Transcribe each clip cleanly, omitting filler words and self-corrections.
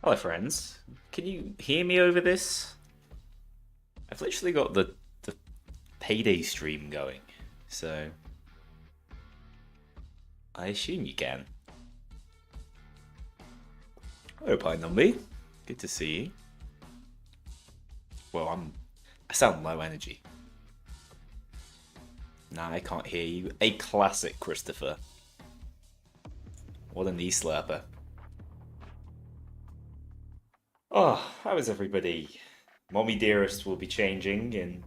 Hello, friends. Can you hear me over this? I've literally got the Payday stream going, so I assume you can. Hello, Pine Numby. Good to see you. Well, I sound low energy. Nah, I can't hear you. A classic, Christopher. What a knee slapper. Oh, how is everybody? Mommy Dearest will be changing in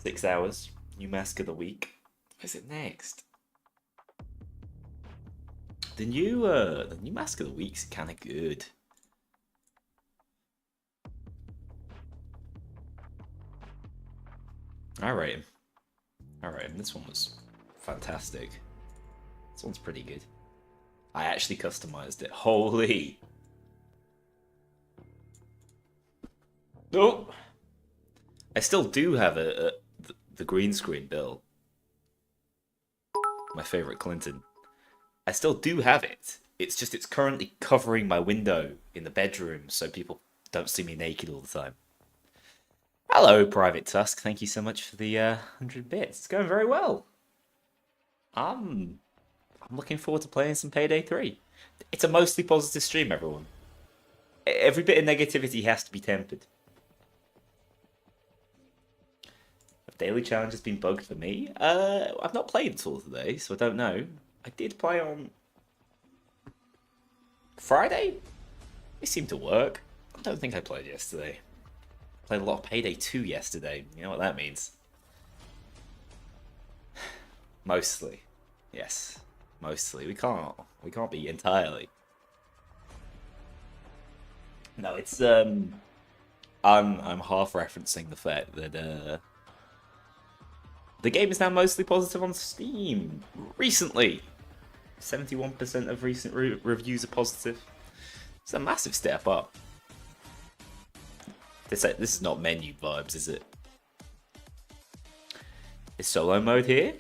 6 hours. New mask of the week. What is it next? The new mask of the week's kind of good. Alright. Alright, this one was fantastic. This one's pretty good. I actually customized it. Holy! Oh! I still do have the green screen bill. My favorite Clinton. I still do have it. It's just it's currently covering my window in the bedroom so people don't see me naked all the time. Hello, Private Tusk. Thank you so much for the 100 bits. It's going very well. I'm looking forward to playing some Payday 3. It's a mostly positive stream, everyone. Every bit of negativity has to be tempered. Have daily challenges been bugged for me? I've not played at all today, so I don't know. I did play on Friday. It seemed to work. I don't think I played yesterday. Played a lot of Payday 2 yesterday. You know what that means? Mostly. Yes. Mostly. We can't be entirely. No, it's I'm half referencing the fact that the game is now mostly positive on Steam. Recently. 71% of recent reviews are positive. It's a massive step up. This is not menu vibes, is it? Is solo mode here?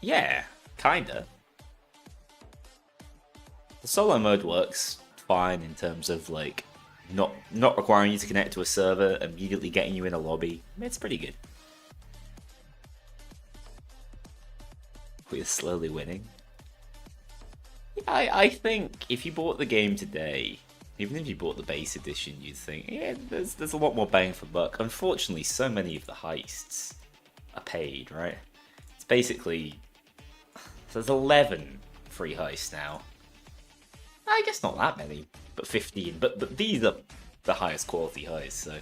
Yeah, kinda. The solo mode works fine in terms of like not requiring you to connect to a server, immediately getting you in a lobby. It's pretty good. We're slowly winning. Yeah, I think if you bought the game today, even if you bought the base edition, you'd think, yeah, there's a lot more bang for buck. Unfortunately, so many of the heists are paid, right? It's basically... So there's 11 free heists now. I guess not that many, but 15. But these are the highest quality heists, so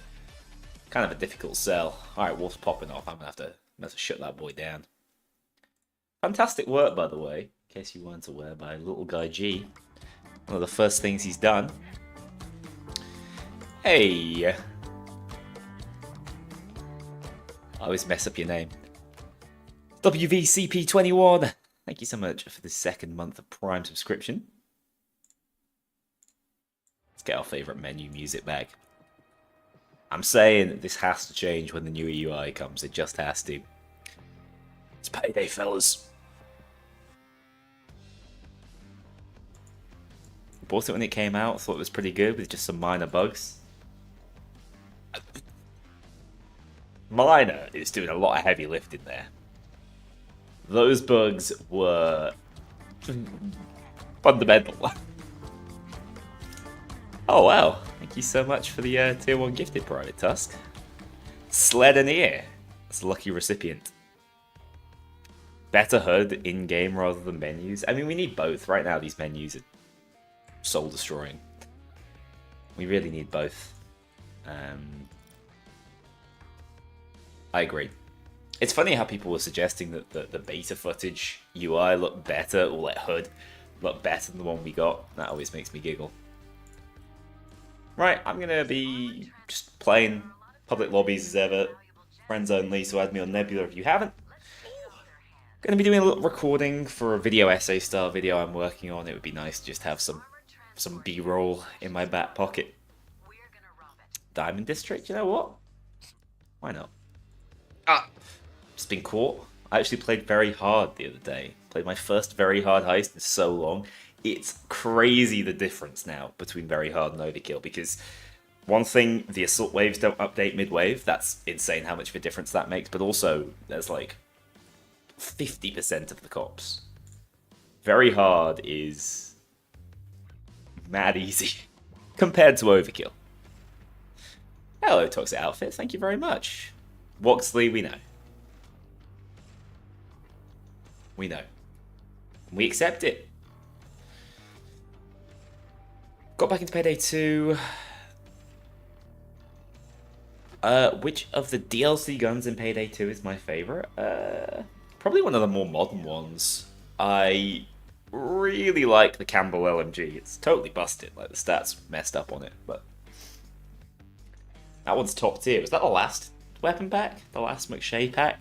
kind of a difficult sell. Alright, Wolf's popping off. I'm gonna have to shut that boy down. Fantastic work, by the way, in case you weren't aware, by Little Guy G. One of the first things he's done. Hey! I always mess up your name. WVCP21! Thank you so much for the second month of Prime subscription. Let's get our favourite menu music back. I'm saying that this has to change when the new UI comes. It just has to. It's Payday, fellas. Bought it when it came out. Thought it was pretty good with just some minor bugs. Minor is doing a lot of heavy lifting there. Those bugs were fundamental. Oh wow, thank you so much for the tier 1 gifted, Private Tusk. Sled and ear. That's a lucky recipient. Better HUD in-game rather than menus. I mean, we need both. Right now, these menus are soul-destroying. We really need both. I agree. It's funny how people were suggesting that the beta footage UI looked better, or like HUD looked better than the one we got. That always makes me giggle. Right, I'm gonna be just playing public lobbies as ever. Friends only, so add me on Nebula if you haven't. Gonna be doing a little recording for a video essay style video I'm working on. It would be nice to just have some B-roll in my back pocket. Diamond District, you know what? Why not? Just been caught. I actually played very hard the other day. Played my first very hard heist in so long. it's crazy the difference now between very hard and overkill, because one thing, the assault waves don't update mid-wave. That's insane how much of a difference that makes. But also, there's like 50% of the cops. Very hard is mad easy compared to overkill. Hello, Toxic Outfit. Thank you very much. Woxley, we know. We know. We accept it. Got back into Payday 2. Which of the DLC guns in Payday 2 is my favorite? Probably one of the more modern ones. I really like the Campbell LMG. It's totally busted. Like, the stats messed up on it, but that one's top tier. Was that the last weapon pack? The last McShay pack?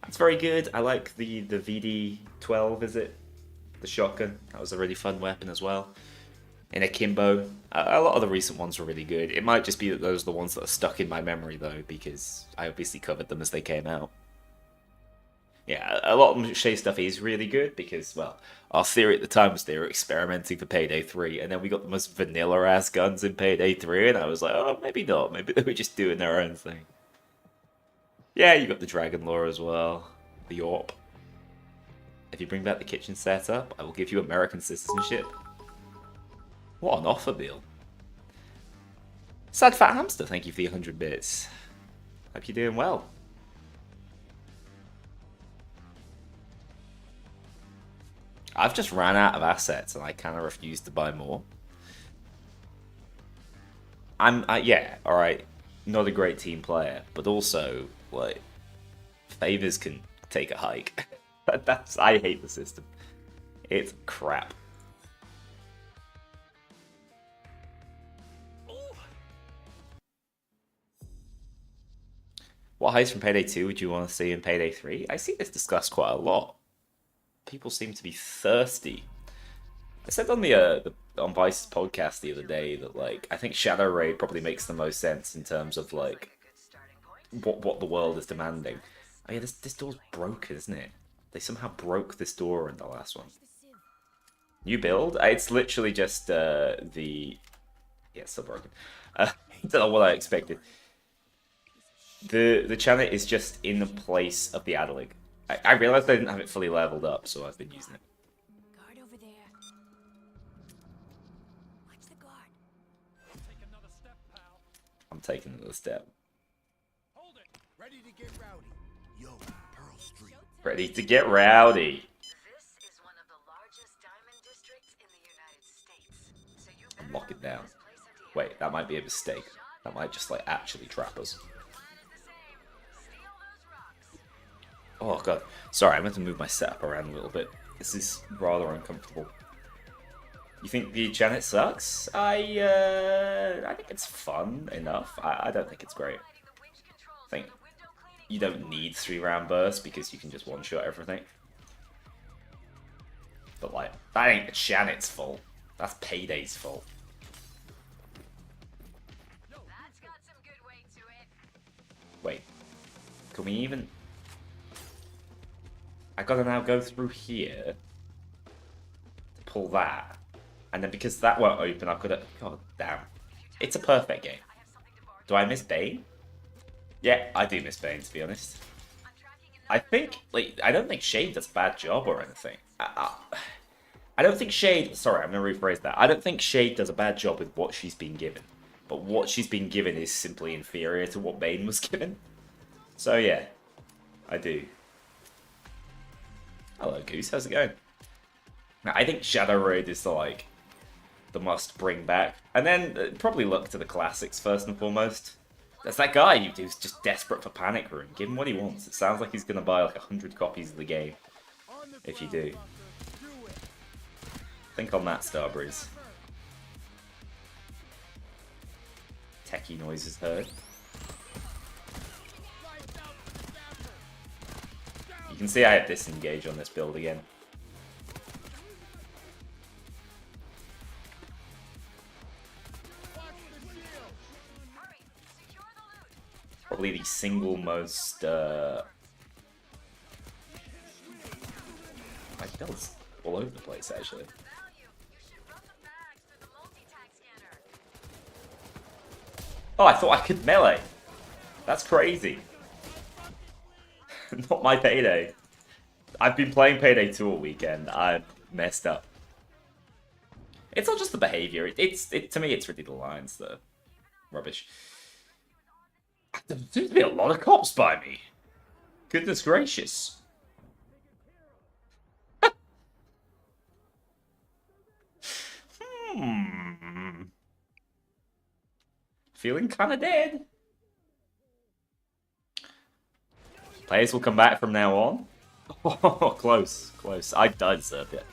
That's very good. I like the VD12, is it? The shotgun. That was a really fun weapon as well. In Akimbo. A lot of the recent ones were really good. It might just be that those are the ones that are stuck in my memory, though, because I obviously covered them as they came out. Yeah, a lot of McShay stuff is really good because, well, our theory at the time was they were experimenting for Payday 3, and then we got the most vanilla-ass guns in Payday 3, and I was like, oh, maybe not. Maybe they were just doing their own thing. Yeah, you got the Dragon Lore as well. The Yorp. If you bring back the kitchen setup, I will give you American citizenship. What an offer, Bill. Sad Fat Hamster, thank you for the 100 bits. Hope you're doing well. I've just ran out of assets and I kind of refuse to buy more. Yeah, alright, not a great team player, but also, like, favors can take a hike. I hate the system. It's crap. What heist from Payday 2 would you want to see in Payday 3? I see this discussed quite a lot. People seem to be thirsty. I said on the on Vice's podcast the other day that, like, I think Shadow Raid probably makes the most sense in terms of, like, what the world is demanding. Oh yeah, this door's broken, isn't it? They somehow broke this door in the last one. New build? It's literally just yeah, it's still broken. Don't know what I expected. The Chanet is just in the place of the Adelig. I realized I didn't have it fully leveled up, so I've been using it. Guard over there. Watch the guard. Take another step, pal. I'm taking another step. Hold it. Ready to get rowdy. Yo, Pearl Street. Ready to get rowdy. This is one of the largest diamond districts in the United States. So you better Lock it down. this place a deal. Wait, that might be a mistake. That might just, like, actually trap us. Oh god, sorry, I meant to move my setup around a little bit. This is rather uncomfortable. You think the Janet sucks? I think it's fun enough. I don't think it's great. I think you don't need 3-round bursts because you can just one-shot everything. But, like, that ain't Janet's fault. That's Payday's fault. That's got some good weight to it. Wait, can we even... I gotta now go through here to pull that, and then because that won't open, I've gotta... God damn. It's a perfect game. Do I miss Bane? Yeah, I do miss Bane, to be honest. I think, like, I don't think Shade does a bad job or anything. I don't think Shade... Sorry, I'm gonna rephrase that. I don't think Shade does a bad job with what she's been given. But what she's been given is simply inferior to what Bane was given. So, yeah. I do. Hello, Goose. How's it going? Now, I think Shadow Raid is the must bring back. And then probably look to the classics first and foremost. There's that guy who's just desperate for Panic Room. Give him what he wants. It sounds like he's going to buy like 100 copies of the game. If you do. Think on that, Starbreeze. Techie noises heard. You can see I have disengage on this build again. Probably the single most my build's all over the place actually. Oh, I thought I could melee. That's crazy. Not my Payday. I've been playing Payday 2 all weekend. I messed up. It's not just the behavior. To me, it's really the lines that are rubbish. There seems to be a lot of cops by me. Goodness gracious. Feeling kind of dead. Players will come back from now on. Oh, close, close. I deserved it.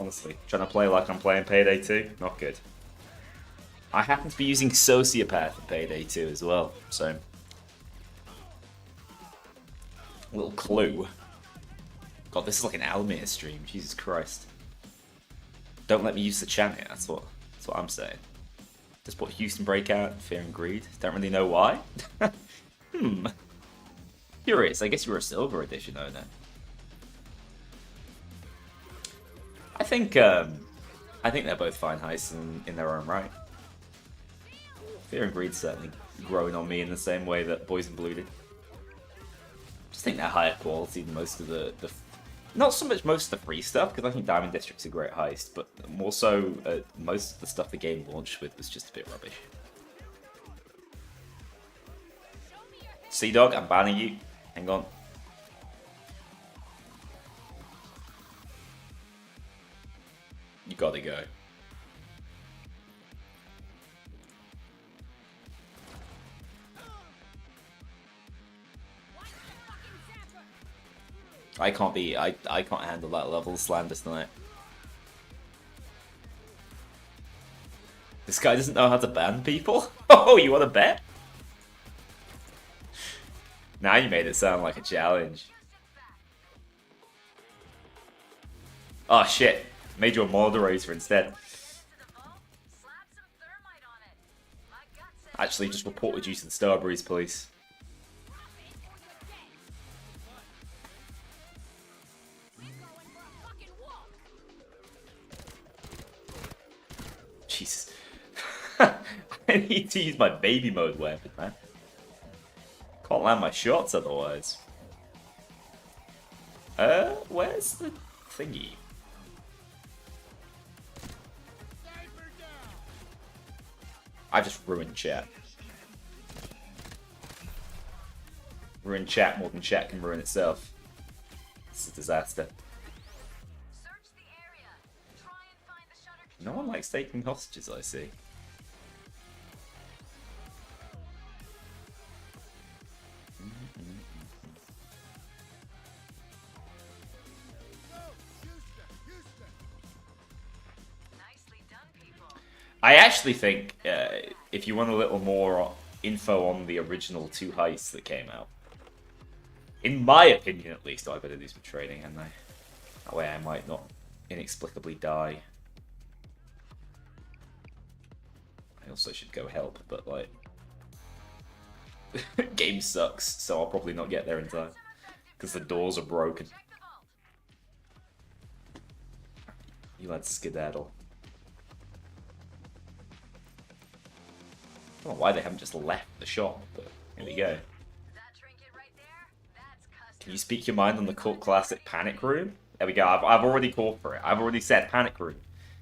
Honestly, trying to play like I'm playing Payday 2, not good. I happen to be using Sociopath in Payday 2 as well, so... Little clue. God, this is like an Almir stream, Jesus Christ. Don't let me use the chant here, that's what I'm saying. Just put Houston Breakout, Fear and Greed. Don't really know why. Curious, I guess you were a Silver Edition owner. I think they're both fine heists in their own right. Fear and Greed's certainly growing on me in the same way that Boys in Blue did. Just think they're higher quality than most of the not so much most of the free stuff, because I think Diamond District's a great heist, but more so most of the stuff the game launched with was just a bit rubbish. Sea Dog, I'm banning you. Hang on. You gotta go. I can't handle that level of slander tonight. This guy doesn't know how to ban people? Oh, you want to bet? Now you made it sound like a challenge. Oh shit, made you a moderator instead. Actually, just reported you to the Starbreeze police. Jesus. I need to use my baby mode weapon, man. Can't land my shots otherwise. Where's the thingy? I just ruined chat. Ruined chat more than chat can ruin itself. It's a disaster. No one likes taking hostages, I see. I actually think if you want a little more info on the original 2 heists that came out, in my opinion at least, I better do some trading, and that way I might not inexplicably die. I also should go help, but like, game sucks, so I'll probably not get there in time because the doors are broken. You had skedaddle. I don't know why they haven't just left the shop, but here we go. Can you speak your mind on the cult classic Panic Room? There we go. I've already called for it. I've already said Panic Room.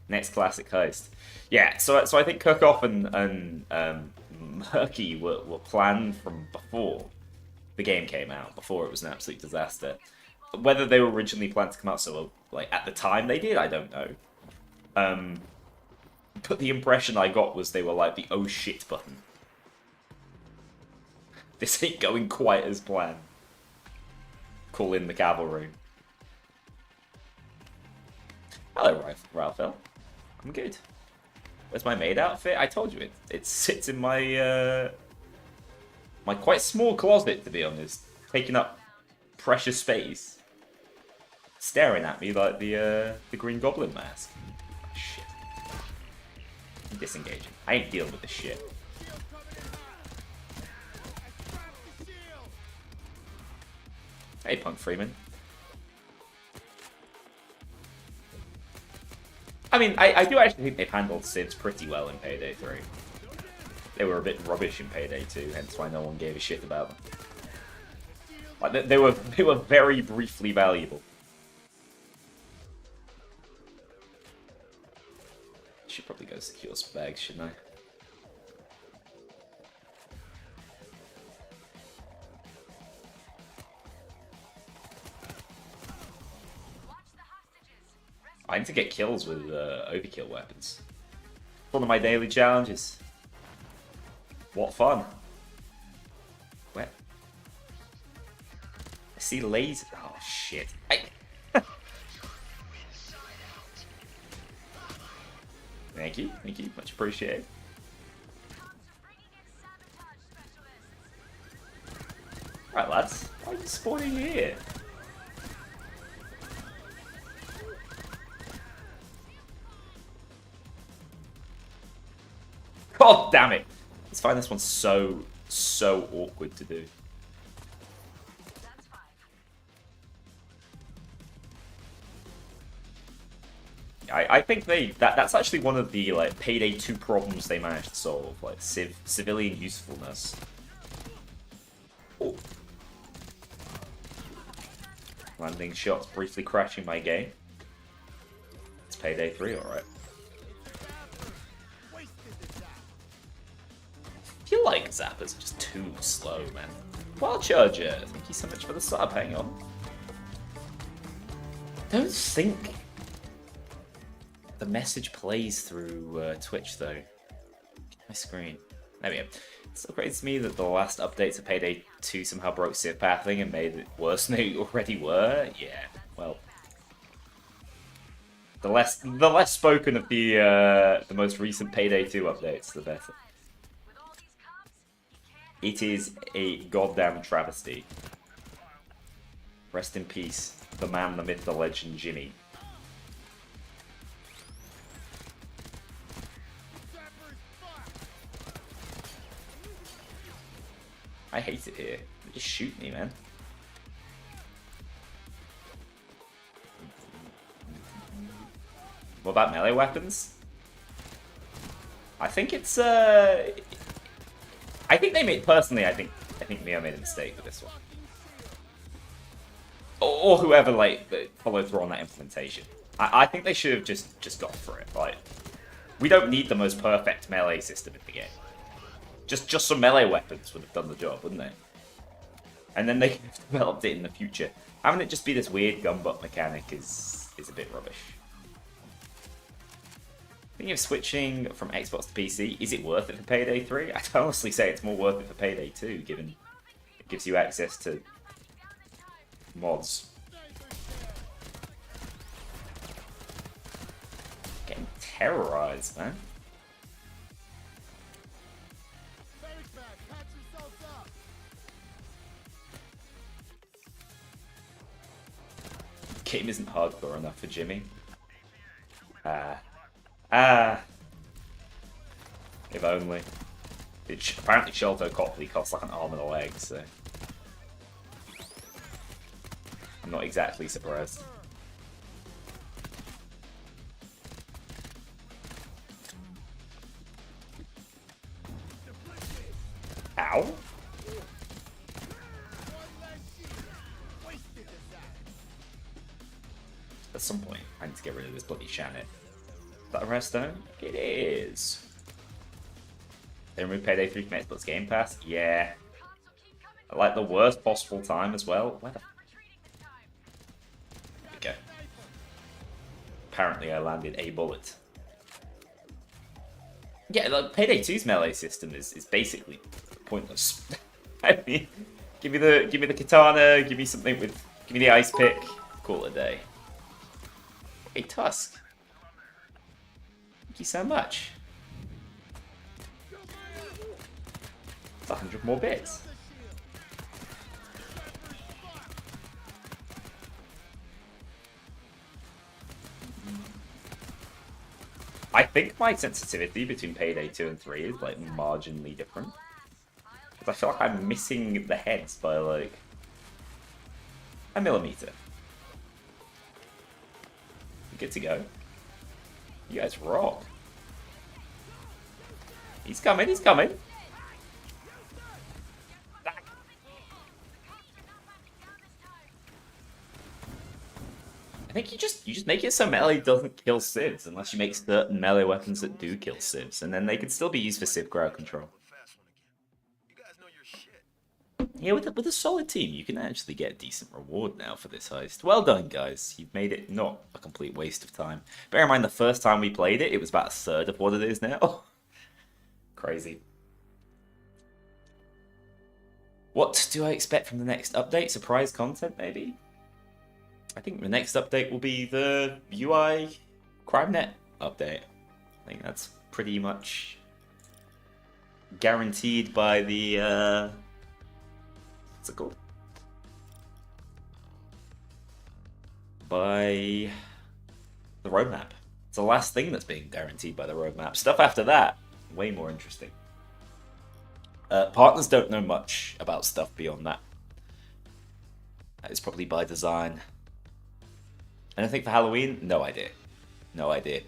Next classic heist. Yeah, so I think Cookoff and Murky were planned from before the game came out, before it was an absolute disaster. Whether they were originally planned to come out so like at the time they did, I don't know. But the impression I got was they were like the oh shit button. This ain't going quite as planned. Call in the cavalry. Hello, Raphael. I'm good. Where's my maid outfit? I told you it sits in my my quite small closet, to be honest, taking up precious space, staring at me like the Green Goblin mask. Shit. I'm disengaging. I ain't dealing with this shit. Hey, Punk Freeman. I mean, I do actually think they've handled Sids pretty well in Payday 3. they were a bit rubbish in Payday 2, hence why no one gave a shit about them. Like they were very briefly valuable. Should probably go secure some bags, shouldn't I? I need to get kills with overkill weapons. One of my daily challenges. What fun. Where? I see laser. Oh shit. Thank you, much appreciated. Right lads, why are you spawning here? God damn it! I find this one so awkward to do. I think that's actually one of the like Payday 2 problems they managed to solve, like civilian usefulness. Ooh. Landing shots, briefly crashing my game. It's Payday 3, alright. I feel like Zappers are just too slow, man. Wild Charger, thank you so much for the sub, hang on. Don't think the message plays through Twitch, though. My screen. There we go. It's so crazy to me that the last update to Payday 2 somehow broke civ pathing and made it worse than they already were. Yeah, well. The less spoken of the most recent Payday 2 updates, the better. It is a goddamn travesty. Rest in peace, the man, the myth, the legend, Jimmy. I hate it here. They just shoot me, man. What about melee weapons? I think it's I think they made personally. I think Mio made a mistake with this one, or whoever like followed through on that implementation. I think they should have just gone for it. Like, we don't need the most perfect melee system in the game. Just some melee weapons would have done the job, wouldn't they? And then they could have developed it in the future. Having it just be this weird gun butt mechanic is a bit rubbish. Thinking of switching from Xbox to PC, is it worth it for Payday 3? I'd honestly say it's more worth it for Payday 2, given it gives you access to mods. Getting terrorized, man. Game isn't hardcore enough for Jimmy. If only. Apparently Sholto Copley costs like an arm and a leg, so I'm not exactly surprised. Ow! At some point, I need to get rid of this bloody Shannon. Is that a redstone? It is. They removed Payday 3 from Xbox Game Pass? Yeah. At like the worst possible time as well. Where the... There we go. Apparently I landed a bullet. Yeah, like Payday 2's melee system is basically pointless. I mean, give me the katana, give me the ice pick, call it a day. Hey Tusk. Thank you so much. It's 100 more bits. I think my sensitivity between Payday 2 and 3 is like marginally different. Because I feel like I'm missing the heads by like a millimeter. Good to go. You guys rock. He's coming, he's coming. I think you just make it so melee doesn't kill civs unless you make certain melee weapons that do kill civs, and then they can still be used for civ crowd control. Yeah, with a solid team, you can actually get a decent reward now for this heist. Well done, guys. You've made it not a complete waste of time. Bear in mind, the first time we played it, it was about a third of what it is now. Crazy. What do I expect from the next update? Surprise content, maybe? I think the next update will be the UI CrimeNet update. I think that's pretty much guaranteed by the what's it called? By the roadmap. It's the last thing that's being guaranteed by the roadmap. Stuff after that, way more interesting. Partners don't know much about stuff beyond that. That is probably by design. Anything for Halloween? No idea. No idea.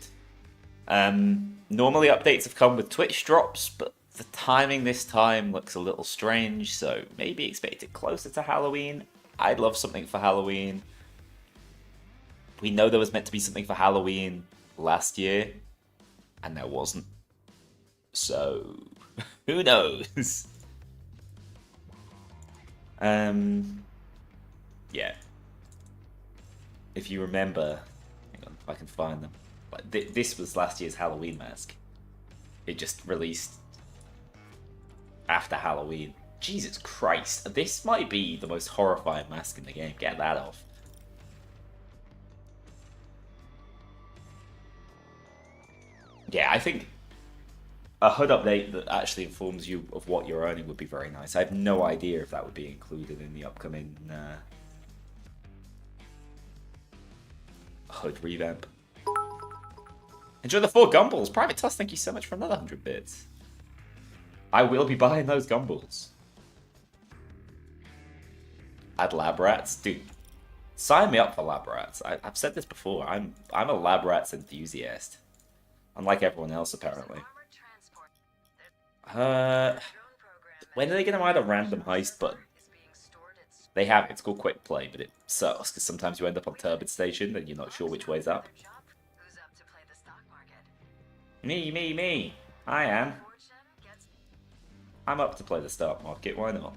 Normally updates have come with Twitch drops, but the timing this time looks a little strange, so maybe expect it closer to Halloween. I'd love something for Halloween. We know there was meant to be something for Halloween last year, and there wasn't. So, who knows? Yeah. If you remember, hang on, if I can find them. Like, this was last year's Halloween mask. It just released after Halloween. Jesus Christ, this might be the most horrifying mask in the game. Get that off. Yeah, I think a HUD update that actually informs you of what you're earning would be very nice. I have no idea if that would be included in the upcoming HUD revamp. Enjoy the 4 gumballs. Private Tuss, thank you so much for another 100 bits. I will be buying those gumballs. Add lab rats, dude. Sign me up for lab rats. I've said this before. I'm a lab rats enthusiast, unlike everyone else apparently. When are they gonna add a random heist button? They have. It's called quick play, but it sucks because sometimes you end up on Turbid Station and you're not sure which way's up. Me. I am. I'm up to play the stock market. Why not?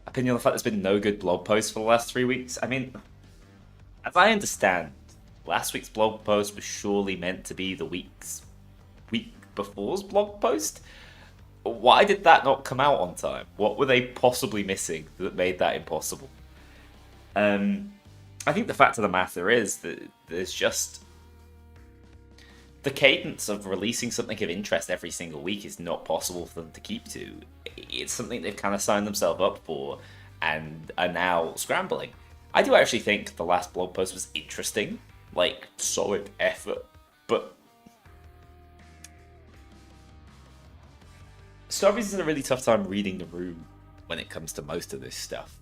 Opinion on the fact there's been no good blog posts for the last 3 weeks. I mean, as I understand, last week's blog post was surely meant to be the week before's blog post. Why did that not come out on time? What were they possibly missing that made that impossible? I think the fact of the matter is that there's just the cadence of releasing something of interest every single week is not possible for them to keep to. It's something they've kind of signed themselves up for and are now scrambling. I do actually think the last blog post was interesting, like solid effort, but Starbucks is in a really tough time reading the room when it comes to most of this stuff.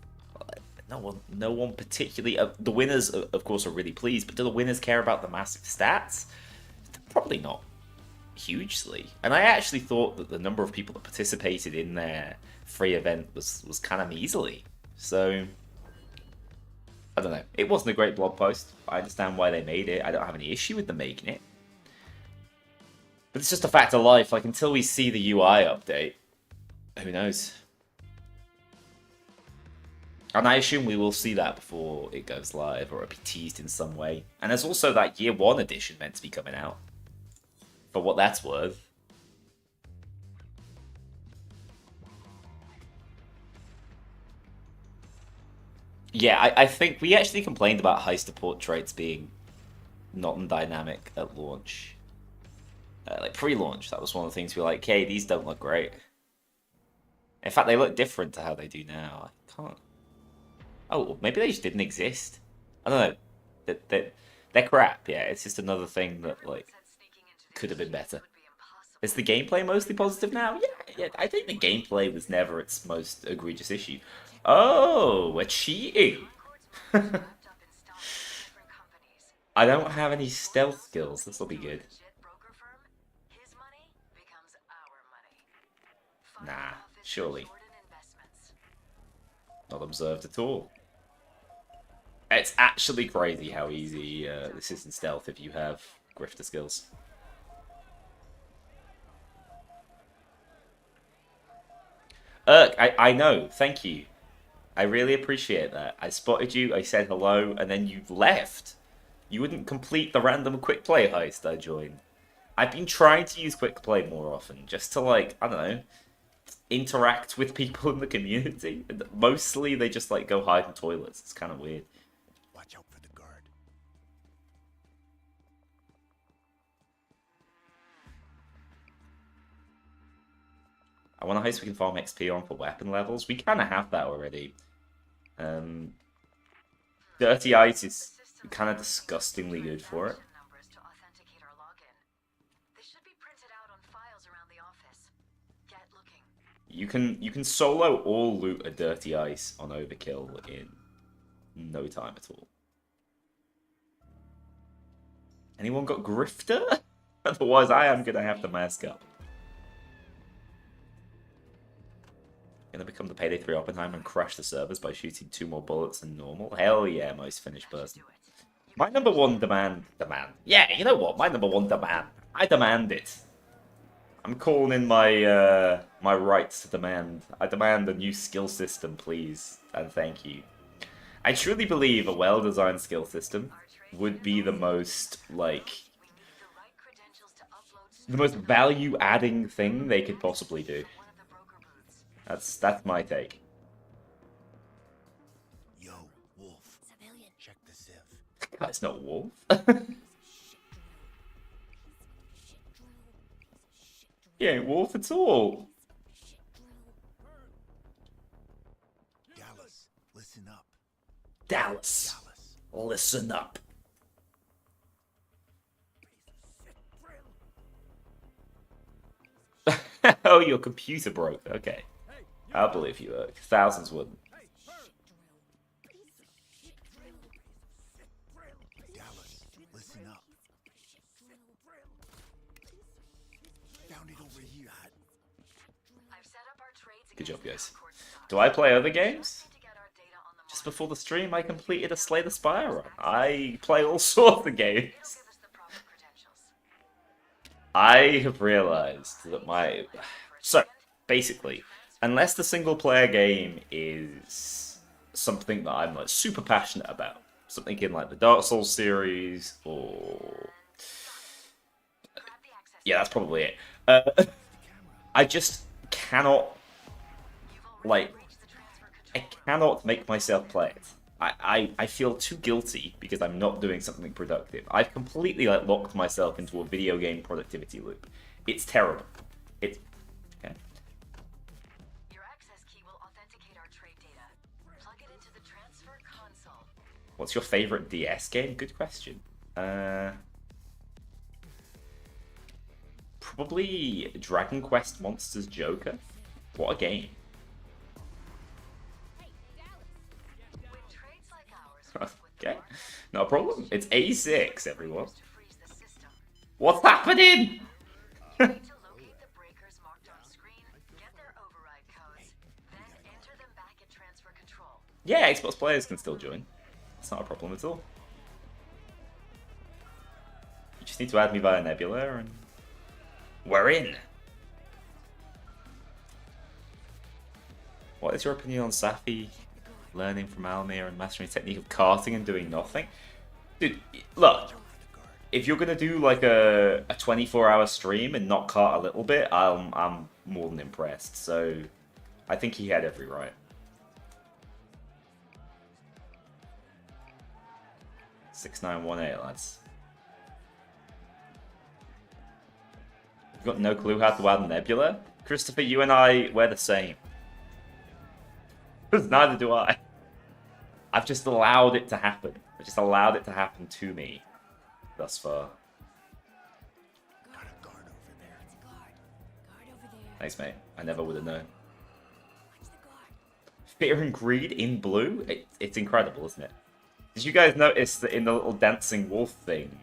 No one particularly. The winners, of course, are really pleased, but do the winners care about the massive stats? Probably not hugely. And I actually thought that the number of people that participated in their free event was kind of measly. So I don't know. It wasn't a great blog post. I understand why they made it. I don't have any issue with them making it. But it's just a fact of life. Like, until we see the UI update, who knows? And I assume we will see that before it goes live, or it'll be teased in some way. And there's also that Year 1 edition meant to be coming out. For what that's worth. Yeah, I think we actually complained about Heist portraits being not dynamic at launch. Like pre-launch, that was one of the things we were like, hey, these don't look great. In fact, they look different to how they do now. I can't... Oh, maybe they just didn't exist. I don't know. They're crap, yeah. It's just another thing that, like, could have been better. Is the gameplay mostly positive now? Yeah. I think the gameplay was never its most egregious issue. Oh, we're cheating. I don't have any stealth skills. This will be good. Nah, surely. Not observed at all. It's actually crazy how easy this is in stealth if you have grifter skills. I know. Thank you. I really appreciate that. I spotted you, I said hello, and then you left. You wouldn't complete the random quick play heist I joined. I've been trying to use quick play more often, just to like, I don't know, interact with people in the community. Mostly they just like go hide in toilets. It's kind of weird. Watch out for the guard. I want a heist we can farm XP on for weapon levels. We kind of have that already. Dirty Ice is kind of disgustingly good for it. Numbers to authenticate our login. They should be printed out on files around the office. Get looking. You can solo or loot a Dirty Ice on Overkill in no time at all. Anyone got Grifter? Otherwise, I am gonna have to mask up. Gonna become the Payday 3 Oppenheimer and crash the servers by shooting 2 more bullets than normal. Hell yeah, most finished person. My number one demand. Yeah, you know what? My number one demand. I demand it. I'm calling in my my rights to demand. I demand a new skill system, please, and thank you. I truly believe a well-designed skill system would be the most like the most value-adding thing they could possibly do. That's my take. Yo, Wolf. Civilian. Check the sieve. That's not Wolf. He ain't Wolf at all. Dallas, listen up. Dallas, Dallas. listen up. Oh, your computer broke. Okay. I'll believe you. Thousands wouldn't. Dallas, listen up. Found it over here. I've set up our trades Good job, against guys. court stock. Do I play other games? To get our data on the Just before the stream, I completed a Slay the Spire run. I play all sorts of games. Give us the proper credentials. I have realized that my... So, basically, unless the single-player game is something that I'm like super passionate about, something in like the Dark Souls series, or... Yeah, that's probably it. I just cannot, like, I cannot make myself play it. I feel too guilty because I'm not doing something productive. I've completely like locked myself into a video game productivity loop. It's terrible. It's okay. Your access key will authenticate our trade data. Plug it into the transfer console. What's your favorite DS game? Good question. Probably Dragon Quest Monsters Joker. What a game. When trades like ours Okay, no problem. It's A6, everyone. to freeze the system, What's happening? you need to locate the breakers marked on screen, get their override codes, then enter them back at transfer control. Yeah, Xbox players can still join. It's not a problem at all. You just need to add me via Nebula and we're in. What is your opinion on Safi learning from Almir and mastering the technique of karting and doing nothing? Dude, look, if you're gonna do like a 24-hour stream and not kart a little bit, I'm more than impressed. So I think he had every right. 6918, lads. You've got no clue how to add Nebula? Christopher, you and I, we're the same. Neither do I. I've just allowed it to happen. I've just allowed it to happen to me thus far. Got a guard over there. It's a guard. Guard over there. Thanks, mate. I never would have known. Watch the guard. Fear and Greed in blue? It's incredible, isn't it? Did you guys notice that in the little dancing wolf thing,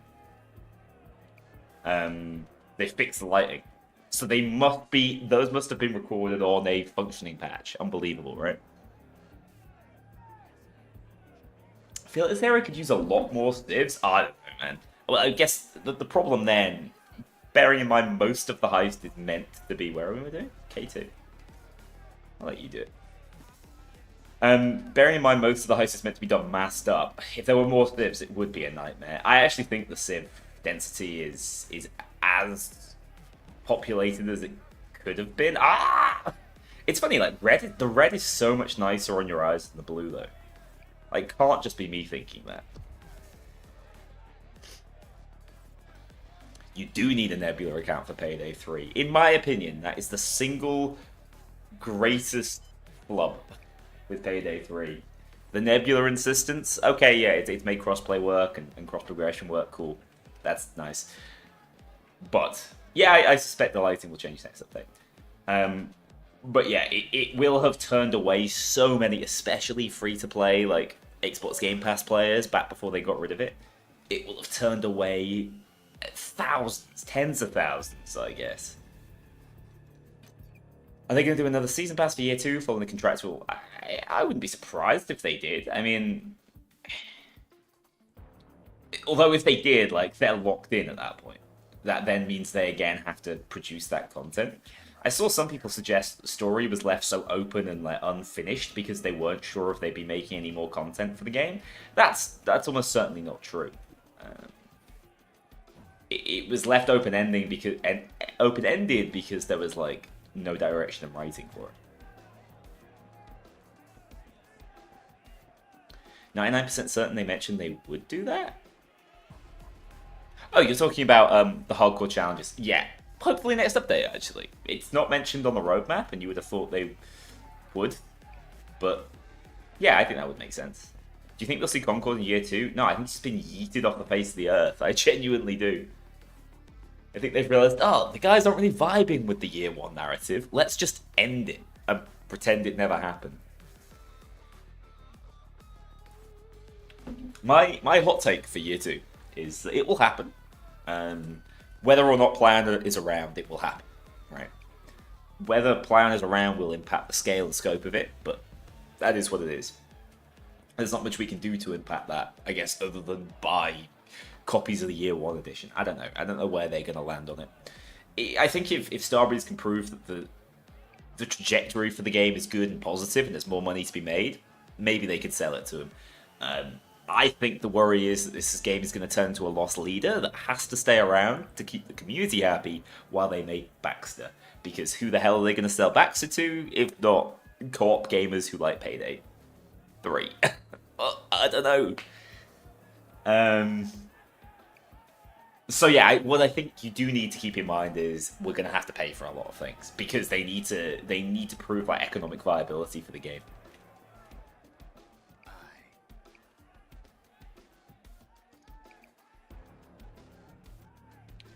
they fixed the lighting? So they must be, those must have been recorded on a functioning patch. Unbelievable, right? feel like this area could use a lot more civs. I don't know, man. Well, I guess the problem then, bearing in mind most of the heist is meant to be, where are we doing? K2. I'll let you do it. Bearing in mind most of the heist is meant to be done masked up, if there were more civs, it would be a nightmare. I actually think the civ density is as populated as it could have been. Ah! It's funny, like, the red is so much nicer on your eyes than the blue, though. Like, can't just be me thinking that. You do need a Nebula account for Payday 3. In my opinion, that is the single greatest flub with Payday 3. The Nebula insistence, okay, yeah, it's made crossplay work and cross-progression work, cool. That's nice. But, yeah, I suspect the lighting will change next update. But yeah, it will have turned away so many, especially free-to-play, like, Xbox Game Pass players back before they got rid of it. It will have turned away thousands, tens of thousands, I guess. Are they going to do another season pass for year 2 following the contractual? I wouldn't be surprised if they did. I mean, although if they did, like, they're locked in at that point. That then means they again have to produce that content. I saw some people suggest the story was left so open and like unfinished because they weren't sure if they'd be making any more content for the game. That's almost certainly not true. It was left open-ended because there was like no direction in writing for it. 99% certain they mentioned they would do that. Oh, you're talking about the hardcore challenges. Yeah, hopefully next update, actually. It's not mentioned on the roadmap, and you would have thought they would. But, yeah, I think that would make sense. Do you think they'll see Concord in year 2? No, I think it's been yeeted off the face of the earth. I genuinely do. I think they've realised, oh, the guys aren't really vibing with the year 1 narrative. Let's just end it and pretend it never happened. My hot take for year 2 is that it will happen. Whether or not Plan is around, it will happen, right? Whether Plan is around will impact the scale and scope of it, but that is what it is. There's not much we can do to impact that, I guess, other than buy copies of the Year 1 edition. I don't know. I don't know where they're going to land on it. I think if Starbreeze can prove that the trajectory for the game is good and positive and there's more money to be made, maybe they could sell it to him. I think the worry is that this game is going to turn into a lost leader that has to stay around to keep the community happy while they make Baxter. Because who the hell are they going to sell Baxter to if not co-op gamers who like Payday 3? Well, I don't know. So yeah, what I think you do need to keep in mind is we're going to have to pay for a lot of things because they need to prove like economic viability for the game.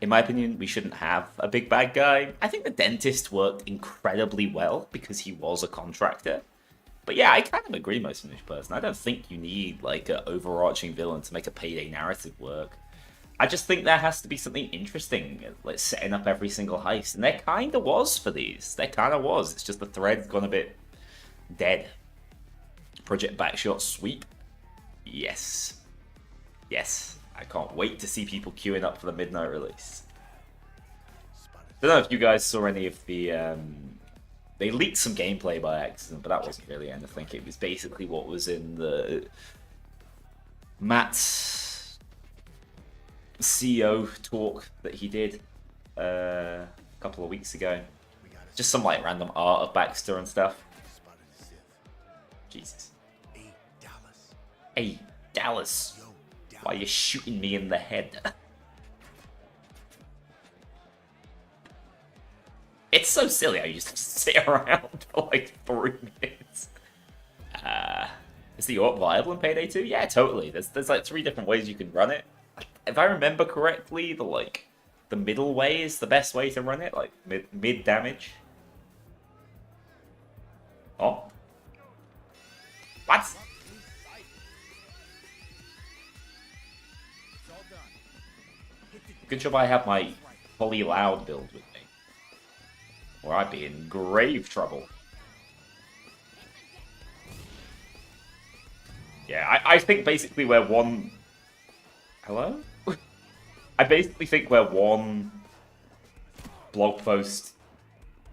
In my opinion, we shouldn't have a big bad guy. I think the dentist worked incredibly well because he was a contractor. But yeah, I kind of agree most of this person. I don't think you need like an overarching villain to make a Payday narrative work. I just think there has to be something interesting, like setting up every single heist. And there kind of was for these. There kind of was. It's just the thread's gone a bit dead. Project Backshot Sweep? Yes. Yes. I can't wait to see people queuing up for the midnight release. I don't know if you guys saw any of the... They leaked some gameplay by accident, but that wasn't really anything. It was basically what was in the Matt's CEO talk that he did a couple of weeks ago. Just some like random art of Baxter and stuff. Jesus. Hey, Dallas. Why are you shooting me in the head? It's so silly how you just sit around for like 3 minutes. Is the AWP viable in Payday 2? Yeah, totally. There's like 3 different ways you can run it. If I remember correctly, the middle way is the best way to run it, like mid damage. Oh. What? Good job I have my fully loud build with me, or I'd be in grave trouble. Yeah, I think basically we're one... Hello? I basically think we're one blog post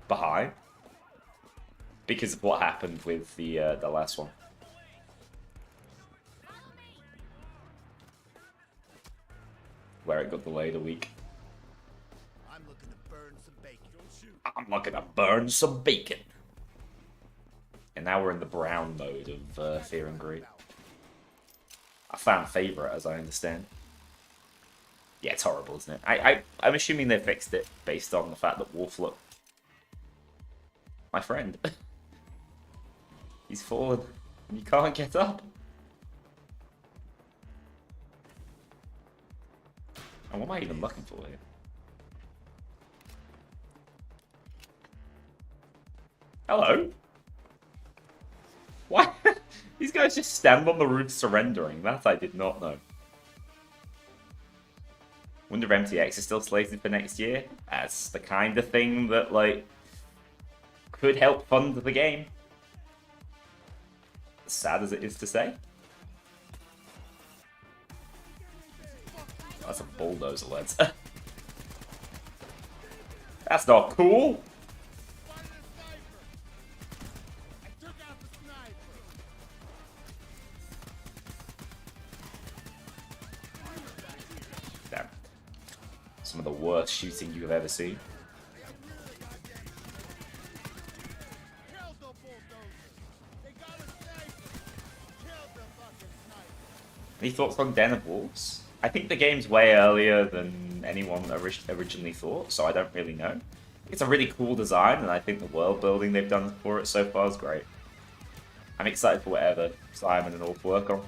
behind because of what happened with the last one. Where it got delayed a week. I'm looking to burn some bacon. Don't shoot. I'm looking to burn some bacon. And now we're in the brown mode of Fear and Greed. A fan favorite, as I understand. Yeah, it's horrible, isn't it? I'm assuming they fixed it based on the fact that Wolf my friend, he's fallen and you can't get up. And what am I even looking for here? Hello? Why? These guys just stand on the roof surrendering. That I did not know. Wonder if MTX is still slated for next year. That's the kind of thing that, like, could help fund the game. As sad as it is to say. That's a bulldozer, lads. That's not cool. Damn. Some of the worst shooting you've ever seen. Any thoughts on Den of Wolves? I think the game's way earlier than anyone originally thought, so I don't really know. It's a really cool design, and I think the world building they've done for it so far is great. I'm excited for whatever Simon and Ulf work on.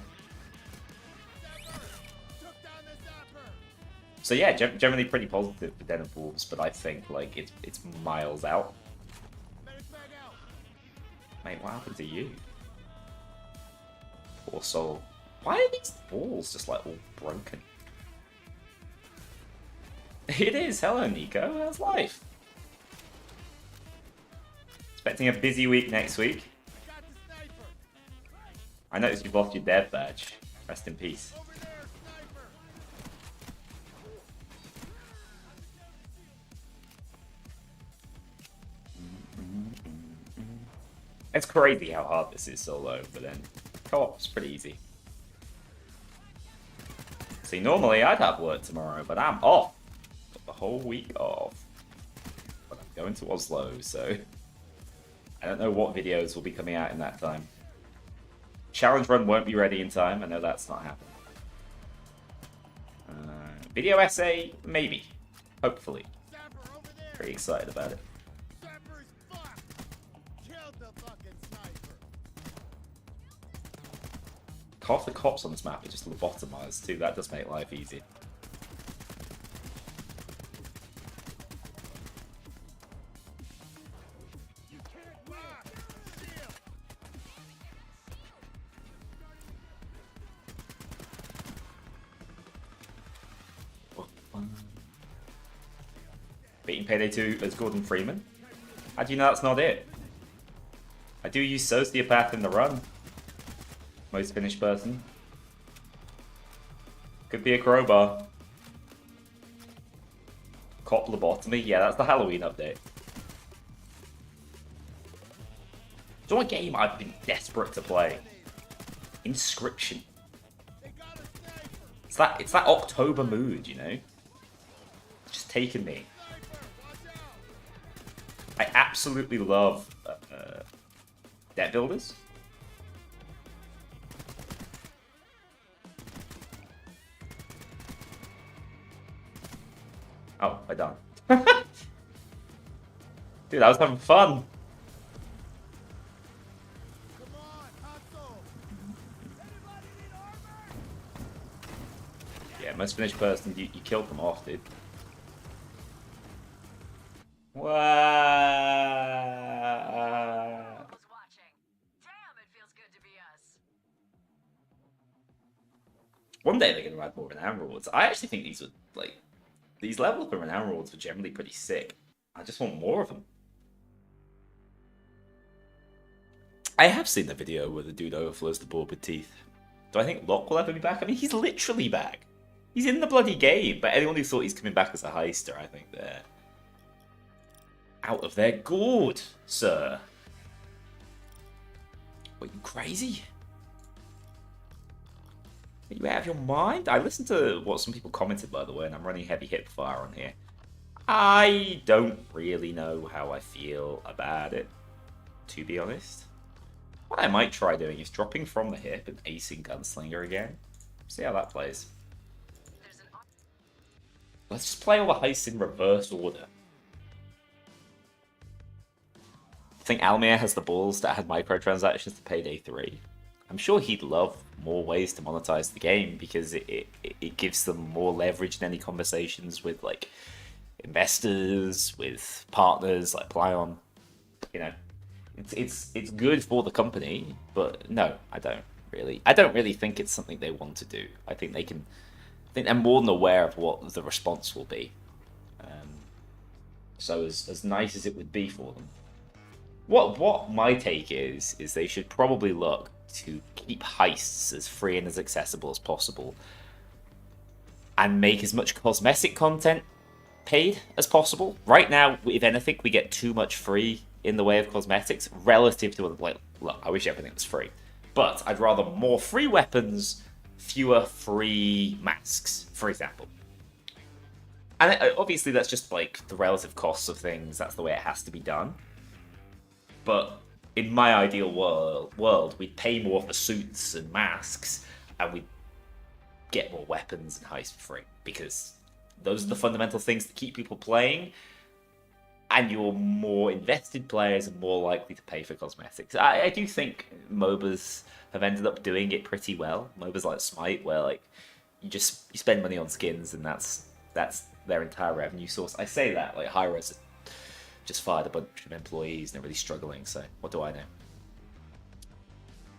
So yeah, generally pretty positive for Den of Wolves, but I think like it's miles out. Mate, what happened to you? Poor soul. Why are these balls just like all broken? It is. Hello, Nico. How's life? Expecting a busy week next week. I noticed you've lost your dev badge. Rest in peace. It's crazy how hard this is solo, but then co-op's pretty easy. See, normally I'd have work tomorrow, but I'm off. Got the whole week off. But I'm going to Oslo, so I don't know what videos will be coming out in that time. Challenge run won't be ready in time. I know that's not happening. Video essay, maybe. Hopefully. Pretty excited about it. Half the cops on this map are just lobotomized too. That does make life easy. Beating Payday 2 as Gordon Freeman? How do you know that's not it? I do use Sociopath in the run. Most finished person. Could be a crowbar. Cop lobotomy? Yeah, that's the Halloween update. Do you know what game I've been desperate to play? Inscription. It's that October mood, you know? It's just taken me. I absolutely love deck builders. Oh, I done. Dude, I was having fun. Yeah, most finished person, you killed them off, dude. Wow. Watching. Damn, it feels good to be us. One day they're going to add more renown rewards. I actually think these would, like, these levels of renown rewards were generally pretty sick. I just want more of them. I have seen the video where the dude overflows the board with teeth. Do I think Locke will ever be back? I mean, he's literally back. He's in the bloody game. But anyone who thought he's coming back as a heister, I think they're out of their gourd, sir. What, you crazy? Are you out of your mind? I listened to what some people commented, by the way, and I'm running heavy hip fire on here. I don't really know how I feel about it, to be honest. What I might try doing is dropping from the hip and acing Gunslinger again. See how that plays. Let's just play all the heists in reverse order. I think Almir has the balls that had microtransactions to Payday 3. I'm sure he'd love more ways to monetize the game because it gives them more leverage in any conversations with like investors, with partners like Plyon. You know, it's good for the company, but no, I don't really think it's something they want to do. I think they're more than aware of what the response will be. So as nice as it would be for them, what my take is they should probably look to keep heists as free and as accessible as possible, and make as much cosmetic content paid as possible. Right now, if anything, we get too much free in the way of cosmetics relative to other. Like, look, I wish everything was free, but I'd rather more free weapons, fewer free masks, for example. And obviously, that's just like the relative costs of things. That's the way it has to be done. But in my ideal world, we'd pay more for suits and masks, and we'd get more weapons and heists for free, because those are the fundamental things that keep people playing, and your more invested players are more likely to pay for cosmetics. I do think MOBAs have ended up doing it pretty well. MOBAs like Smite, where like you spend money on skins, and that's their entire revenue source. I say that like Hi-Rez just fired a bunch of employees and they're really struggling, so what do I know?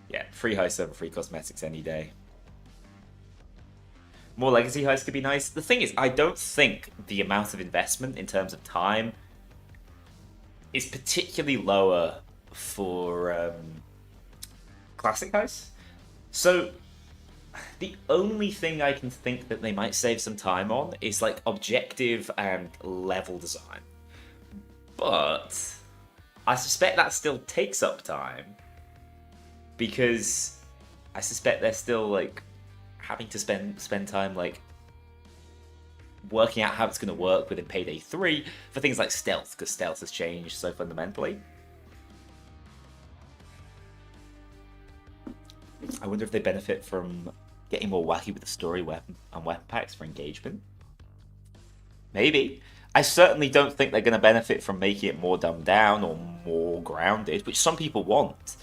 Yeah, free heists over free cosmetics any day. More legacy heists could be nice. The thing is, I don't think the amount of investment in terms of time is particularly lower for classic heists. So the only thing I can think that they might save some time on is like objective and level design. But I suspect that still takes up time, because I suspect they're still like having to spend time like working out how it's going to work within Payday 3 for things like stealth, because stealth has changed so fundamentally. I wonder if they benefit from getting more wacky with the story weapon packs for engagement. Maybe. I certainly don't think they're going to benefit from making it more dumbed down or more grounded, which some people want.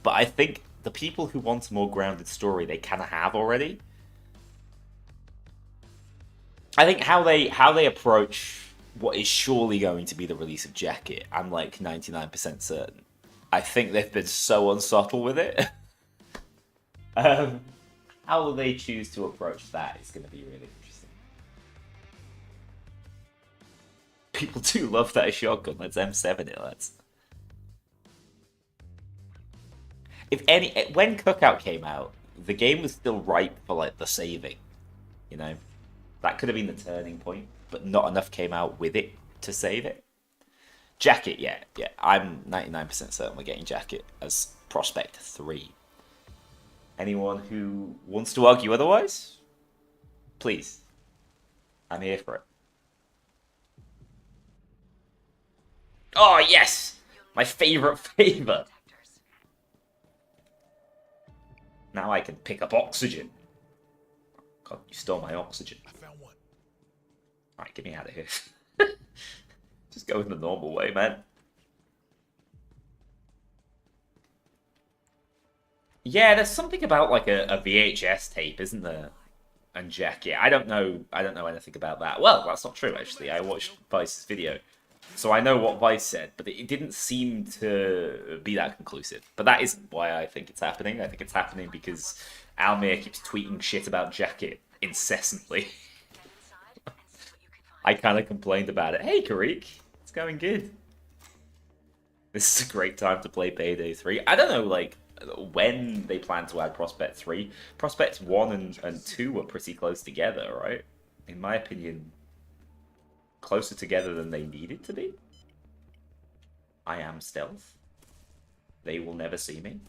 But I think the people who want a more grounded story, they kind of have already. I think how they approach what is surely going to be the release of Jacket, I'm like 99% certain. I think they've been so unsubtle with it. How they choose to approach that is going to be really interesting. People do love that shotgun. Let's M7 it, lads. When Cookout came out, the game was still ripe for like the saving. You know, that could have been the turning point, but not enough came out with it to save it. Jacket, yeah, I'm 99% certain we're getting Jacket as Prospect 3. Anyone who wants to argue otherwise, please, I'm here for it. Oh, yes! My favourite favour! Now I can pick up oxygen. God, you stole my oxygen. I found one. Alright, get me out of here. Just go in the normal way, man. Yeah, there's something about like a VHS tape, isn't there? And Jacket. I don't know anything about that. Well, that's not true actually. I watched Vice's video, so I know what Vice said, but it didn't seem to be that conclusive. But that isn't why I think it's happening. I think it's happening because Almir keeps tweeting shit about Jacket incessantly. I kind of complained about it. Hey, Karik, it's going good. This is a great time to play Payday 3. I don't know, like, when they plan to add Prospect 3. Prospects 1 and 2 were pretty close together, right? In my opinion, closer together than they needed to be. I am stealth. They will never see me.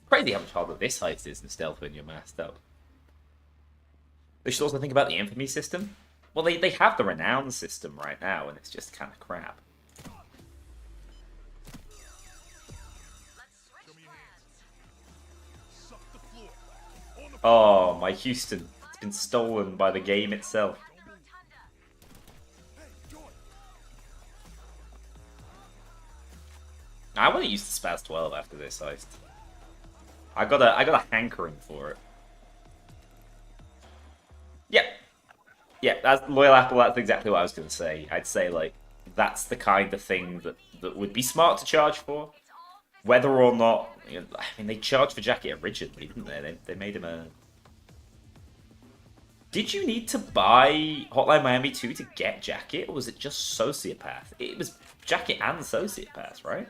Crazy how much harder this heist is than stealth when you're masked up. They should also think about the infamy system. Well, they have the renown system right now, and it's just kind of crap. Oh, my Houston. It's been stolen by the game itself. I want to use the Spaz 12 after this heist. I got a hankering for it. Yep. Yeah, that's Loyal Apple, that's exactly what I was gonna say. I'd say like that's the kind of thing that would be smart to charge for. Whether or not, you know, I mean, they charged for Jacket originally, didn't they? They made him a... Did you need to buy Hotline Miami 2 to get Jacket, or was it just Sociopath? It was Jacket and Sociopath, right?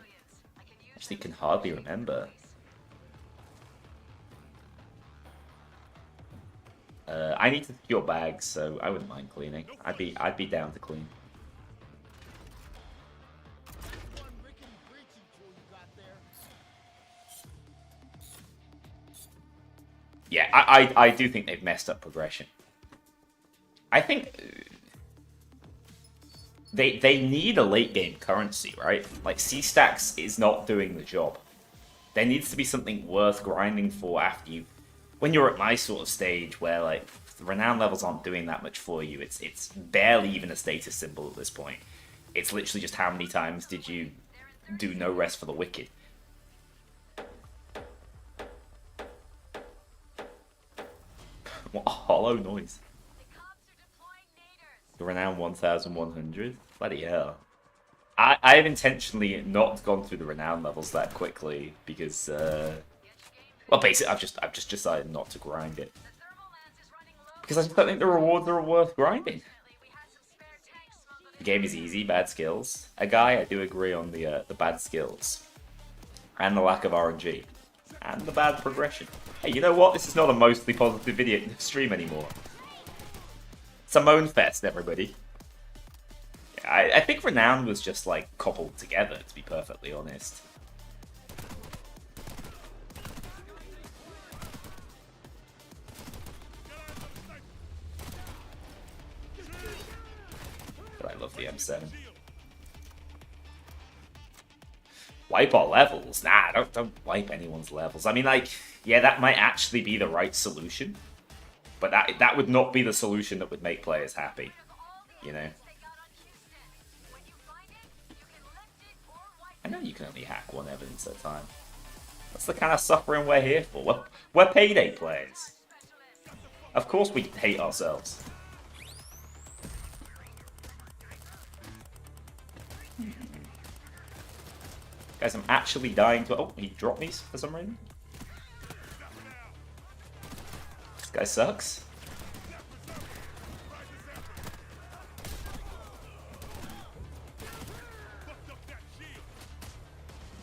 Actually, can hardly remember. I need to secure bags, so I wouldn't mind cleaning. I'd be down to clean. Yeah, I do think they've messed up progression. I think they need a late game currency, right? Like C-Stacks is not doing the job. There needs to be something worth grinding for after you. When you're at my sort of stage where like the renown levels aren't doing that much for you, it's barely even a status symbol at this point. It's literally just how many times did you do no rest for the wicked. What a hollow noise. The renown 1100? Bloody hell. I have intentionally not gone through the renown levels that quickly because well, basically, I've just decided not to grind it because I just don't think the rewards are worth grinding. The game is easy, bad skills. A guy, I do agree on the bad skills and the lack of RNG and the bad progression. Hey, you know what? This is not a mostly positive video stream anymore. It's a moan fest, everybody. Yeah, I think renown was just like cobbled together, to be perfectly honest. I love the M7. Wipe our levels? Nah, don't wipe anyone's levels. I mean, like, yeah, that might actually be the right solution, but that would not be the solution that would make players happy, you know? I know you can only hack one evidence at a time. That's the kind of suffering we're here for. We're Payday players. Of course we hate ourselves. Guys, I'm actually dying to... Oh, he dropped me for some reason. This guy sucks.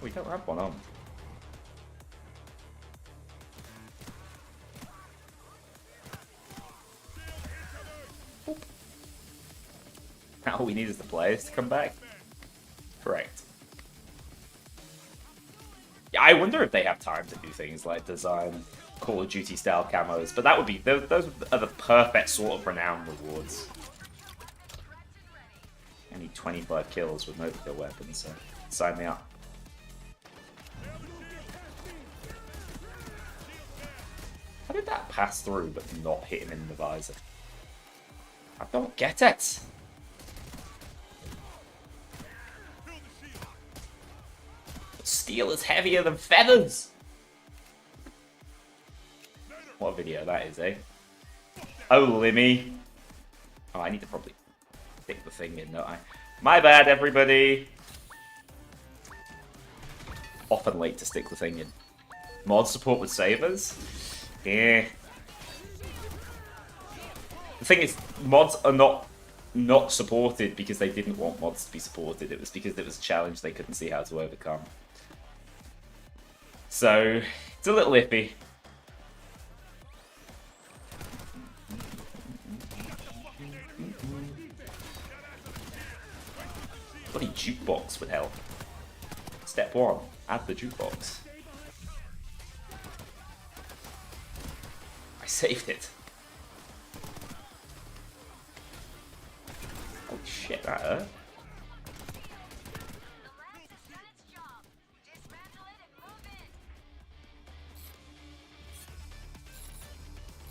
We don't have one on. Oop. Now all we need is the players to come back. Correct. Yeah, I wonder if they have time to do things like design Call of Duty style camos, but that would be those are the perfect sort of renown rewards. I need 25 kills with no kill weapons, so sign me up. How did that pass through but not hit him in the visor? I don't get it. Steel is heavier than feathers. What a video that is, eh? Oh, Limmy. Oh, I need to probably stick the thing in, don't I? My bad, everybody. Often late to stick the thing in. Mod support would save us? Yeah. The thing is, mods are not supported because they didn't want mods to be supported. It was because it was a challenge they couldn't see how to overcome. So, It's a little iffy. Bloody jukebox would help. Step 1, add the jukebox. I saved it. Holy shit, that hurt.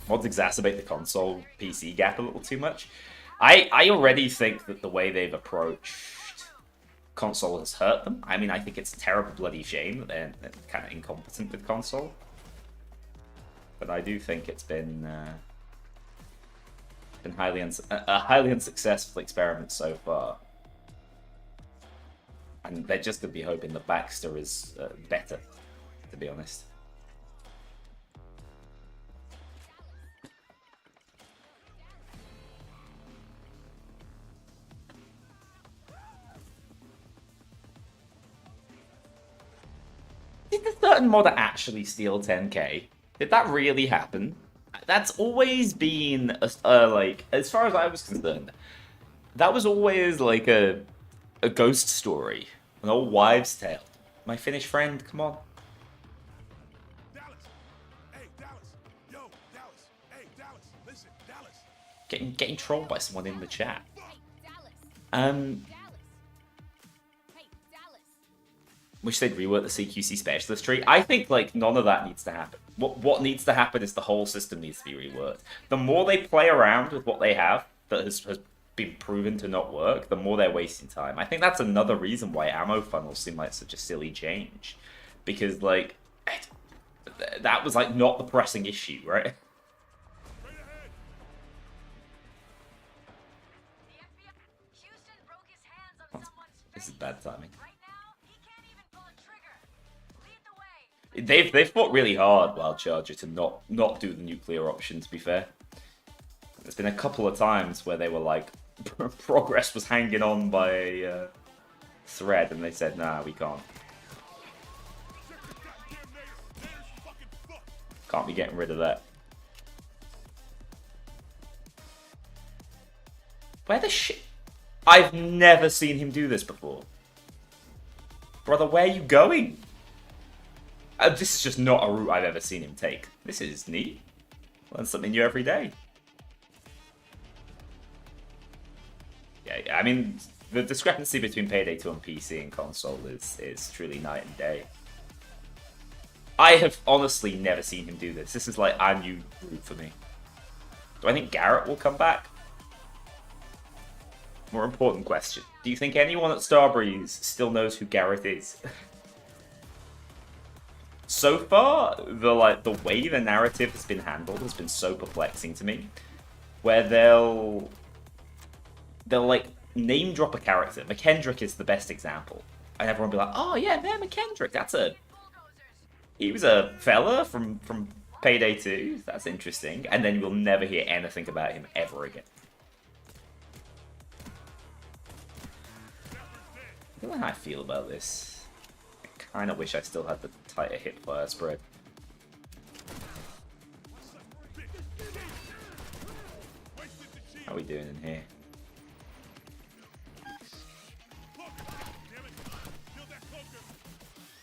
Mods exacerbate the console PC gap a little too much. I already think that the way they've approached console has hurt them. I mean, I think it's a terrible bloody shame that they're kind of incompetent with console. But I do think it's been a highly unsuccessful experiment so far. And they're just going to be hoping that Baxter is better, to be honest. Did the certain modder actually steal 10k? Did that really happen? That's always been, like, as far as I was concerned, that was always like a ghost story. An old wives' tale. My Finnish friend, come on. Dallas. Hey, Dallas. Yo, Dallas. Hey, Dallas. Listen, Dallas. Getting trolled by someone in the chat. Hey, Dallas. Um, Dallas. Hey, Dallas. wish they'd rework the CQC specialist tree. I think like none of that needs to happen. What needs to happen is the whole system needs to be reworked. The more they play around with what they have that has been proven to not work, the more they're wasting time. I think that's another reason why ammo funnels seem like such a silly change, because like that was like not the pressing issue, right? This is bad timing. They've fought really hard, Wild Charger, to not do the nuclear option, to be fair. There's been a couple of times where they were like, progress was hanging on by a thread, and they said, nah, we can't. Can't be getting rid of that. Where the shit? I've never seen him do this before. Brother, where are you going? This is just not a route I've ever seen him take. This is neat. Learn something new every day. Yeah, I mean, the discrepancy between Payday 2 on PC and console is truly night and day. I have honestly never seen him do this. This is like a new route for me. Do I think Garrett will come back? More important question. Do you think anyone at Starbreeze still knows who Garrett is? So far, the way the narrative has been handled has been so perplexing to me. Where they'll like name drop a character. McKendrick is the best example. And everyone will be like, oh yeah, man, McKendrick, he was a fella from Payday 2. That's interesting. And then you will never hear anything about him ever again. I don't know how I feel about this. I kind of wish I still had the tighter hipfire spread. How are we doing in here?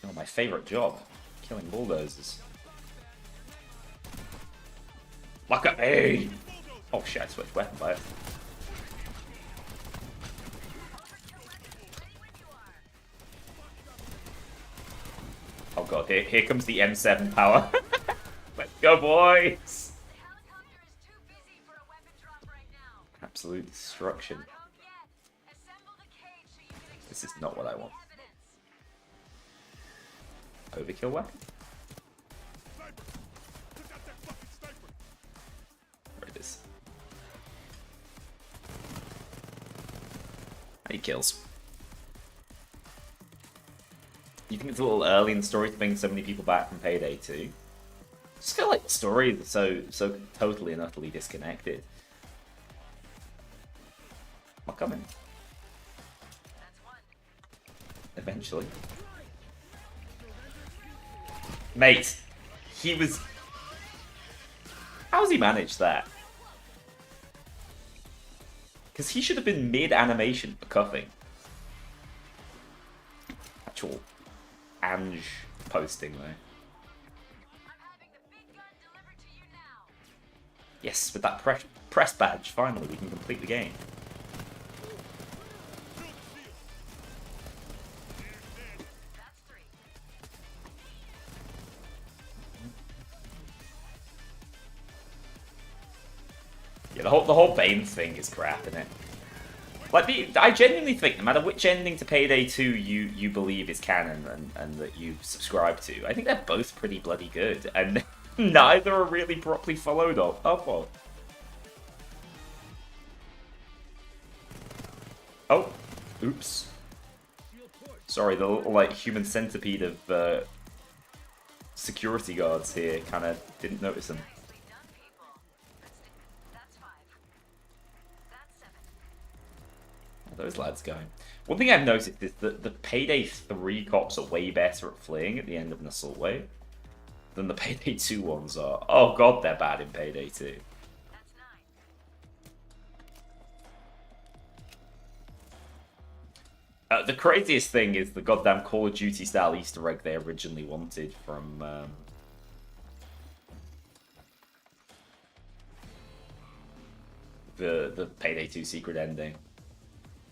Oh, my favorite job. Killing bulldozers. Look at me! Oh shit, I switched weapon by it. Oh god, here comes the M7 power. Let's go, boys! Absolute destruction. This is not what I want. Overkill weapon? Where it is. He kills. You think it's a little early in the story to bring so many people back from Payday 2? I just feel like the story is so totally and utterly disconnected. I'm coming. Eventually. Mate! He was... How's he managed that? Because he should have been mid-animation for cuffing. Actual Ange posting, though. I'm having the big gun delivered to you now. Yes, with that press badge, finally, we can complete the game. That's 3. Yeah, the whole Bane thing is crap, isn't it? Like, I genuinely think no matter which ending to Payday 2 you believe is canon and that you subscribe to, I think they're both pretty bloody good, and neither are really properly followed up on. Oh, oops. Sorry, the little, like, human centipede of security guards here kind of didn't notice them. Nicely done, people. That's 5. That's 7. Those lads going. One thing I've noticed is that the Payday 3 cops are way better at fleeing at the end of an assault wave than the Payday 2 ones are. Oh god, they're bad in Payday 2. That's 9. The craziest thing is the goddamn Call of Duty style Easter egg they originally wanted from the Payday 2 secret ending.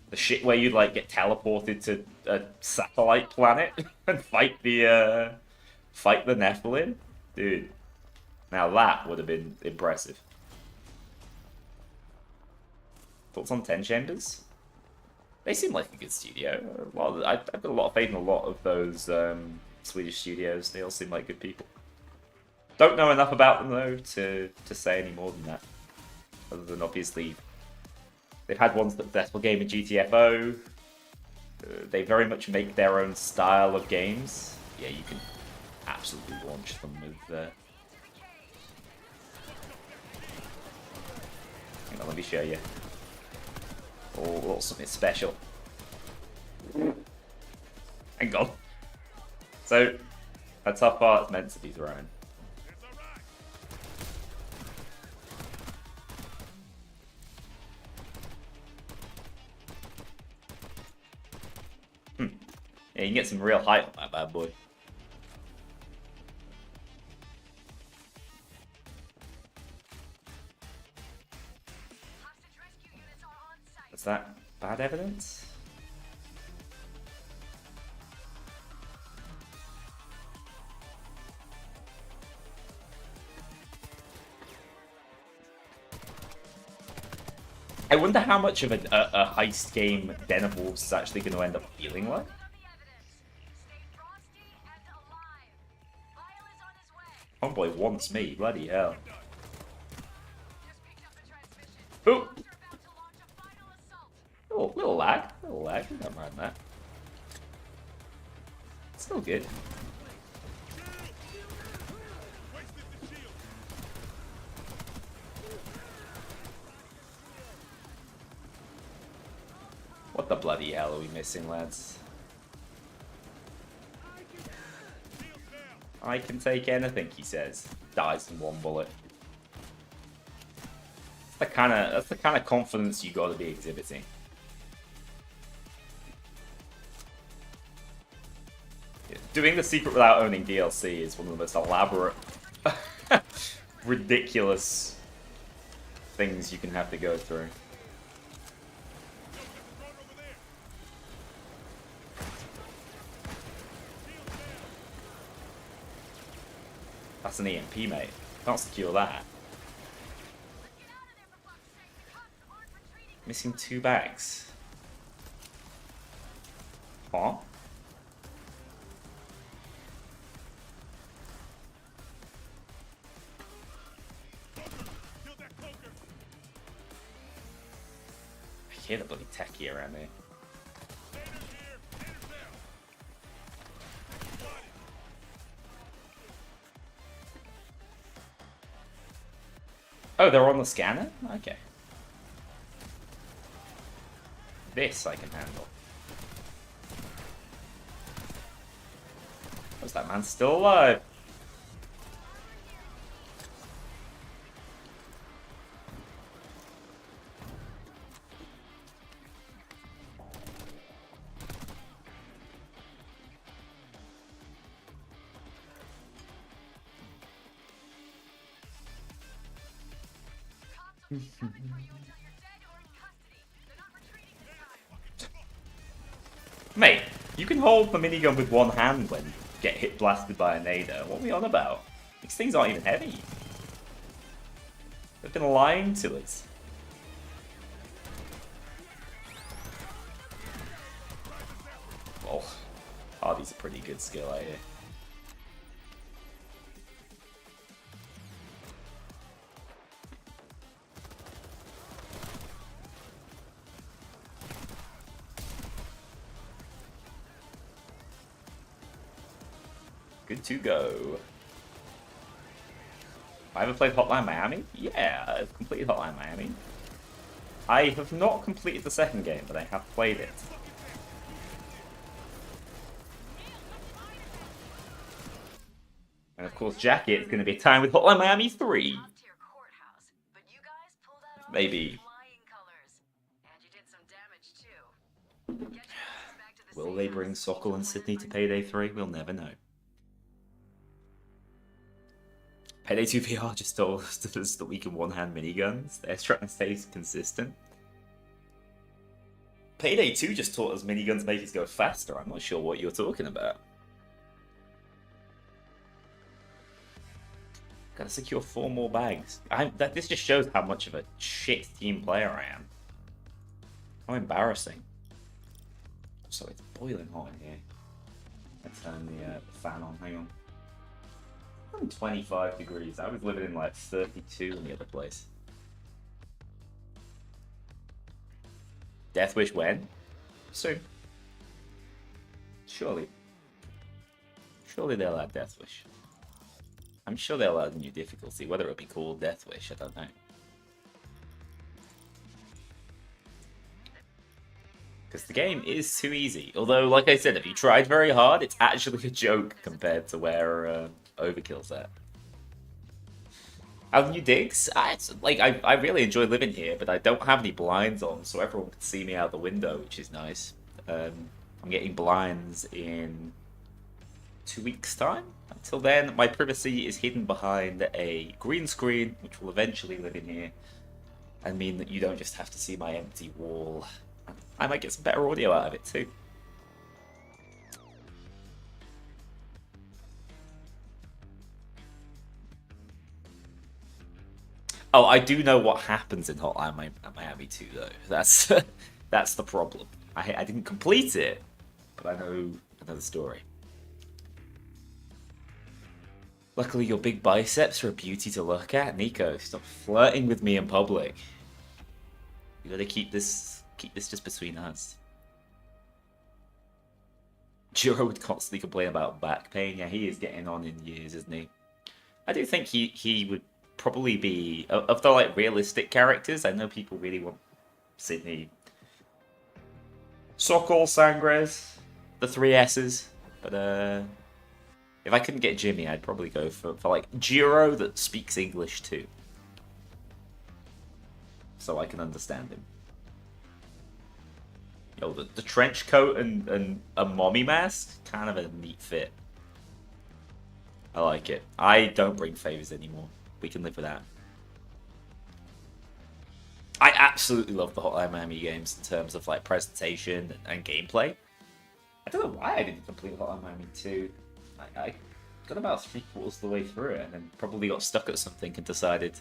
The shit where you'd like get teleported to a satellite planet and fight the Nephilim, dude. Now that would have been impressive. Thoughts on 10 Chambers? They seem like a good studio. I've got a lot of faith in a lot of those Swedish studios. They all seem like good people. Don't know enough about them though to say any more than that. Other than obviously they've had one successful game in GTFO. They very much make their own style of games. Yeah, you can absolutely launch them with. Hang on, let me show you. Oh, something special. Hang on. So, that's how far it's meant to be thrown. Yeah, you can get some real height on that bad boy. Hostage rescue units are on site. Is that bad evidence? I wonder how much of a heist game Den of Wolves is actually going to end up feeling like. Of the evidence. Stay frosty and alive. Lyle is on his way. Homeboy wants me, bloody hell. Just picked up the transmission. Ooh. They're about to launch a final assault. Oh, little lag. Little lag. I don't mind that. Still good. What the bloody hell are we missing, lads? I can take anything, he says. Dies in one bullet. That's the kind of confidence you got to be exhibiting. Yeah, doing the secret without owning DLC is one of the most elaborate, ridiculous things you can have to go through. That's an EMP, mate. Can't secure that. Get out of there for fuck's sake. Cops aren't retreating. Missing 2 bags. Huh? I hear the bloody techie around here. Oh, they're on the scanner? Okay. This I can handle. Was that man still alive? Mate, you can hold the minigun with one hand when you get hit blasted by a nader. What are we on about? These things aren't even heavy. They've been lying to us. Well, Hardy's a pretty good skill out here. Good to go. I haven't played Hotline Miami? Yeah, I've completed Hotline Miami. I have not completed the second game, but I have played it. And of course, Jacket is going to be a time with Hotline Miami 3. Top-tier courthouse, but you guys pulled out all Maybe. the flying colors. And you did some damage too. Get your asses back to the Will safe they bring house. Sokol and Sydney to Payday 3? We'll never know. Payday 2 VR just told us that we can one-hand miniguns. They're trying to stay consistent. Payday 2 just taught us miniguns make us go faster. I'm not sure what you're talking about. Gotta secure 4 more bags. This just shows how much of a shit team player I am. How embarrassing. So it's boiling hot in here. Let's turn the fan on. Hang on. 25 degrees. I was living in like 32 in the other place. Deathwish when? Soon. Surely. Surely they'll add Deathwish. I'm sure they'll add a new difficulty. Whether it'll be called Deathwish, I don't know. Because the game is too easy. Although, like I said, if you tried very hard, it's actually a joke compared to where Overkill's at. Have new digs? I really enjoy living here, but I don't have any blinds on, so everyone can see me out the window, which is nice. I'm getting blinds in 2 weeks' time. Until then, my privacy is hidden behind a green screen, which will eventually live in here, and mean that you don't just have to see my empty wall. I might get some better audio out of it too. Oh, I do know what happens in Hotline Miami 2, though. That's that's the problem. I didn't complete it, but I know the story. Luckily, your big biceps are a beauty to look at. Nico, stop flirting with me in public. You gotta keep this just between us. Jiro would constantly complain about back pain. Yeah, he is getting on in years, isn't he? I do think he would probably be of the like realistic characters. I know people really want Sydney, Sokol, Sangres, the 3 S's, but if I couldn't get Jimmy, I'd probably go for like Jiro that speaks English too, so I can understand him. Yo, the trench coat and a mommy mask, kind of a neat fit. I like it. I don't bring favors anymore. We can live with that. I absolutely love the Hotline Miami games in terms of like presentation and gameplay. I don't know why I didn't complete Hotline Miami 2. I got about 3/4 of the way through it and then probably got stuck at something and decided,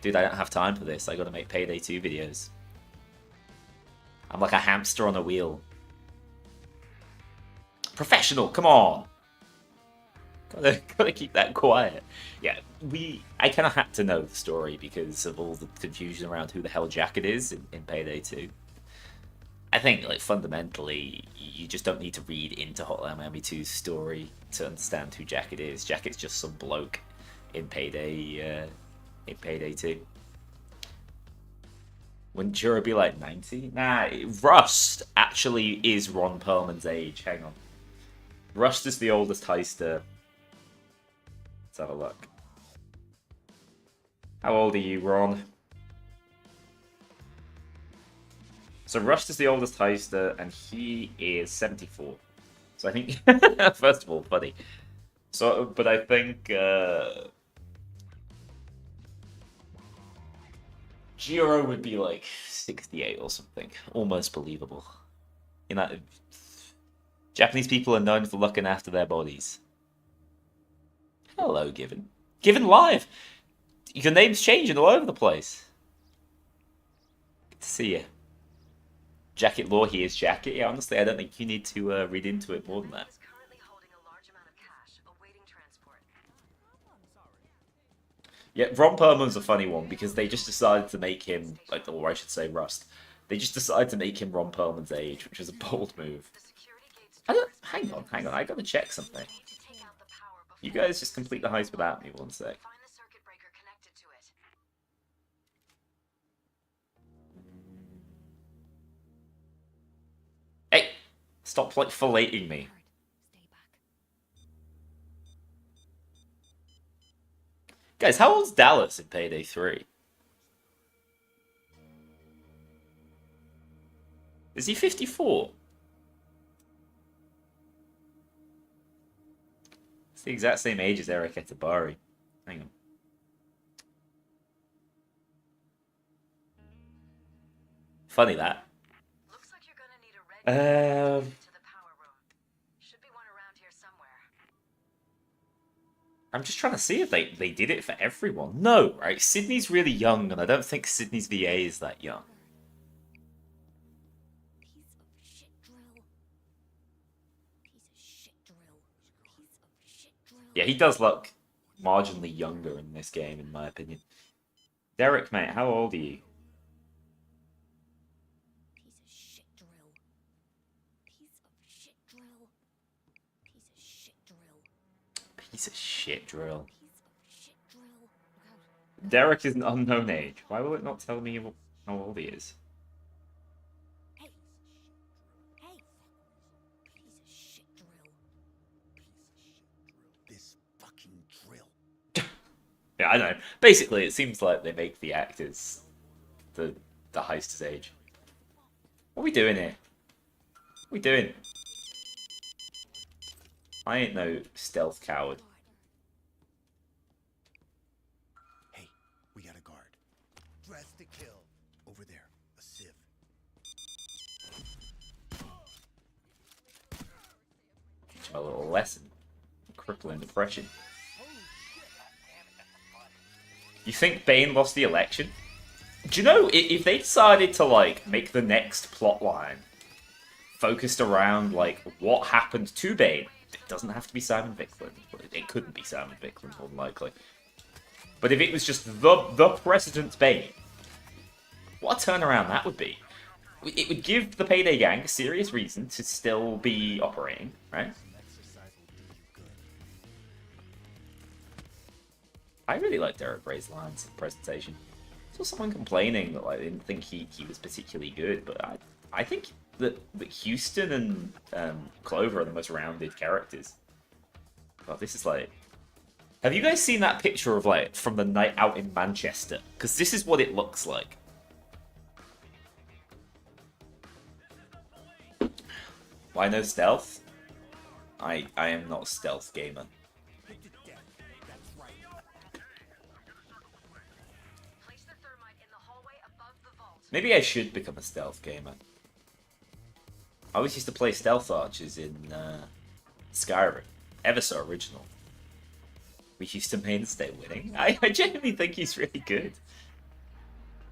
dude, I don't have time for this. I gotta make Payday 2 videos. I'm like a hamster on a wheel. Professional, come on! Gotta keep that quiet. Yeah, I kind of had to know the story because of all the confusion around who the hell Jacket is in Payday 2. I think, like, fundamentally, you just don't need to read into Hotline Miami 2's story to understand who Jacket is. Jacket's just some bloke in Payday 2. Wouldn't Jura be like 90? Nah, Rust actually is Ron Perlman's age. Hang on. Rust is the oldest heister. Let's have a look. How old are you, Ron? So Rust is the oldest heister, and he is 74. So I think, first of all, funny. So, but I think Giro would be like 68 or something. Almost believable. You know, Japanese people are known for looking after their bodies. Hello, Given. Given live! Your name's changing all over the place. Good to see you. Jacket Law, he is Jacket. Yeah, honestly, I don't think you need to read into it more than that. is currently holding a large amount of cash awaiting transport. Yeah, Ron Perlman's a funny one because they just decided to make him, like, or I should say Rust. They just decided to make him Ron Perlman's age, which was a bold move. The security gates I don't. Hang on. I gotta check something. need to take out the power before You guys just complete the heist without me. One sec. find the circuit breaker connected to it. Hey, stop like filleting me. Stay back. Guys, how old's Dallas in Payday 3? Is he 54? It's the exact same age as Eric Etabari. Hang on. Funny that. Looks like you're gonna need a red Um, to the power room. Should be one around here somewhere. I'm just trying to see if they did it for everyone. No, right? Sydney's really young, and I don't think Sydney's VA is that young. Piece of shit drill. Piece of shit drill. Piece of shit drill. Yeah, he does look marginally younger in this game, in my opinion. Derek, mate, how old are you? Piece of shit drill. Piece of shit drill. Piece of shit drill. Piece of shit drill. Piece of shit drill. Look out. Derek is an unknown age. Why will it not tell me how old he is? Hey. Hey. Piece of shit drill. This fucking drill. Yeah, I know. Basically, it seems like they make the actors the heist's age. What are we doing here? What are we doing? I ain't no stealth coward. Hey, we got a guard. Dress to kill. Over there, a sieve. Teach him a little lesson. Crippling depression. You think Bane lost the election? Do you know, if they decided to, like, make the next plotline focused around, like, what happened to Bane, it doesn't have to be Simon Vickland. It couldn't be Simon Vickland, more than likely. But if it was just the President's Bane, what a turnaround that would be. It would give the Payday gang a serious reason to still be operating, right? I really liked Derek Ray's lines in the presentation. I saw someone complaining that like, they didn't think he was particularly good, but I think that Houston and Clover are the most rounded characters. Well, this is like... Have you guys seen that picture of like from the night out in Manchester? Because this is what it looks like. Why no stealth? I am not a stealth gamer. Place the thermite in the hallway above the vault. Maybe I should become a stealth gamer. I always used to play stealth archers in Skyrim. Ever so original. We used to mainstay winning. I genuinely think he's really good.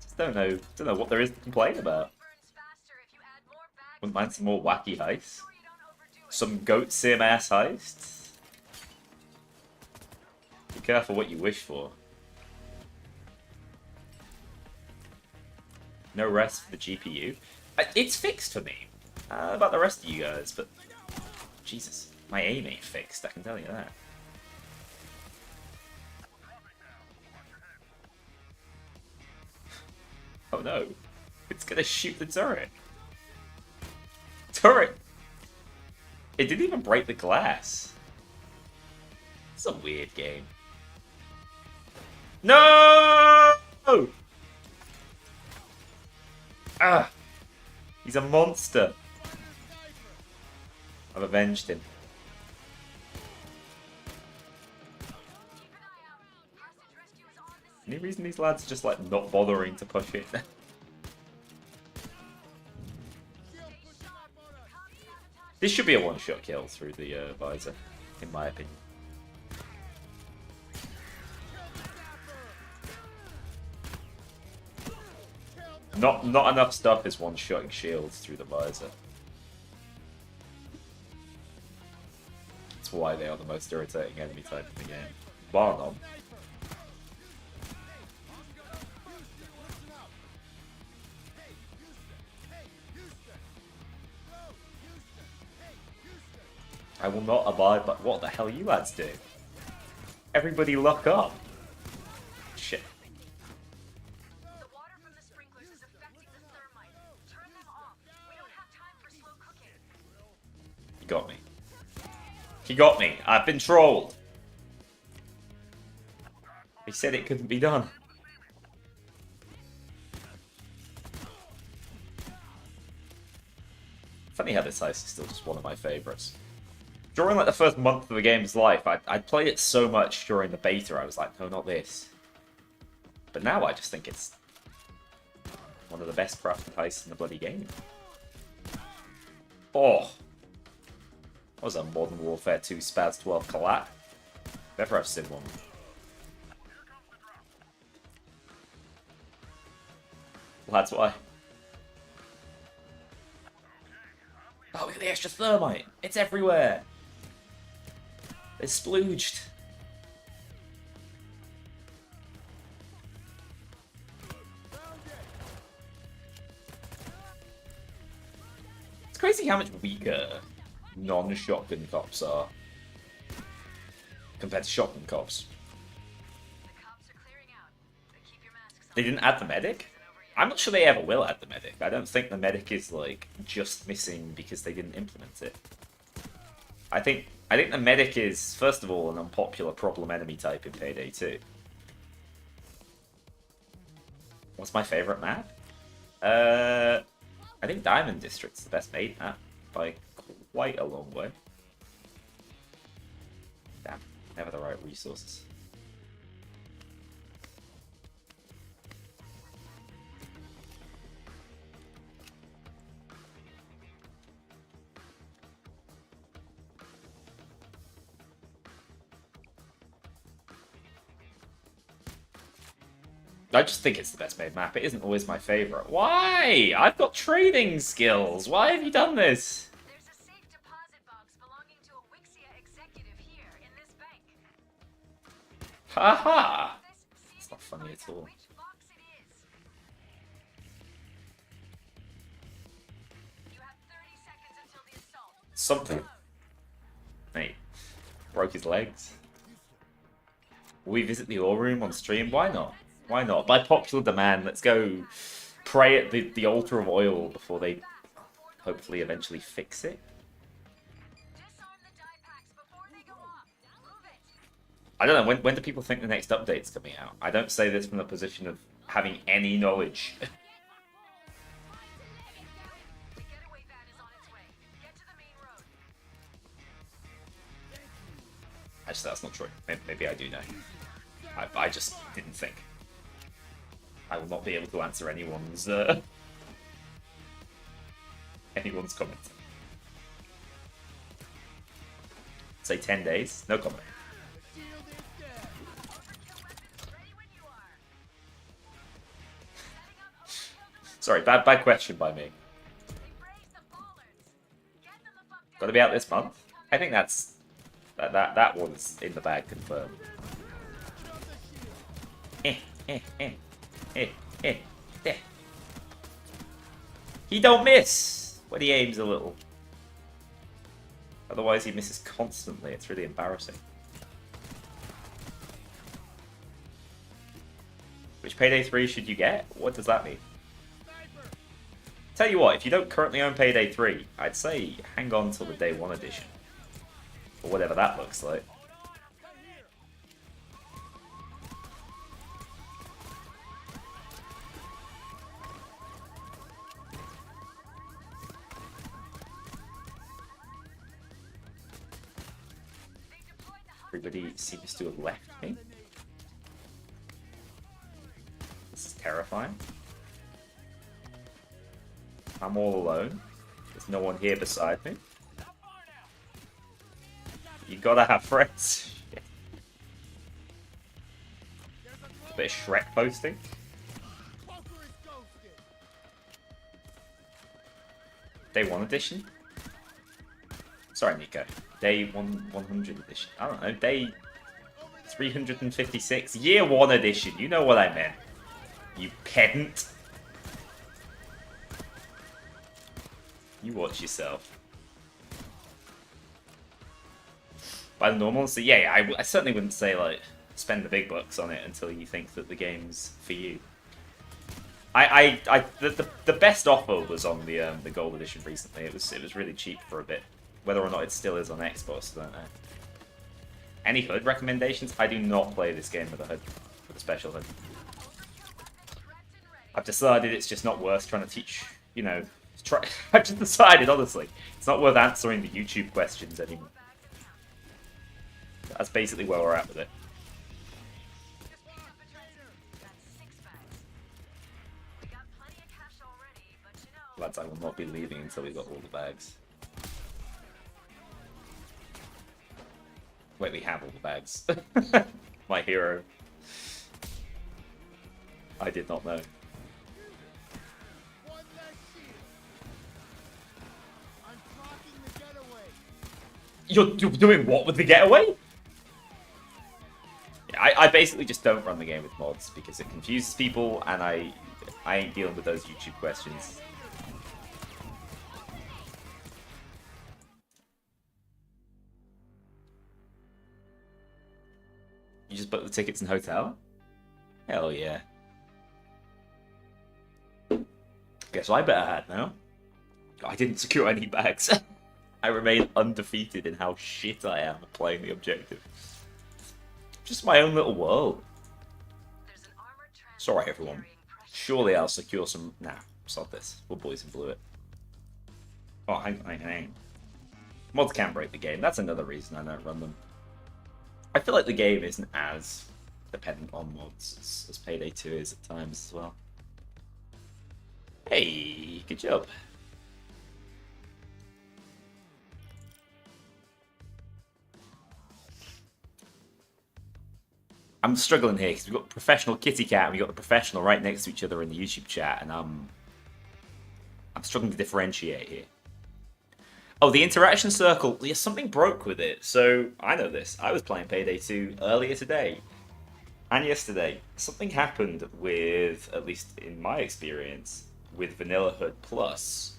Just don't know what there is to complain about. Burns faster if you add more bags. Wouldn't mind some more wacky heists. Sure you don't overdo it. Some goat sim ass heists. Be careful what you wish for. No rest for the GPU. It's fixed for me. About the rest of you guys, but Jesus, my aim ain't fixed. I can tell you that. Oh no, it's gonna shoot the turret. Turret! It didn't even break the glass. It's a weird game. No! Ah! He's a monster. I've avenged him. Keep an eye out. Hostage rescue is on the Any reason these lads are just like not bothering to push it. This should be a one-shot kill through the visor, in my opinion. Not enough stuff is one-shotting shields through the visor. That's why they are the most irritating enemy type in the game. Bar none. I will not abide by what the hell you lads do. Everybody lock up. Shit. The water from the sprinklers is affecting the thermite. Turn them off. We don't have time for slow cooking. He got me. He got me. I've been trolled. He said it couldn't be done. Funny how this heist is still just one of my favorites. During like the first month of the game's life, I played it so much during the beta, I was like, no, not this. But now I just think it's one of the best crafted heists in the bloody game. Oh. That was a Modern Warfare 2 Spaz 12 collab. If ever I've seen one. Well, that's why. Oh, look at the extra thermite. It's everywhere. It's splooged. It's crazy how much weaker non-shotgun cops are compared to shotgun cops. The cops are clearing out, but keep your masks on. They didn't add the medic? I'm not sure they ever will add the medic. I don't think the medic is like just missing because they didn't implement it. I think the medic is, first of all, an unpopular problem enemy type in Payday 2. What's my favourite map? I think Diamond District's the best made map by quite a long way. Damn, never the right resources. I just think it's the best made map. It isn't always my favourite. Why? I've got trading skills. Why have you done this? There's a safe deposit box belonging to a Wixia executive here in this bank. Haha. See It's if not you funny can at find out all. which box it is. You have 30 seconds until the assault. Something. Mate, broke his legs. Will we visit the ore room on stream? Why not? Why not? By popular demand, let's go pray at the altar of oil before they hopefully eventually fix it. Disarm the die packs before they go off. Move it. I don't know, when do people think the next update's coming out? I don't say this from the position of having any knowledge. The getaway van is on its way. Get to the main road. Actually, that's not true. Maybe I do know. I just didn't think. I will not be able to answer anyone's anyone's comment. Say 10 days, no comment. Ready when you are. Setting up overkill. Sorry, bad question by me. Embrace the bollards. Get them the fuck down. Got to be out this month? I think that one's in the bag confirmed. He don't miss when he aims a little. Otherwise he misses constantly. It's really embarrassing. Which Payday 3 should you get? What does that mean? Tell you what, if you don't currently own Payday 3, I'd say hang on till the Day 1 edition. Or whatever that looks like. Everybody seems to have left me. terrifying. I'm all alone. There's no one here beside me. You gotta have friends. Shit. Bit of Shrek posting. Day 1 edition? Sorry, Nico. Day 100 edition. I don't know. Day 356. Year 1 edition. You know what I meant. You pedant. You watch yourself. By the normal, so yeah, I certainly wouldn't say like spend the big bucks on it until you think that the game's for you. The best offer was on the gold edition recently. It was really cheap for a bit. Whether or not it still is on Xbox, I don't know. Any HUD recommendations? I do not play this game with a HUD, with a special HUD. I've decided it's just not worth trying to teach, you know. I've just decided, honestly, it's not worth answering the YouTube questions anymore. That's basically where we're at with it. Lads, I will not be leaving until we got all the bags. Wait, we have all the bags. My hero. I did not know. You're doing what with the getaway? Yeah, I basically just don't run the game with mods because it confuses people and I ain't dealing with those YouTube questions. You just booked the tickets and hotel? Hell yeah. Guess I better had now. I didn't secure any bags. I remain undefeated in how shit I am at playing the objective. Just my own little world. Sorry everyone. Surely I'll secure some... Nah, sod this. We'll boys in blue it. Oh, hang on. Mods can break the game. That's another reason I don't run them. I feel like the game isn't as dependent on mods as Payday 2 is at times as well. Hey, good job. I'm struggling here because we've got professional kitty cat and we've got the professional right next to each other in the YouTube chat, and I'm struggling to differentiate here. Oh, the interaction circle. Yeah, something broke with it. So, I know this. I was playing Payday 2 earlier today. And yesterday. Something happened with, at least in my experience, with Vanilla HUD Plus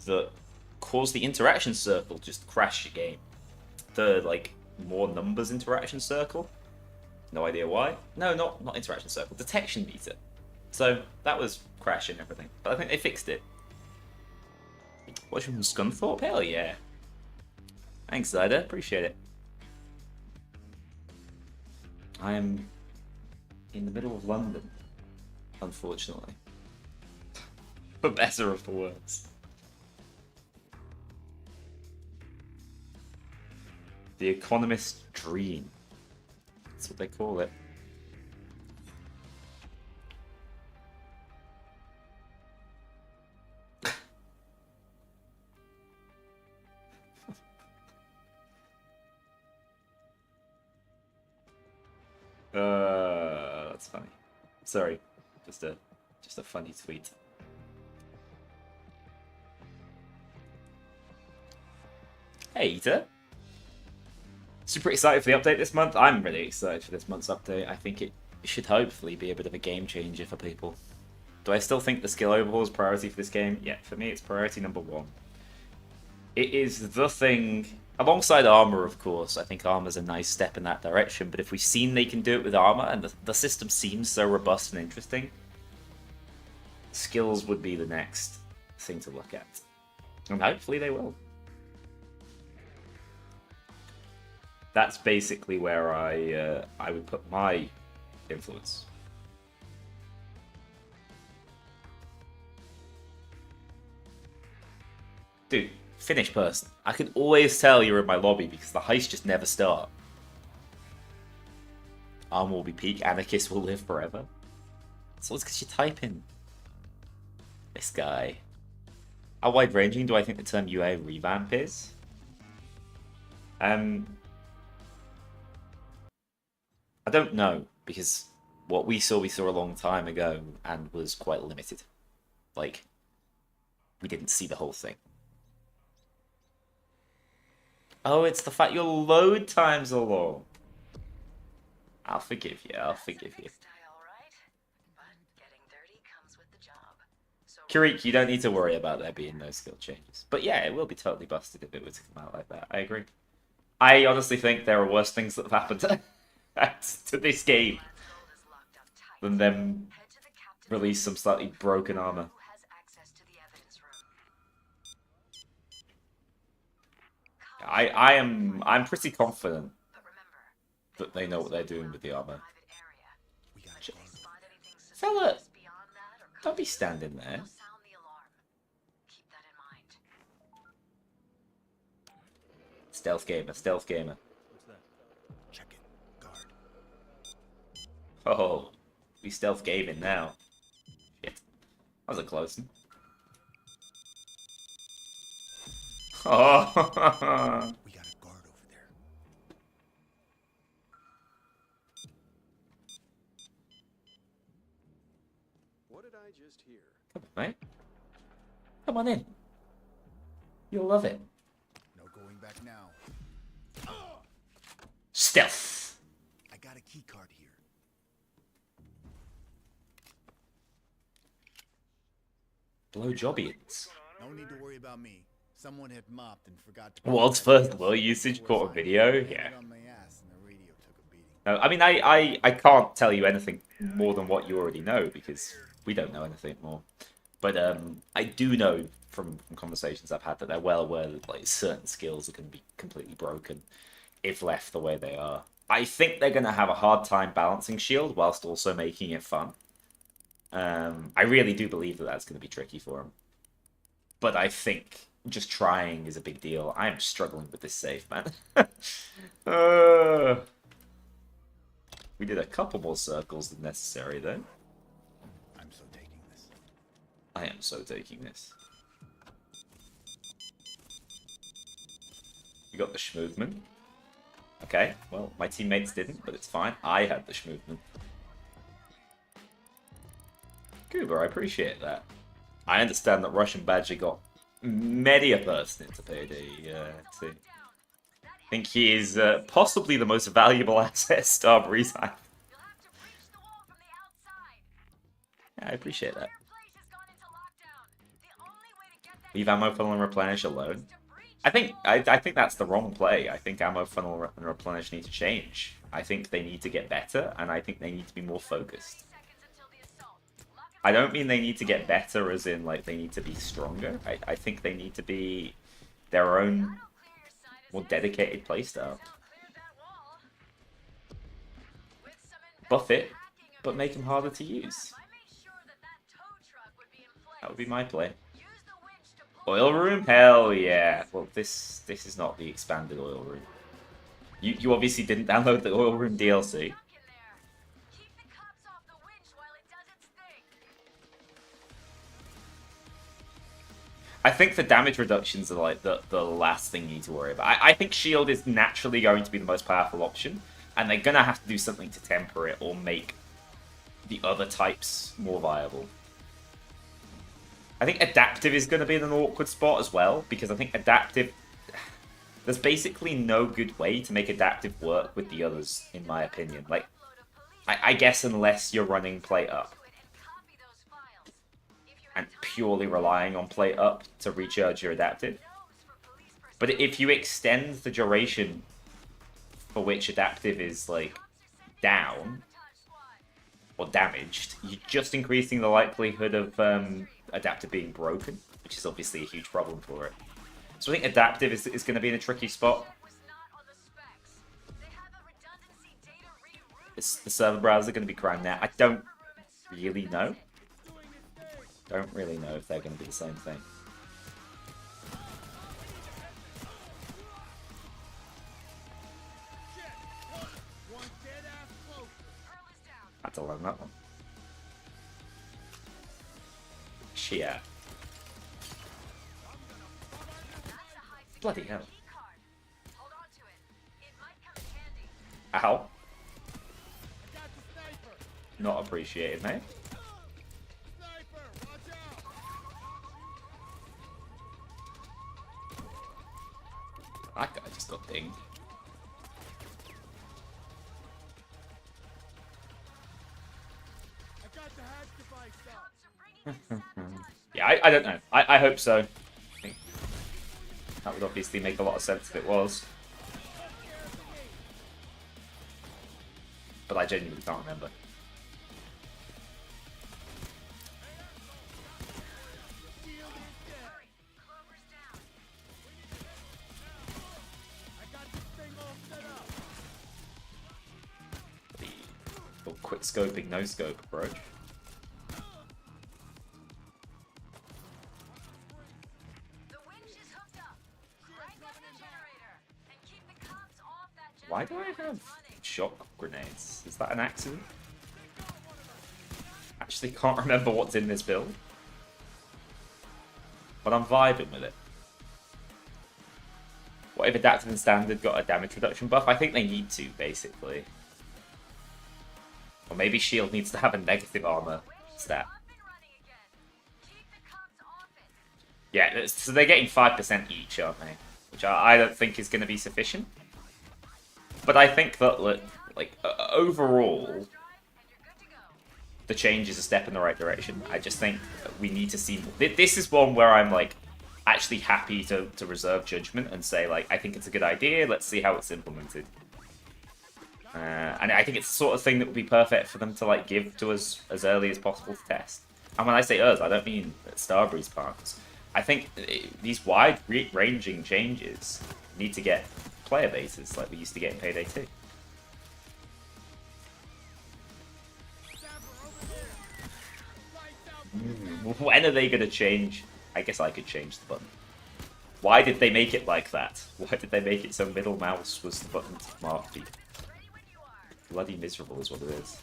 that caused the interaction circle just crash your game. The, like, more numbers interaction circle. No idea why. No, not interaction circle. Detection meter. So, that was crashing everything. But I think they fixed it. Watching from Scunthorpe? Hell yeah. Thanks, Zyda. Appreciate it. I am in the middle of London, unfortunately. For better or for worse. The Economist's Dream. That's what they call it. That's funny. Sorry, just a funny tweet. Hey, Eater. Super excited for the update this month. I'm really excited for this month's update. I think it should hopefully be a bit of a game changer for people. Do I still think the skill overhaul is priority for this game? Yeah, for me it's priority number 1. It is the thing, alongside armor of course. I think armor's a nice step in that direction, but if we've seen they can do it with armor and the system seems so robust and interesting, skills would be the next thing to look at. And hopefully they will. That's basically where I would put my influence. Dude, Finnish person. I can always tell you're in my lobby because the heists just never start. Armor will be peak, Anarchist will live forever. So it's because you type in this guy. How wide-ranging do I think the term UA revamp is? I don't know, because what we saw a long time ago and was quite limited. Like, we didn't see the whole thing. Oh, it's the fact your load times are long. I'll forgive you, I'll forgive you. Style, right? But getting dirty comes with the job. So Kirik, you don't need to worry about there being no skill changes. But yeah, it will be totally busted if it were to come out like that. I agree. I honestly think there are worse things that have happened to this game Gold is locked up tight. than them Head to the captain's release some slightly broken armor. who has access to the evidence room. I'm pretty confident But remember, that they know what they're doing with the armor. private area. We got If a they guard. spot anything Fella, suspicious beyond that or don't be close, standing there. they'll sound the alarm. Keep that in mind. Stealth gamer, stealth gamer. Check it. Guard. Oh, we stealth gaming now. Shit. That was a close one. Oh, We got a guard over there. What did I just hear? come on, mate. Come on in. You'll love it. No going back now. Stealth. I got a key card here. Blowjobbians. No need to worry about me. Someone had mopped and forgot to. World's first low usage caught a video? Yeah. On my ass and the radio took a beating. No, I mean, I can't tell you anything more than what you already know because we don't know anything more. But I do know from conversations I've had that they're well aware that like certain skills are going to be completely broken if left the way they are. I think they're going to have a hard time balancing shield whilst also making it fun. I really do believe that that's going to be tricky for them. But I think just trying is a big deal. I am struggling with this save, man. We did a couple more circles than necessary, though. I'm so taking this. I am so taking this. You got the schmovement. Okay, well, my teammates didn't, but it's fine. I had the schmovement. Goober, I appreciate that. I understand that Russian Badger got many a person into Payday too. I think he is possibly the most valuable asset Starbreeze has. You'll have to breach the wall from the outside. Yeah, I appreciate that. Your place has gone into lockdown. The only way to get that Leave ammo funnel and replenish alone. is to breach I think I think that's the wrong play. I think ammo funnel and replenish need to change. I think they need to get better, and I think they need to be more focused. 30 seconds until the assault. Lock and I don't mean they need to get better as in like they need to be stronger. I think they need to be their own clear your side as more dedicated playstyle. Don't clear that wall. With some Buff it, hacking but make them harder to use. I made sure that tow truck would be in place. That would be my play. Use the winch to pull Oil room? Hell yeah. Well, this is not the expanded oil room. You obviously didn't download the oil room DLC. stuck in there. Keep the cops off the winch while it does its thing. I think the damage reductions are like the last thing you need to worry about. I think shield is naturally going to be the most powerful option, and they're going to have to do something to temper it or make the other types more viable. I think adaptive is going to be in an awkward spot as well, because I think adaptive... There's basically no good way to make adaptive work with the others, in my opinion. Like, I guess unless you're running play up Copy those files. If you're and purely relying on play up to recharge your adaptive. for police But if you extend the duration for which adaptive is, like, down or damaged, you're just increasing the likelihood of adaptive being broken, which is obviously a huge problem for it. So I think adaptive is going to be in a tricky spot. was not on the specs. They have a redundancy data reroute. Is the server browser going to be crying now? I don't really know. Don't really know if they're going to be the same thing. One dead ass close. Pearl is down. Had to learn that one. she at? Bloody hell. Hold on to it. It might come in handy. Ow. Not appreciated, mate. That guy just got dinged. Yeah, I don't know. I hope so. I think that would obviously make a lot of sense if it was. But I genuinely can't remember. The quick scoping, no scope approach. The winch is hooked up. Crank up the generator and keep the cops off that generator. Why do I have shock grenades? Is that an accident? Actually can't remember what's in this build. But I'm vibing with it. What if Adaptive and Standard got a damage reduction buff? I think they need to, basically. Or maybe Shield needs to have a negative armor stat. Yeah, so they're getting 5% each, aren't they? Which I don't think is going to be sufficient. But I think that, like, overall, the change is a step in the right direction. I just think we need to see more. This is one where I'm, like, actually happy to reserve judgment and say, like, I think it's a good idea, let's see how it's implemented. And I think it's the sort of thing that would be perfect for them to, like, give to us as early as possible to test. And when I say us, I don't mean Starbreeze partners. I think these wide-ranging changes need to get player bases like we used to get in Payday 2. When are they going to change? I guess I could change the button. Why did they make it like that? Why did they make it so middle mouse was the button to mark people? Bloody miserable is what it is.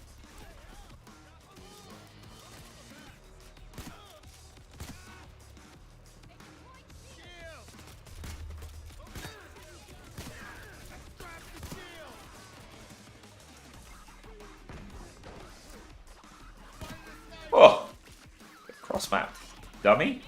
Oh! Cross map. Dummy?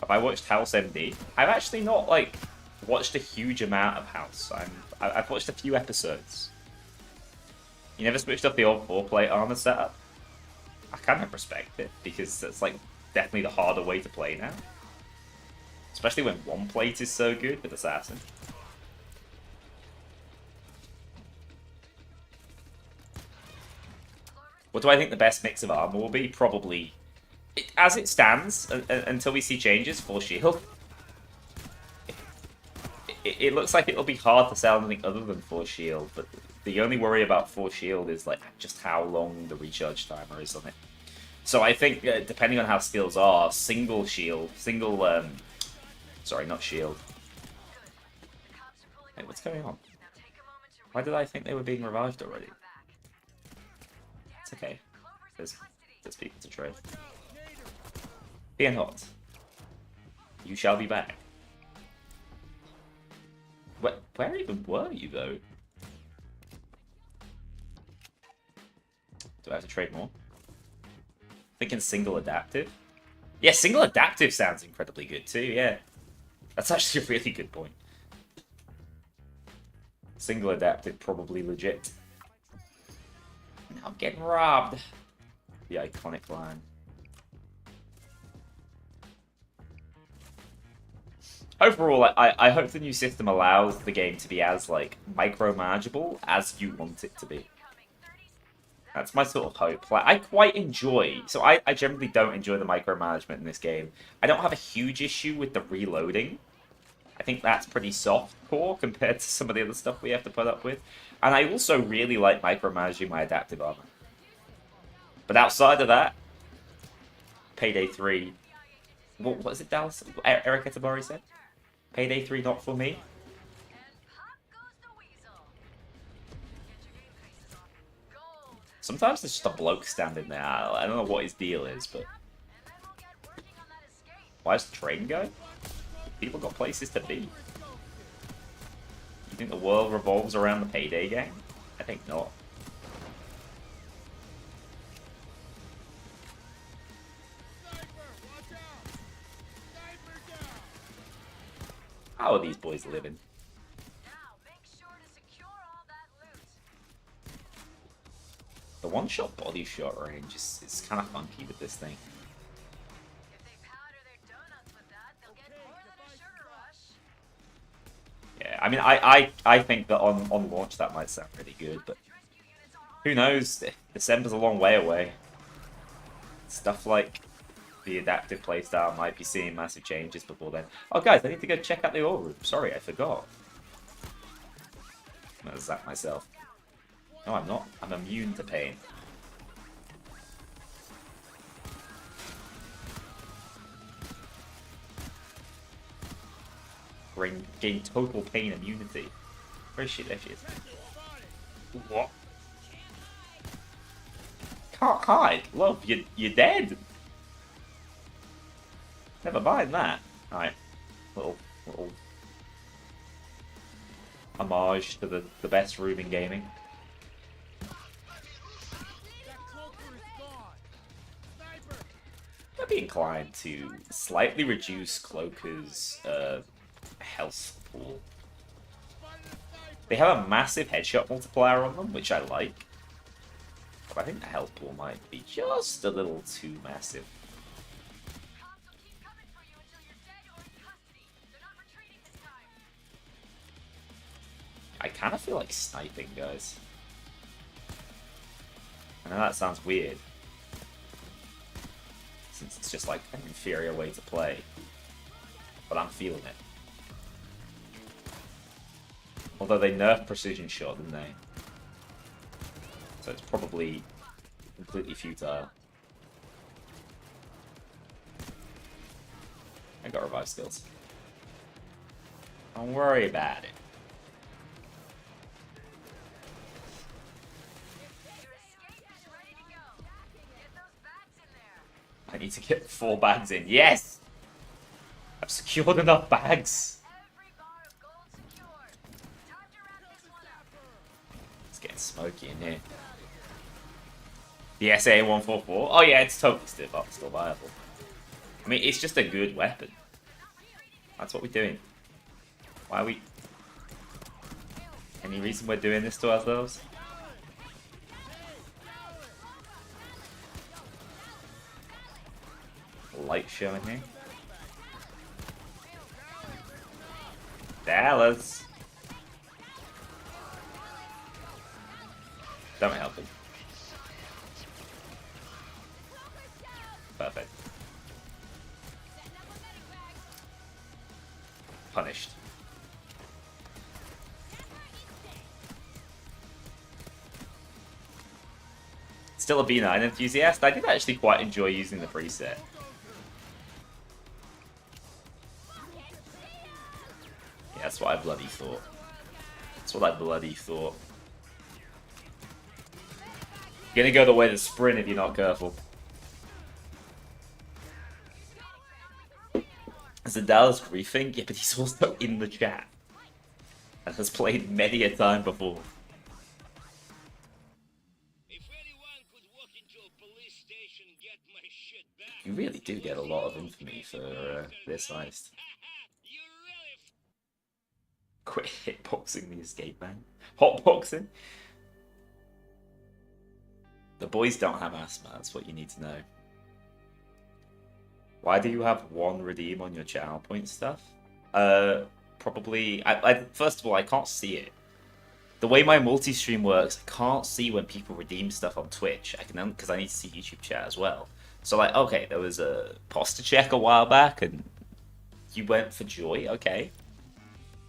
Have I watched House MD? I've actually not, like, watched a huge amount of House. I've watched a few episodes. You never switched up the old 4-plate armor setup? I kind of respect it, because it's, like, definitely the harder way to play now. Especially when 1-plate is so good with Assassin. What do I think the best mix of armor will be? Probably, as it stands, until we see changes, for shield. It looks like it'll be hard to sell anything other than 4 shield, but the only worry about 4 shield is like just how long the recharge timer is on it. So I think, depending on how skills are, single shield, sorry, not shield. Hey, what's going on? Why did I think they were being revived already? It's okay. There's people to trade. Fear not. You shall be back. Where even were you, though? Do I have to trade more? Thinking single adaptive? Yeah, single adaptive sounds incredibly good too, yeah. That's actually a really good point. Single adaptive, probably legit. Now I'm getting robbed. The iconic line. Overall, I hope the new system allows the game to be as, like, micromanageable as you want it to be. That's my sort of hope. Like, I quite enjoy... So I generally don't enjoy the micromanagement in this game. I don't have a huge issue with the reloading. I think that's pretty soft core compared to some of the other stuff we have to put up with. And I also really like micromanaging my adaptive armor. But outside of that, Payday 3. What was it, Dallas? Eric Etabari said? Payday 3 not for me? And pop goes the weasel. Get your game faces off. Gold. Sometimes there's just a bloke standing there. I don't know what his deal is, but... And then we'll get working on that escape. Why is the train going? People got places to be. You think the world revolves around the Payday game? I think not. How are these boys living? Now make sure to secure all that loot. The one-shot body shot range is kind of funky with this thing. If they powder their donuts with that, they'll get more than a sugar rush. Yeah, I mean, I think that on launch that might sound really good, but Rescue units are on who knows? December's a long way away. Stuff like the adaptive playstyle might be seeing massive changes before then. Oh, guys, I need to go check out the oil room. Sorry, I forgot. I'm gonna zap myself. No, I'm not. I'm immune to pain. Gain total pain immunity. Where is she? There she is. What? Can't hide. Love, you're dead. Never mind that. Alright. Little homage to the best room in gaming. I'd be inclined to slightly reduce Cloaker's health pool. They have a massive headshot multiplier on them, which I like. But I think the health pool might be just a little too massive. Cops will keep coming for you until you're dead or in custody. They're not retreating this time. I kind of feel like sniping, guys. I know that sounds weird, since it's just like an inferior way to play, but I'm feeling it. Although they nerfed precision shot, didn't they? So it's probably completely futile. I got revive skills. Don't worry about it. Your escape is ready to go. Get those bags in there. I need to get 4 bags in. Yes! I've secured enough bags. Every bar of gold secured. Time to wrap this one up. It's getting smoky in here. The SA-144? Oh yeah, it's totally still viable. I mean, it's just a good weapon. That's what we're doing. Why are we... Any reason we're doing this to ourselves? Light showing here. Dallas! Don't help him. Perfect. Punished. Still a B9 enthusiast. I did actually quite enjoy using the preset. Yeah, that's what I bloody thought. That's what I bloody thought. You're gonna go the way of the sprint if you're not careful. Is it Dallas griefing? Yeah, but he's also in the chat. And has played many a time before. If anyone could walk into a police station and get my shit back. You really do get a lot of infamy for this heist. You really Quit hitboxing the escape man. Hotboxing? The boys don't have asthma, that's what you need to know. Why do you have 1 redeem on your channel point stuff? Probably... first of all, I can't see it. The way my multi-stream works, I can't see when people redeem stuff on Twitch. I can because I need to see YouTube chat as well. So like, okay, there was a posture check a while back, and you went for joy. Okay,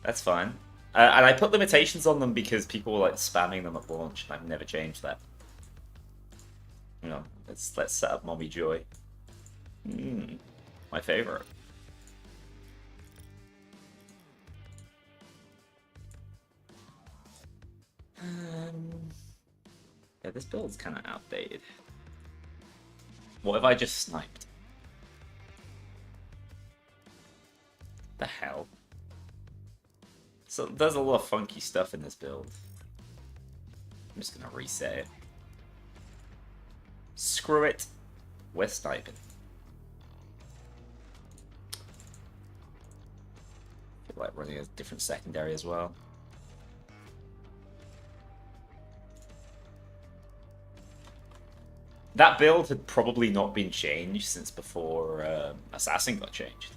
that's fine. And I put limitations on them because people were like spamming them at launch, and I've never changed that. You know, let's set up Mommy Joy. My favorite. Yeah, this build's kind of outdated. What if I just sniped? The hell? So there's a lot of funky stuff in this build. I'm just gonna reset it. Screw it. We're sniping. I feel like running a different secondary as well. That build had probably not been changed since before Assassin got changed.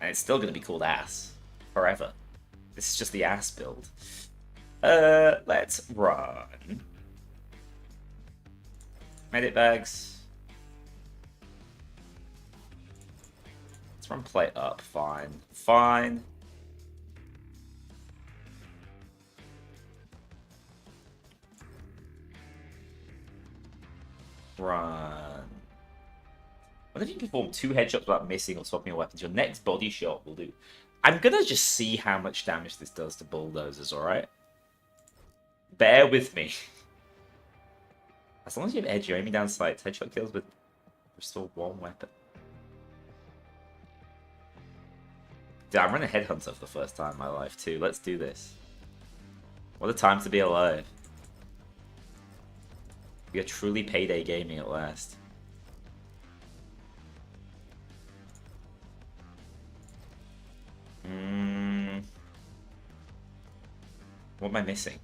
And it's still going to be called Ass. Forever. This is just the Ass build. Let's run. Medic bags. Let's run play up. Fine. Fine. Run. What if you perform 2 headshots without missing or swapping your weapons? Your next body shot will do. I'm gonna just see how much damage this does to bulldozers, alright? Bear with me. As long as you have edge, you're aiming down sights. Headshot kills with restore 1 weapon. Dude, I'm running Headhunter for the first time in my life too. Let's do this. What a time to be alive. We are truly Payday gaming at last. What am I missing?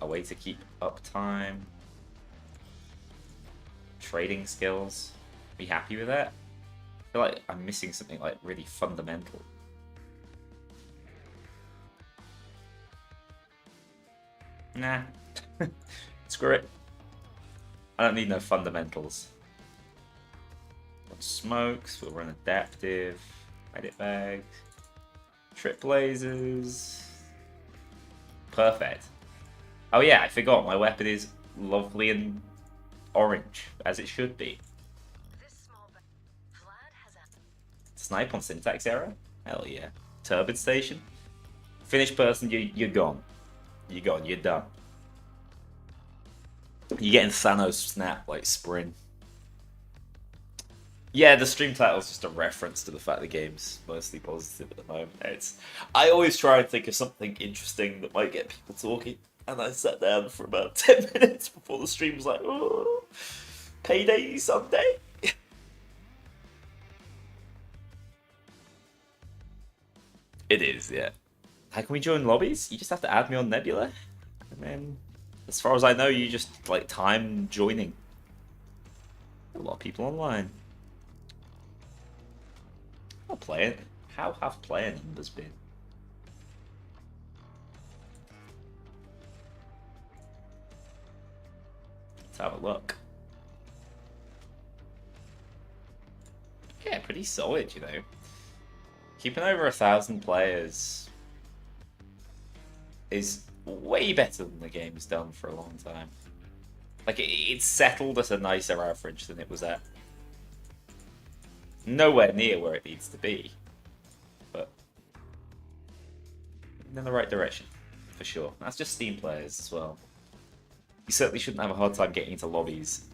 A way to keep uptime. Trading skills. Be happy with that? I feel like I'm missing something like really fundamental. Nah. Screw it. I don't need no fundamentals. Smokes, we'll run adaptive, edit bags, trip lasers. Perfect. Oh yeah, I forgot, my weapon is lovely and orange, as it should be. This small Vlad has a Snipe on syntax error? Hell yeah. Turbid station? Finished person, you're gone. You're gone, you're done. You're getting Thanos snap like Spring. Yeah, the stream title is just a reference to the fact the game's mostly positive at the moment. I always try and think of something interesting that might get people talking, and I sat down for about 10 minutes before the stream was like, oh, Payday Sunday? It is, yeah. How can we join lobbies? You just have to add me on Nebula, and then, as far as I know, you just, like, time joining. A lot of people online. I'll play it. How have player numbers been? Let's have a look. Yeah, pretty solid, you know. Keeping over 1,000 players is way better than the game's done for a long time. Like, it's settled at a nicer average than it was at. Nowhere near where it needs to be, but in the right direction, for sure. That's just Steam players as well. You certainly shouldn't have a hard time getting into lobbies.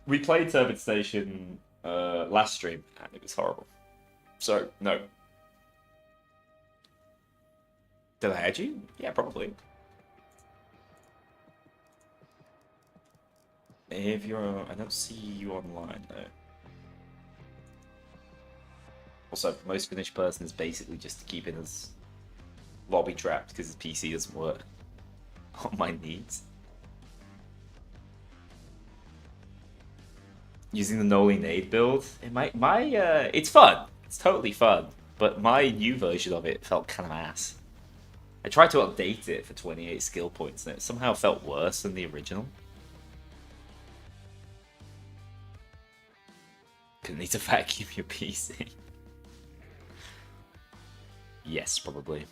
We played Turbid Station last stream, and it was horrible. So, no. Did I add you? Yeah, probably. If you're, I don't see you online though. Also, most finished person is basically just keeping his lobby trapped because his PC doesn't work on my needs. Using the Noli Nade build, it's fun. It's totally fun, but my new version of it felt kind of ass. I tried to update it for 28 skill points, and it somehow felt worse than the original. Gonna need to vacuum your PC. Yes, probably.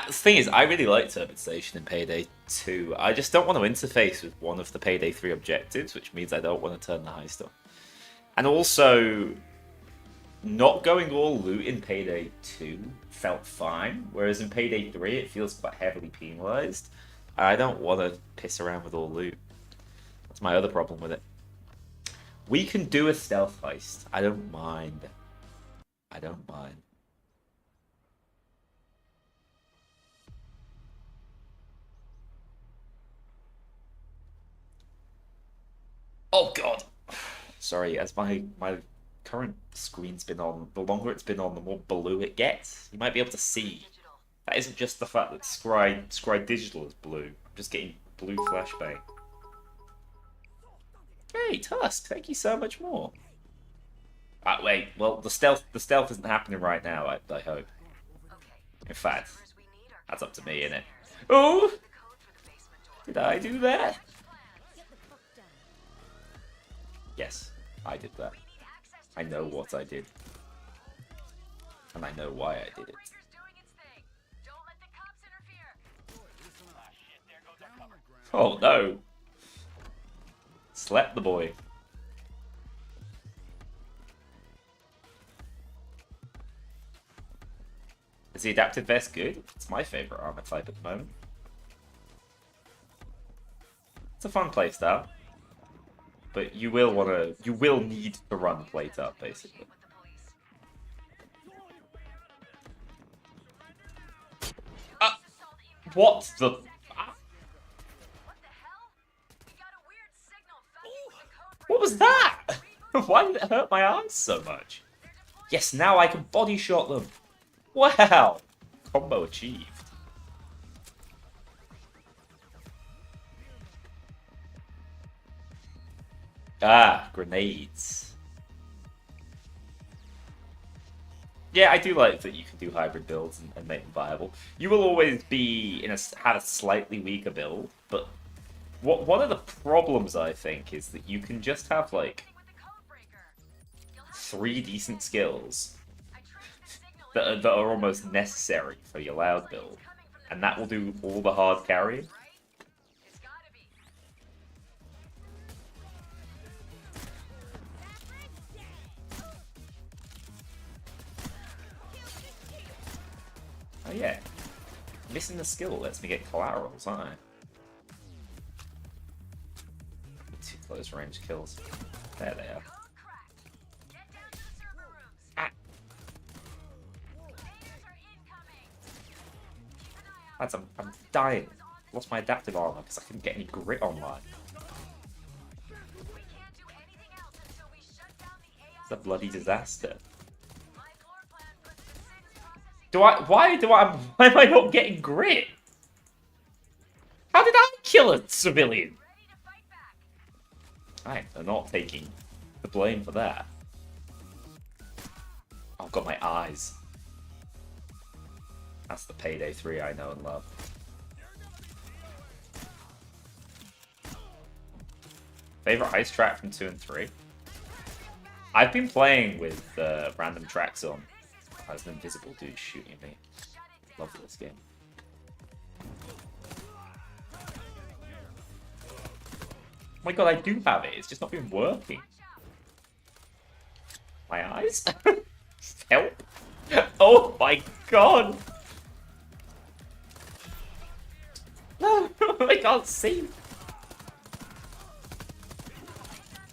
The thing is, I really like Monetization in Payday 2. I just don't want to interface with one of the Payday 3 objectives, which means I don't want to turn the heist on. And also, not going all loot in Payday 2 felt fine, whereas in Payday 3 it feels quite heavily penalized. I don't want to piss around with all loot. That's my other problem with it. We can do a stealth heist. I don't mind. I don't mind. Oh god! Sorry, as my current screen's been on, the longer it's been on, the more blue it gets. You might be able to see. That isn't just the fact that Scry Digital is blue. I'm just getting blue flashbang. Hey, Tusk, thank you so much more. Wait, well, the stealth isn't happening right now, I hope. In fact, that's up to me, innit? Oh! Did I do that? Yes, I did that. I know what I did. And I know why I did it. Oh no! Slept the boy. Is the adaptive vest good? It's my favourite armor type at the moment. It's a fun playstyle. But you will need to run plate up, basically. What the... What was that? Why did it hurt my eyes so much? Yes, now I can body shot them. Wow! Combo achieved. Ah, grenades. Yeah, I do like that you can do hybrid builds and make them viable. You will always be have a slightly weaker build, but one of the problems I think is that you can just have like 3 decent skills that are almost necessary for your loud build, and that will do all the hard carrying. Oh yeah, missing the skill lets me get collaterals, aren't I? 2 close range kills. There they are. Ah. Lads, I'm dying. Lost my adaptive armor because I couldn't get any grit online. It's a bloody disaster. Why am I not getting grit? How did I kill a civilian? I am not taking the blame for that. I've got my eyes. That's the Payday 3 I know and love. Favorite heist track from 2 and 3? I've been playing with random tracks on. There's an invisible dude shooting at me. Love this game. Oh my god, I do have it. It's just not been working. My eyes? Help! Oh my god! No, I can't see.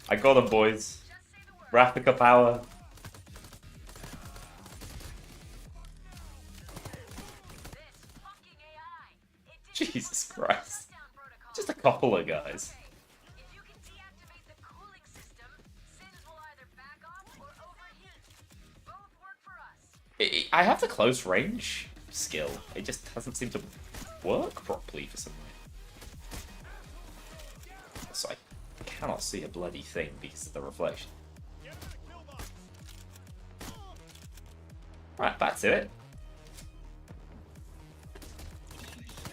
I got him, boys. Rapika power. Jesus Christ. Just a couple of guys. I have the close range skill. It just doesn't seem to work properly for some reason. So I cannot see a bloody thing because of the reflection. Right, back to it.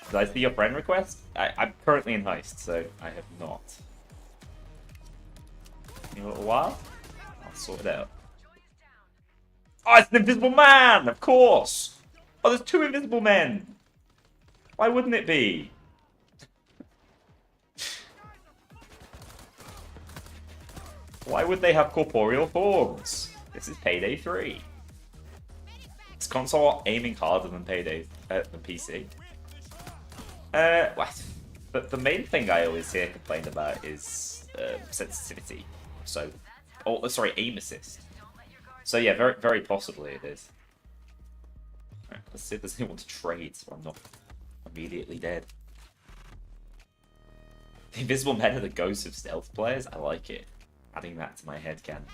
Did I see your friend request? I'm currently in Heist, so I have not. In a little while, I'll sort it out. Oh, it's an invisible man! Of course! Oh, there's 2 invisible men! Why wouldn't it be? Why would they have corporeal forms? This is Payday 3. Is console aiming harder than Payday than PC? What? But the main thing I always hear complained about is sensitivity. So, oh, sorry, aim assist. So yeah, very, very possibly it is. Right, let's see if there's anyone to trade, so I'm not immediately dead. The invisible men are the ghosts of stealth players. I like it. Adding that to my headcanon.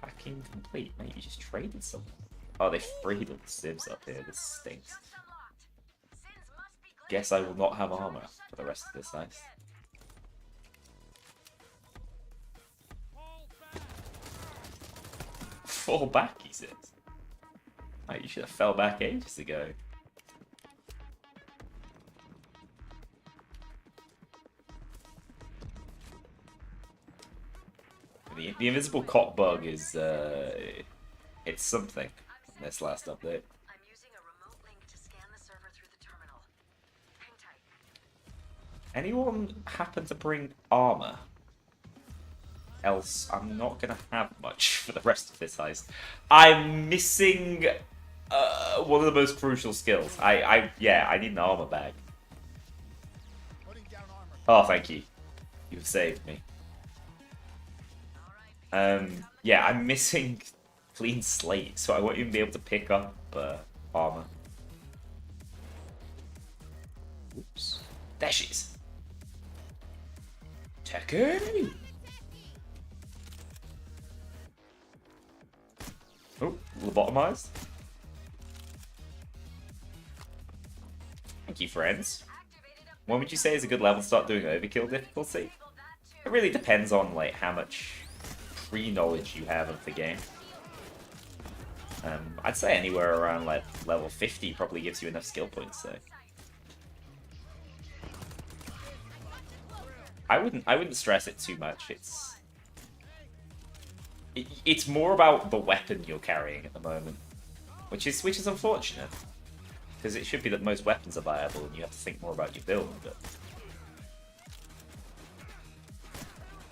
Hacking complete, mate. You just traded something. Oh, they freed all the civs up here. This stinks. Guess I will not have armor for the rest of this heist. Fall back, he says. Oh, you should have fell back ages ago. The invisible cop bug is, it's something in this last update. I'm using a remote link to scan the server through the terminal. Hang tight. Anyone happen to bring armor? Else, I'm not gonna have much for the rest of this heist. I'm missing one of the most crucial skills. Yeah, I need an armor bag. Oh, thank you. You've saved me. Yeah, I'm missing clean slate, so I won't even be able to pick up armor. Oops. There she is. Techie! Oh, lobotomized. Thank you, friends. When would you say is a good level to start doing overkill difficulty? It really depends on like how much pre-knowledge you have of the game. I'd say anywhere around like level 50 probably gives you enough skill points though. I wouldn't stress it too much. It's more about the weapon you're carrying at the moment, which is unfortunate because it should be that most weapons are viable and you have to think more about your build. But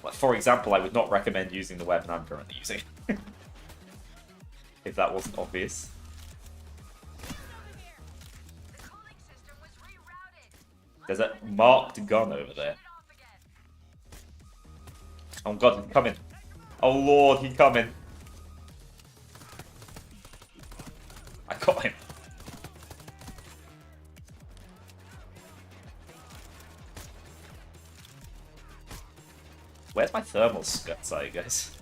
like, for example, I would not recommend using the weapon I'm currently using. If that wasn't obvious. There's a marked gun over there. Oh god, he's coming. Oh lord, he's coming. I got him. Where's my thermal guts, guys?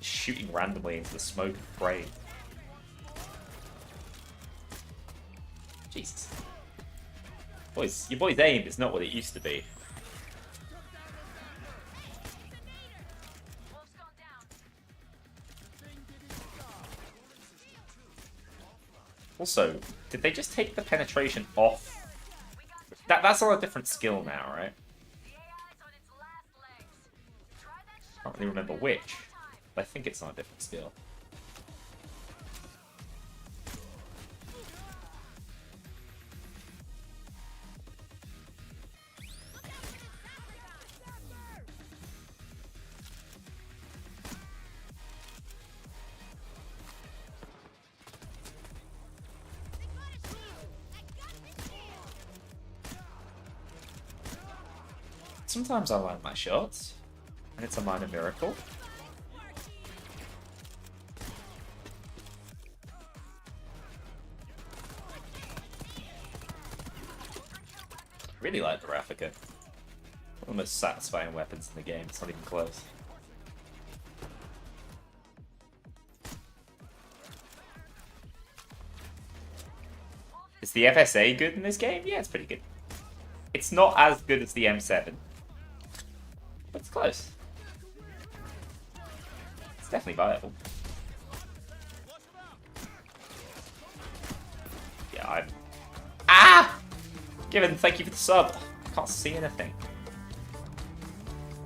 Shooting randomly into the smoke and praying. Jesus. Boys, your boy's aim is not what it used to be. Also, did they just take the penetration off? That's on a different skill now, right? I can't really remember which, but I think it's on a different skill. Sometimes I land my shots, and it's a minor miracle. I really like the Raffica. One of the most satisfying weapons in the game, it's not even close. Is the FSA good in this game? Yeah, it's pretty good. It's not as good as the M7. But it's close. It's definitely viable. Yeah, I'm... Ah! Given, thank you for the sub. I can't see anything.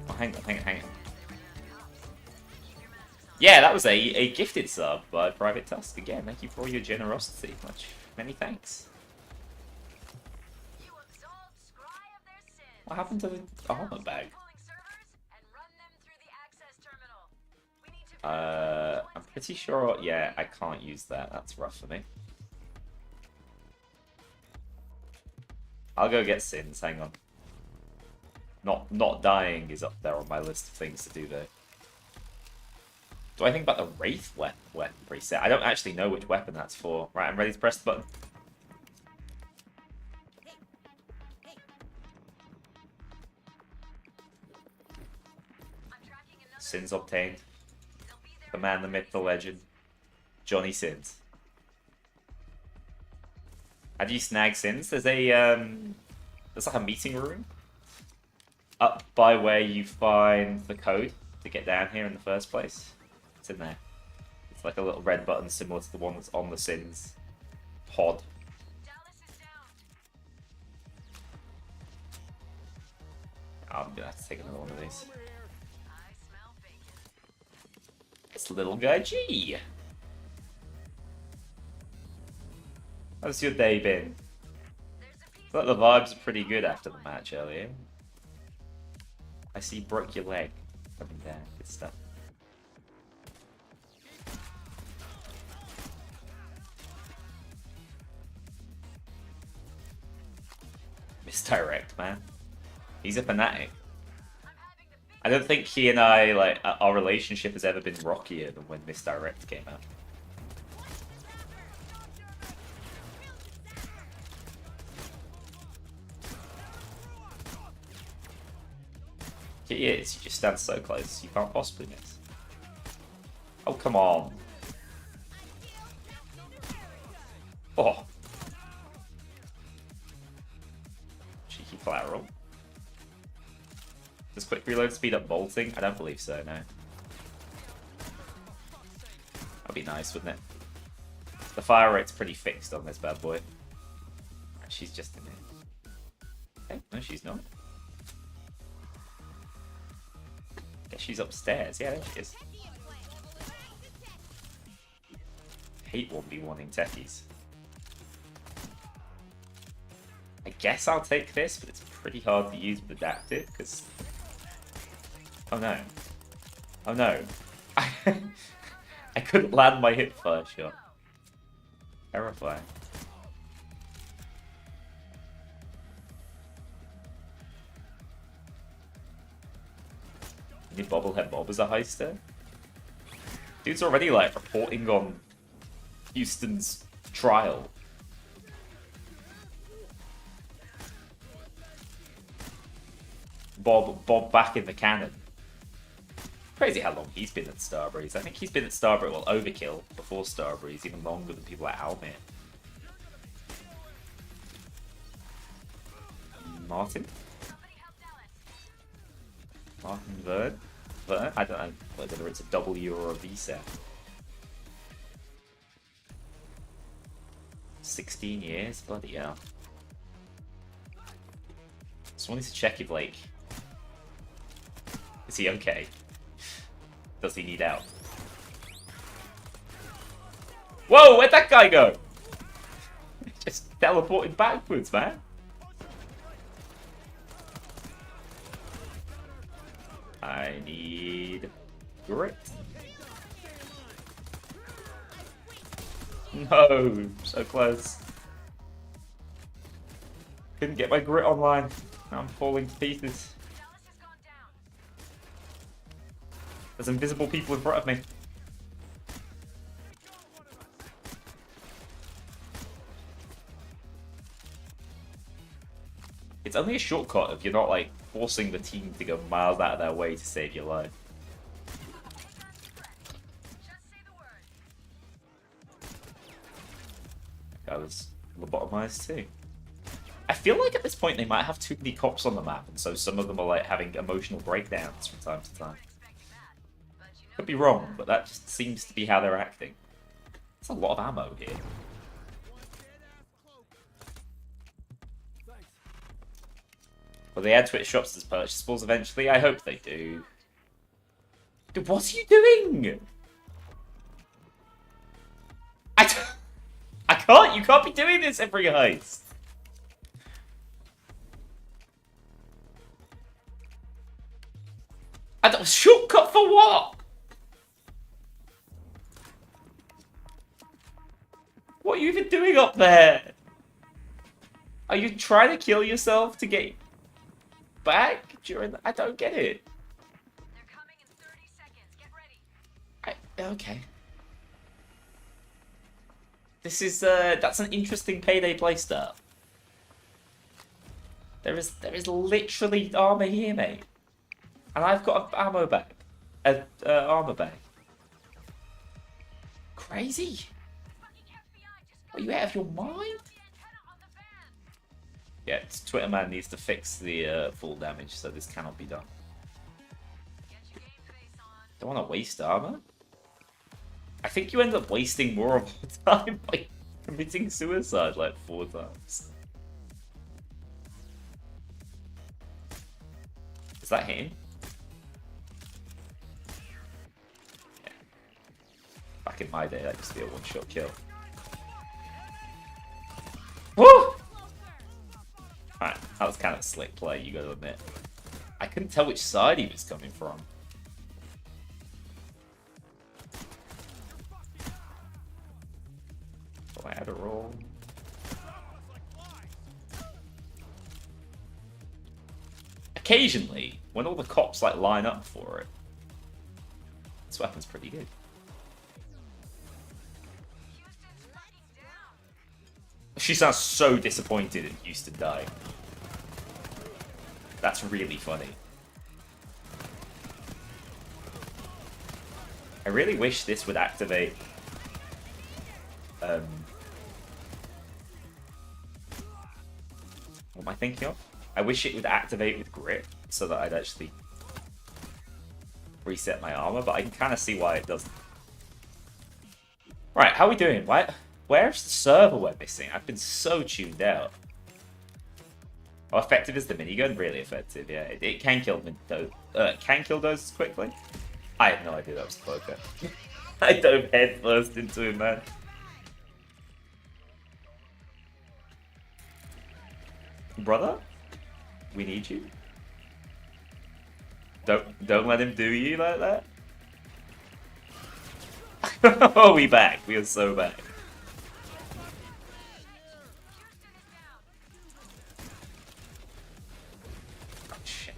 Oh, hang on. Yeah, that was a gifted sub by Private Tusk. Again, thank you for all your generosity. Many thanks. You absolved Scry of their sins. What happened to the armor bag? Calling servers and run them through the access terminal. We need to I'm pretty sure. Yeah, I can't use that. That's rough for me. I'll go get Sins. Hang on. Not dying is up there on my list of things to do though. Do I think about the Wraith weapon preset? I don't actually know which weapon that's for. Right, I'm ready to press the button. Sins obtained. The man, the myth, the legend. Johnny Sins. How do you snag Sins? There's like a meeting room up by where you find the code to get down here in the first place. It's in there. It's like a little red button similar to the one that's on the Sins pod. I'm gonna have to take another one of these. It's little guy G. How's your day been? I thought the vibes are pretty good after the match earlier. I see you broke your leg. Coming down, good stuff. Misdirect, man. He's a fanatic. I don't think he and I, like, our relationship has ever been rockier than when Misdirect came out. He is, you just stand so close, you can't possibly miss. Oh, come on. Oh. Cheeky collateral. Does quick reload speed up bolting? I don't believe so, no. That'd be nice, wouldn't it? The fire rate's pretty fixed on this bad boy. She's just in here. Okay, no, she's not. Guess she's upstairs. Yeah, there she is. Hate 1v1ing techies. I guess I'll take this, but it's pretty hard to use with adaptive, because... Oh no. Oh no. I couldn't land my hip fire shot. Terrifying. You need Bobblehead Bob as a heister? Dude's already like reporting on Houston's trial. Bob back in the cannon. Crazy how long he's been at Starbreeze. I think he's been at Starbreeze, well, Overkill before Starbreeze, even longer than people at Almir. Martin? Martin Verd? I don't know whether it's a W or a V set. 16 years? Bloody hell. Just wanted to check if, like... Is he okay? Does he need out? Whoa, where'd that guy go? Just teleported backwards, man. I need grit. No, so close. Couldn't get my grit online. I'm falling to pieces. There's invisible people in front of me. It's only a shortcut if you're not like forcing the team to go miles out of their way to save your life. That guy was lobotomized too. I feel like at this point they might have too many cops on the map, and so some of them are like having emotional breakdowns from time to time. Could be wrong, but that just seems to be how they're acting. There's a lot of ammo here. Will they add Twitch shops as purchasables eventually? I hope they do. Dude, what are you doing? can't. You can't be doing this every heist. I don't, shortcut for what? What are you even doing up there? Are you trying to kill yourself to get back during the, I don't get it. They're coming in 30 seconds. Get ready. Okay. This is that's an interesting Payday playstyle. There is literally armor here, mate. And I've got an ammo bag. Armor bag. Crazy. Are you out of your mind? Yeah, Twitter man needs to fix the full damage, so this cannot be done. Don't want to waste armor. I think you end up wasting more of your time by committing suicide like 4 times. Is that hitting? Yeah. Back in my day, that used to be a one-shot kill. Woo! Alright, that was kind of a slick play, you gotta admit. I couldn't tell which side he was coming from. So I had a roll. Occasionally, when all the cops like line up for it, this weapon's pretty good. She sounds so disappointed in Houston dying. That's really funny. I really wish this would activate... what am I thinking of? I wish it would activate with grip so that I'd actually reset my armor, but I can kind of see why it doesn't. Right, how are we doing? Where's the server we're missing? I've been so tuned out. How effective is the minigun? Really effective, yeah. It can kill those quickly. I had no idea that was a cloaker. I dove head first into him, man. Brother, we need you. Don't let him do you like that. Oh, we back. We are so back. Oh, shit.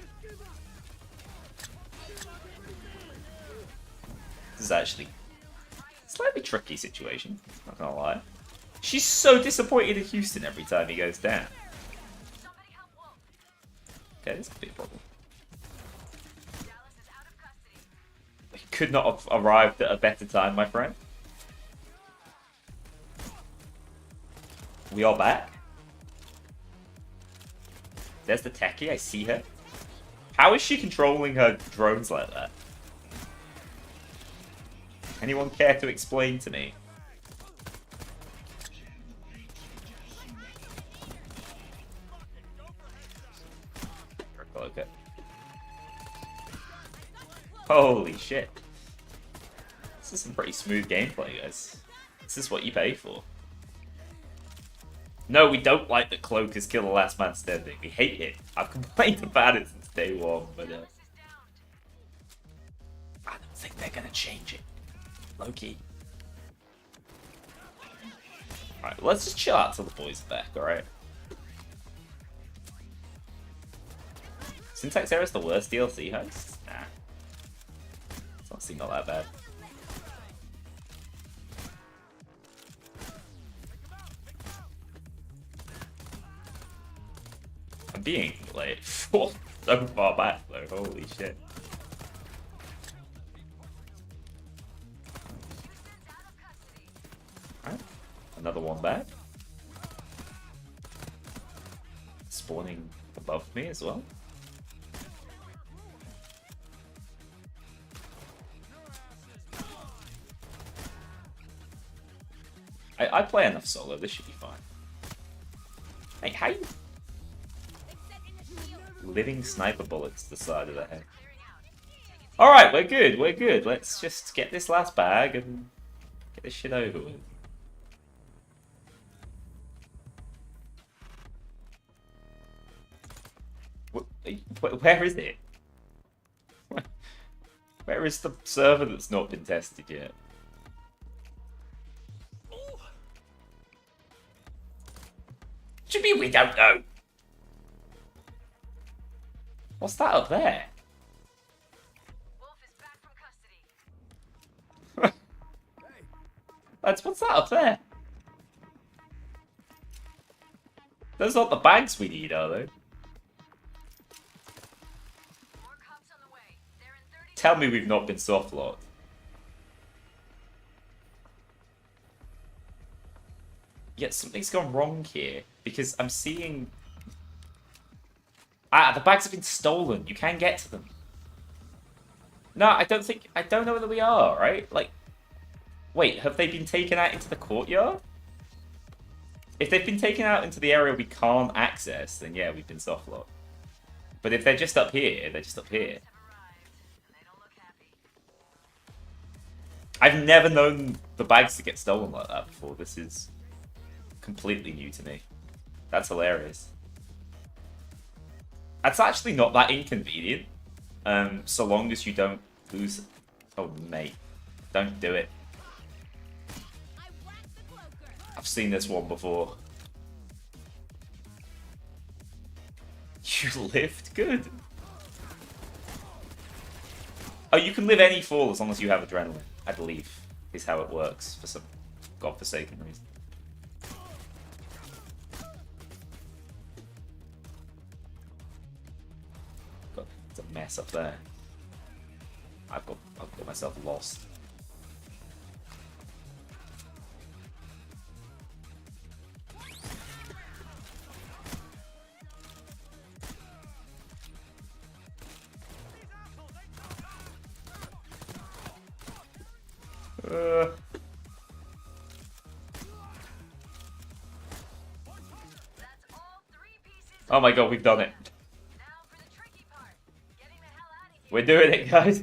This is actually a slightly tricky situation. Not gonna lie. She's so disappointed in Houston every time he goes down. Okay, this could be a problem. He could not have arrived at a better time, my friend. We are back. There's the techie, I see her. How is she controlling her drones like that? Anyone care to explain to me? Okay. Holy shit. This is some pretty smooth gameplay, guys. This is what you pay for. No, we don't like that cloakers kill the last man standing. We hate it. I've complained about it since day one, but I don't think they're gonna change it. Low-key. Alright, let's just chill out till the boys are back, alright? Syntax Error is the worst DLC host? Nah. It's not seem all that bad. I'm being, like, so far back, though. Holy shit. Alright. Another one back. Spawning above me as well. I play enough solo, this should be fine. Hey, how you... Living sniper bullets to the side of the head. Alright, we're good, we're good. Let's just get this last bag and get this shit over with. Where is it? Where is the server that's not been tested yet? What do you mean we don't know? What's that up there? Wolf is back from custody. What's that up there? Those aren't the bags we need, are they? More cops on the way. They're in 30 Tell me we've not been soft locked. Yet something's gone wrong here because I'm seeing. The bags have been stolen. You can get to them. No, I don't know whether we are, right? Like, wait, have they been taken out into the courtyard? If they've been taken out into the area we can't access, then yeah, we've been soft locked. But if they're just up here, they're just up here. have arrived, and they don't look happy. I've never known the bags to get stolen like that before. This is completely new to me. That's hilarious. That's actually not that inconvenient. So long as you don't lose. Oh, mate. Don't do it. I whacked the cloaker. I've seen this one before. You lived? Good. Oh, you can live any fall as long as you have adrenaline, I believe, is how it works for some godforsaken reason. God, it's a mess up there. I've got myself lost. That's all 3 pieces. Oh my god, we've done it. Now for the tricky part. Getting the hell out of here. We're doing it, guys.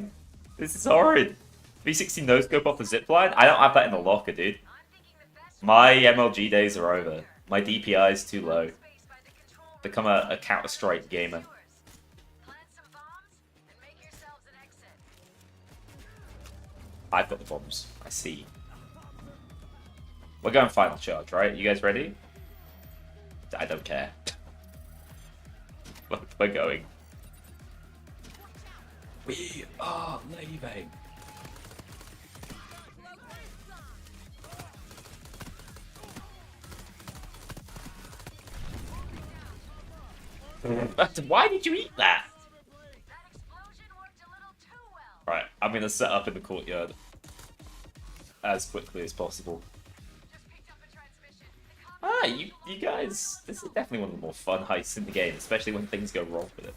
This is horrid. 360 no scope off the zipline? I don't have that in the locker, dude. I'm thinking the best My MLG days are over. My DPI is too low. space by the control room Become a Counter-Strike gamer. is yours. Plant some bombs and make yourselves an exit. I've got the bombs. I see. We're going final charge, right? You guys ready? I don't care. We're going. We are leaving. Why did you eat that? That explosion worked a little too well. Right, I'm gonna set up in the courtyard as quickly as possible. Just picked up a transmission. The cops You guys, this is definitely one of the more fun heists in the game, especially when things go wrong with it.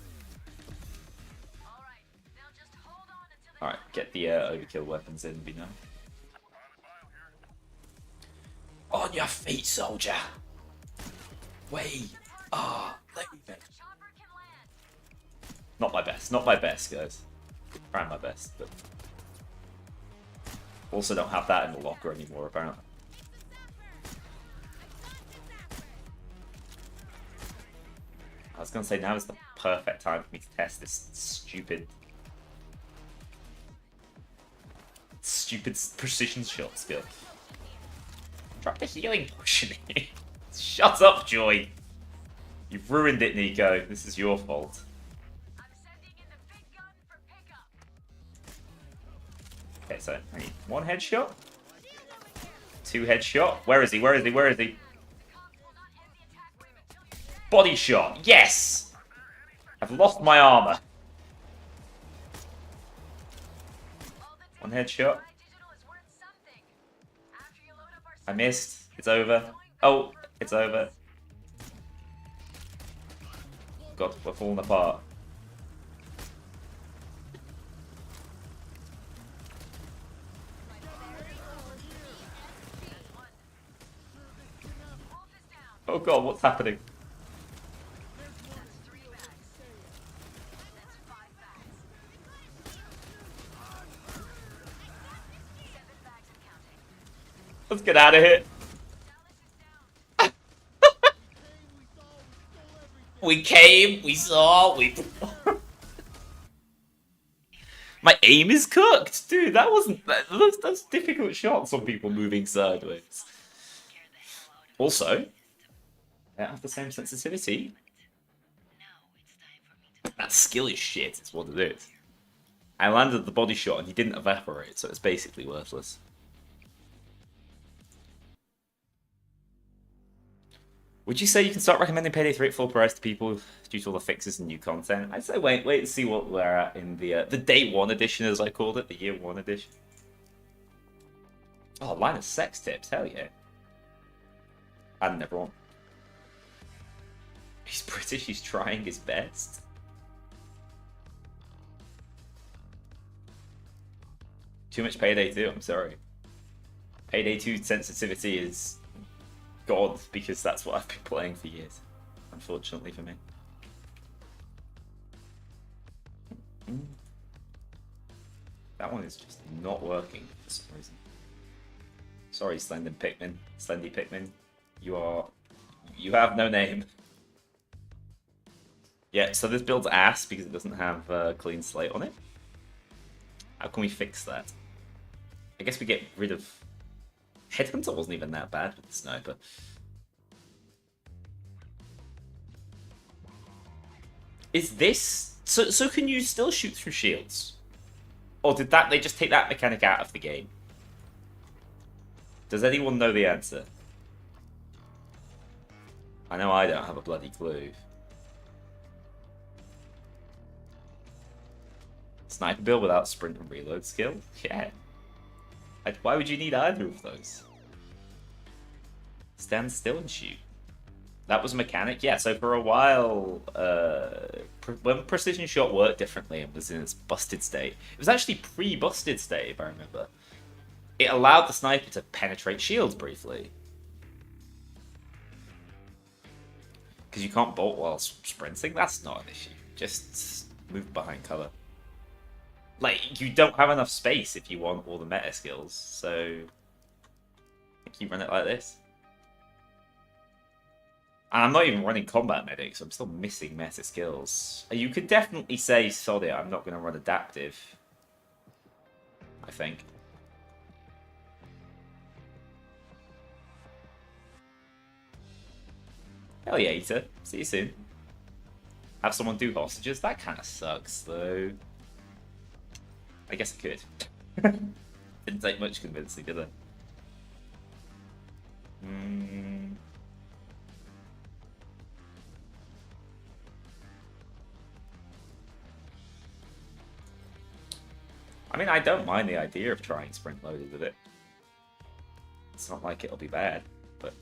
all right. Now just hold on until they Alright, get the overkill weapons in, be nice. On your feet, soldier! We are leaving. chopper can land. Not my best, guys. Trying my best, but also don't have that in the locker anymore, apparently. I was gonna say now is the perfect time for me to test this stupid precision shot skill. Drop the healing potion in. Shut up, Joy. You've ruined it, Nico. This is your fault. I'm sending in the big gun for pickup. Okay, so I need 1 headshot, 2 headshot. Where is he? Where is he? Where is he? The cops will not end the attack wave until you're dead. Body shot. Yes. I've lost my armor. All the 1 data headshot. by digital is worth something. After you load up our I missed. It's over. Oh, it's over. God, we're falling apart. Wolf is down. Oh God, what's happening? That's 3 bags. That's 5 bags. 7 bags and counting. Let's get out of here. Dallas is down. We came, we saw, we... My aim is cooked! Dude, that wasn't... That's difficult shots on people moving sideways. Also, they don't have the same sensitivity. That skill is shit, it's what it is. I landed the body shot and he didn't evaporate, so it's basically worthless. Would you say you can start recommending Payday 3 at full price to people due to all the fixes and new content? I'd say wait and see what we're at in the day one edition, as I called it, the year one edition. Oh, line of sex tips, hell yeah. And never won. He's British, he's trying his best. Too much Payday 2, I'm sorry. Payday 2 sensitivity is God, because that's what I've been playing for years. Unfortunately for me. That one is just not working for some reason. Sorry, Slendy Pikmin. You have no name. Yeah, so this build's ass because it doesn't have a clean slate on it. How can we fix that? I guess we get rid of... Headhunter wasn't even that bad with the sniper. Is this... So can you still shoot through shields? Or did they just take that mechanic out of the game? Does anyone know the answer? I know I don't have a bloody clue. Sniper build without sprint and reload skill? Yeah. Why would you need either of those? Stand still and shoot. That was a mechanic? Yeah, so for a while, when Precision Shot worked differently and was in its busted state, it was actually pre-busted state, if I remember. It allowed the sniper to penetrate shields briefly. Because you can't bolt while sprinting, that's not an issue. Just move behind cover. Like, you don't have enough space if you want all the meta skills, so... I think you run it like this. And I'm not even running combat medic, so I'm still missing meta skills. You could definitely say, sod it, I'm not going to run adaptive. I think. Hell yeah, Eater. See you soon. Have someone do hostages? That kind of sucks, though. I guess I could. Didn't take much convincing, did it? I mean, I don't mind the idea of trying sprint loaded with it. It's not like it'll be bad, but...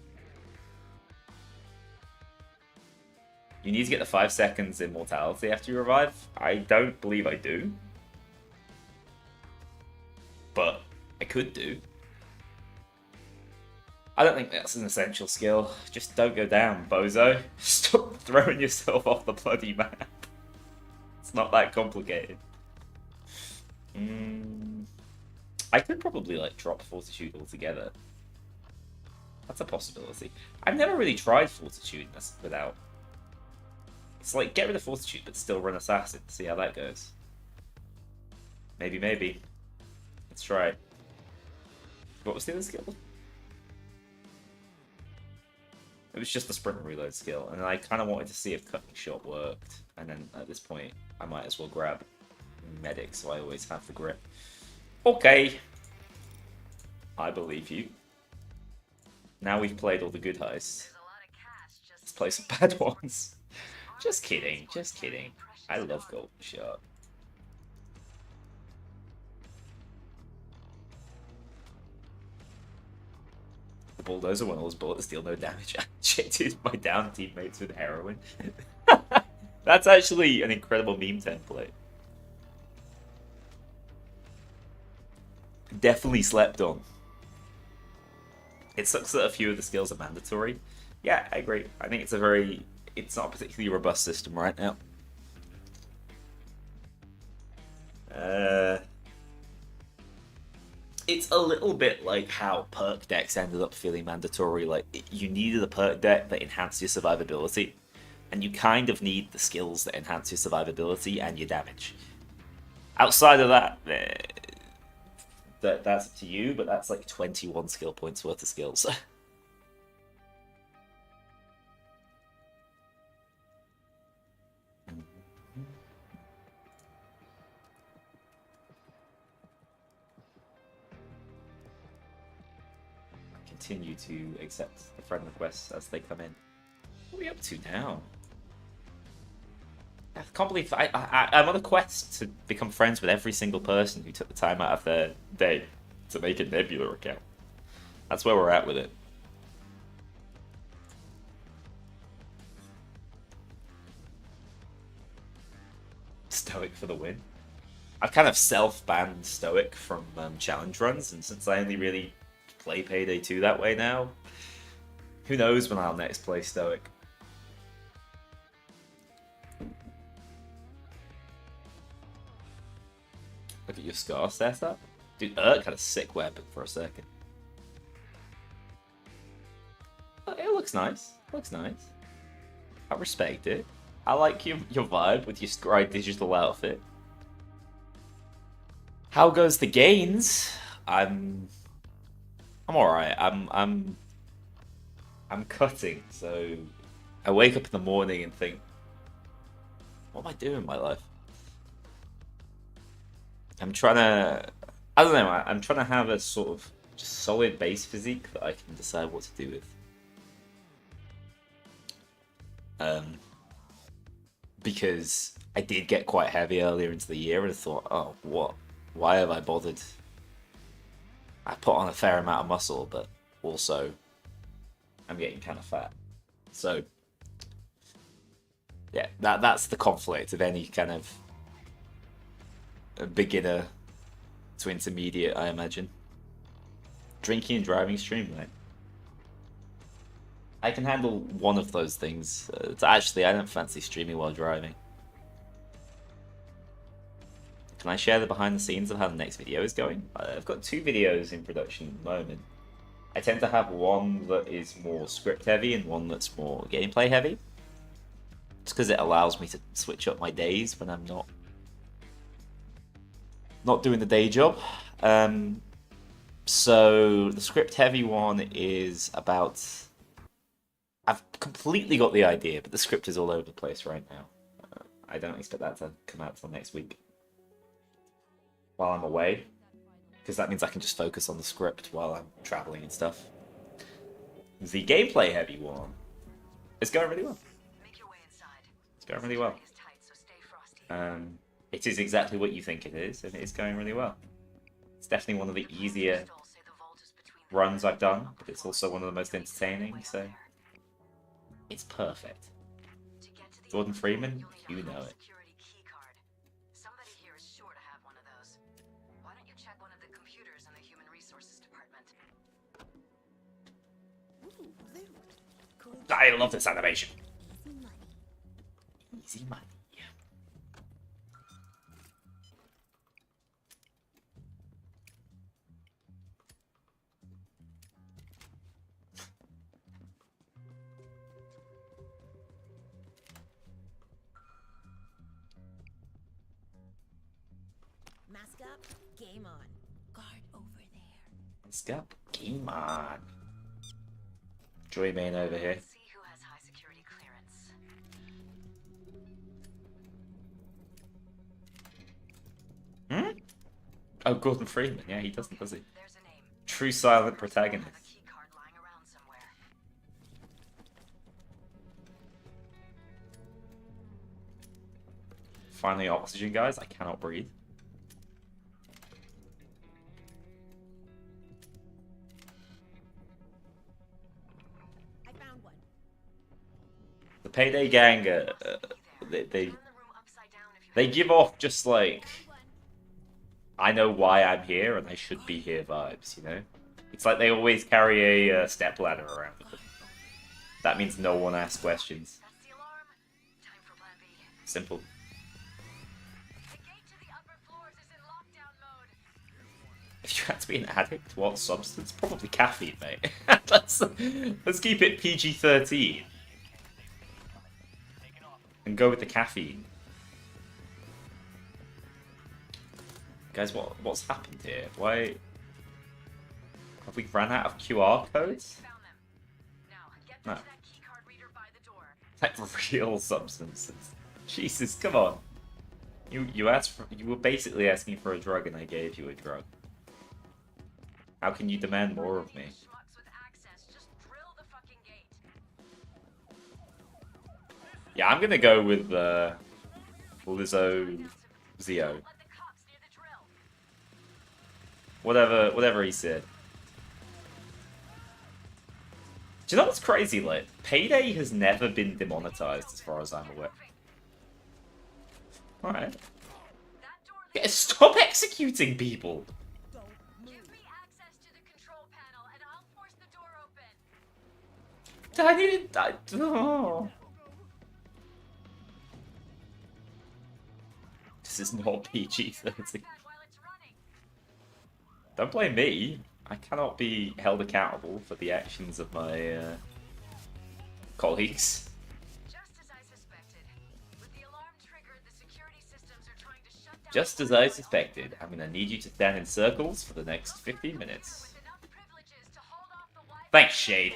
You need to get the 5 seconds immortality after you revive? I don't believe I do. But I could do. I don't think that's an essential skill. Just don't go down, bozo. Stop throwing yourself off the bloody map. It's not that complicated. I could probably like drop Fortitude altogether. That's a possibility. I've never really tried Fortitude without. It's like get rid of Fortitude but still run Assassin. See how that goes. Maybe. Let's try it. What was the other skill? It was just the sprint and reload skill, and I kind of wanted to see if cutting shot worked. And then at this point, I might as well grab medic, so I always have the grip. Okay, I believe you. Now we've played all the good heists. Let's play some bad ones. Just kidding. I love Golden Shot. The bulldozer one, all his bullets deal no damage. I injected my down teammates with heroin. That's actually an incredible meme template. Definitely slept on. It sucks that a few of the skills are mandatory. Yeah, I agree. I think it's not a particularly robust system right now. It's a little bit like how perk decks ended up feeling mandatory. Like, you needed a perk deck that enhanced your survivability. and you kind of need the skills that enhance your survivability and your damage. Outside of that, that's up to you, but that's like 21 skill points worth of skills. Continue to accept the friend requests as they come in. What are we up to now? I can't believe I'm on a quest to become friends with every single person who took the time out of their day to make a Nebula account. That's where we're at with it. Stoic for the win. I've kind of self-banned Stoic from challenge runs, and since I only really play Payday 2 that way now, who knows when I'll next play Stoic. Look at your scar setup. Dude, Urk had a sick weapon for a second. Oh, it looks nice. Looks nice. I respect it. I like your vibe with your Scry digital outfit. How goes the gains? I'm alright. I'm cutting, so I wake up in the morning and think, what am I doing in my life? I'm trying to, I don't know, I'm trying to have a sort of just solid base physique that I can decide what to do with. Because I did get quite heavy earlier into the year and I thought, oh, what? Why have I bothered? I put on a fair amount of muscle, but also I'm getting kind of fat. So, yeah, that's the conflict of any kind of beginner to intermediate, I imagine. Drinking and driving stream, right? I can handle one of those things. Actually, I don't fancy streaming while driving. Can I share the behind the scenes of how the next video is going? I've got 2 videos in production at the moment. I tend to have one that is more script heavy and one that's more gameplay heavy. It's because it allows me to switch up my days when I'm not doing the day job. So the script heavy one is about... I've completely got the idea, but the script is all over the place right now. I don't expect that to come out till next week. While I'm away. Because that means I can just focus on the script while I'm traveling and stuff. The gameplay heavy one is going really well. Make your way inside. It's going really well. Security is tight, so stay frosty. It is exactly what you think it is, and it is going really well. It's definitely one of the easier Crystals say the vault is between the runs I've done, but it's also one of the most entertaining, so it's perfect. To get to the Gordon upper Freeman, floor, you you'll need a know home it. security key card. Somebody here is sure to have one of those. Why don't you check one of the computers in the human resources department? I love this animation. Easy money. Easy money. Mask up, game on. Guard over there. Let's go. Game on. Joy main over here. Let's see who has high security clearance. Oh, Gordon Freeman. Yeah, he doesn't, does he? There's a name. True silent Have protagonist. a key card lying around somewhere. Finally, oxygen, guys. I cannot breathe. I found one. The Payday gang, they Turn the room upside down if you they give off just like, Found one. I know why I'm here and I should be here vibes, you know? It's like they always carry a stepladder around with them. That means no one asks questions. That's the alarm. Time for plan B. Simple. The gate to the upper floors is in lockdown mode. If you had to be an addict, what substance? Probably caffeine, mate. let's keep it PG-13. and go with the caffeine. Guys, what's happened here? Why have we ran out of QR codes? Found them. Now, get No. them to that keycard reader by the door. Like real substances. Jesus, come on. You asked for, you were basically asking for a drug and I gave you a drug. How can you demand more of me? Schmucks with access, just drill the fucking gate. Yeah, I'm gonna go with Lizzo Zio. Let the cops near the drill. Whatever he said. Do you know what's crazy? Like, Payday has never been demonetized as far as I'm aware. Alright. That door Yeah, stop executing people! Give me access to the control panel and I'll force the door open. I needed. Oh. This is not PG-13. While it's running. Don't blame me. I cannot be held accountable for the actions of my colleagues. Just as I suspected. With the alarm triggered, the security systems are trying to shut down. Just as I suspected, I'm gonna need you to stand in circles for the next 15 minutes. With enough privileges to hold off the Wi-Fi. Thanks, Shade.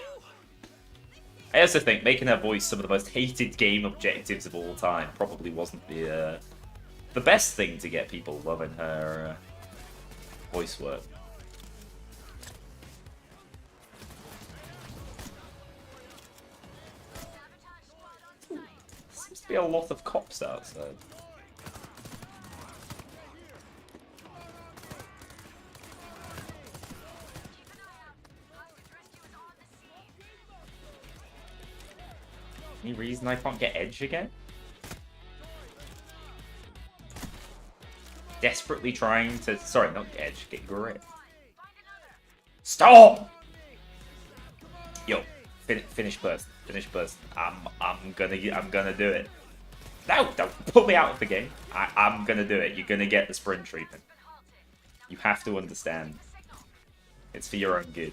I also think making her voice some of the most hated game objectives of all time probably wasn't the best thing to get people loving her voice work. Sabotage squad on site. Seems to be a lot of cops outside. Keep an eye out. Hostage rescue is on the scene. Any reason I can't get Edge again? Desperately trying to... Sorry, not get Edge, get Grit. Find another. Stop! Yo, finish burst. Finish burst. I'm gonna do it. No, don't pull me out of the game. I'm gonna do it. You're gonna get the sprint treatment. You have to understand. It's for your own good.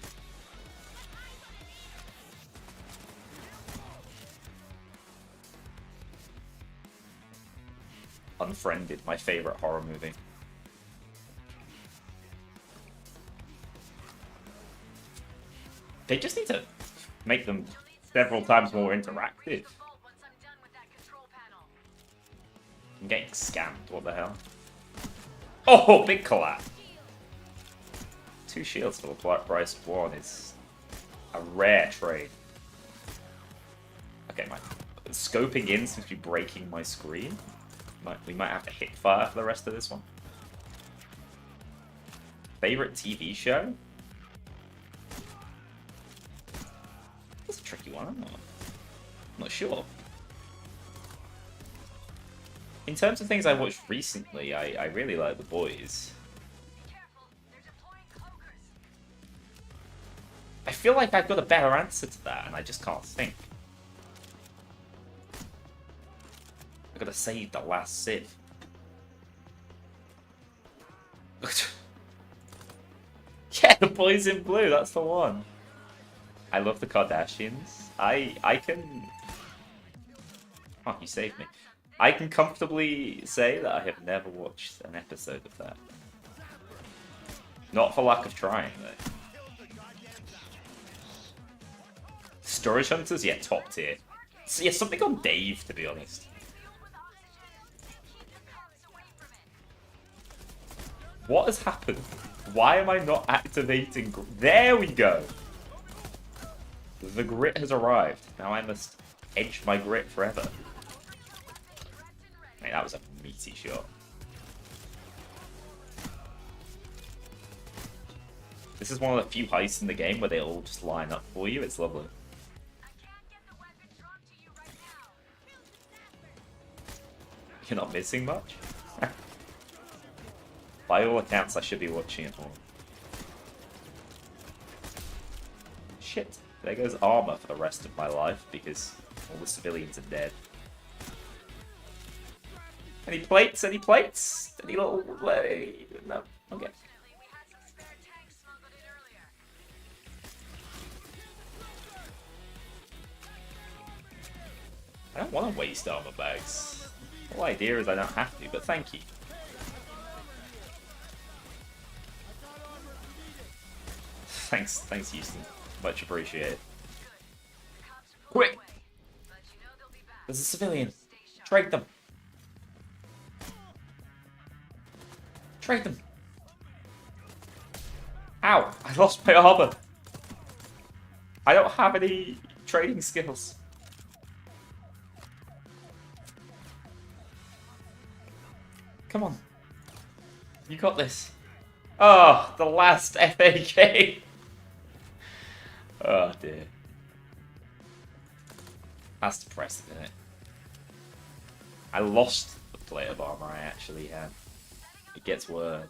Unfriended, my favorite horror movie. They just need to make them several times more interactive. Vault once I'm done with that control panel. I'm getting scammed, what the hell? Oh, big collab! 2 shields for the price of 1 is a rare trade. Okay, my scoping in seems to be breaking my screen. We might have to hit fire for the rest of this one. Favorite TV show? That's a tricky one, I'm not sure. In terms of things I watched recently, I really like The Boys. Careful, they're deploying cloakers. I feel like I've got a better answer to that, and I just can't think. I gotta save the last Civ. Yeah, The Boys in Blue, that's the one. I love the Kardashians. I can... Oh, you saved me. I can comfortably say that I have never watched an episode of that. Not for lack of trying, though. Storage Hunters? Yeah, top tier. So, yeah, something on Dave, to be honest. Fueled with oxygen and keep the cops away from it. What has happened? Why am I not activating... There we go! The grit has arrived. Now I must edge my grit forever. Mate, that was a meaty shot. This is one of the few heists in the game where they all just line up for you. It's lovely. I can't get the weapon dropped to you right now. You're not missing much? By all accounts, I should be watching it more. Shit. There goes armor for the rest of my life because all the civilians are dead. Any plates? Any plates? Any little... No. Okay. Fortunately, we had some spare tanks smuggled in earlier. I don't want to waste armor bags. The whole idea is I don't have to, but thank you. Thanks, Houston. Much appreciated. Quick! There's a civilian. Trade them. Trade them. Ow! I lost my armor. I don't have any trading skills. Come on. You got this. Oh, the last FA game. Oh dear. That's depressing, isn't it? I lost the plate of armor I actually had. It gets worse.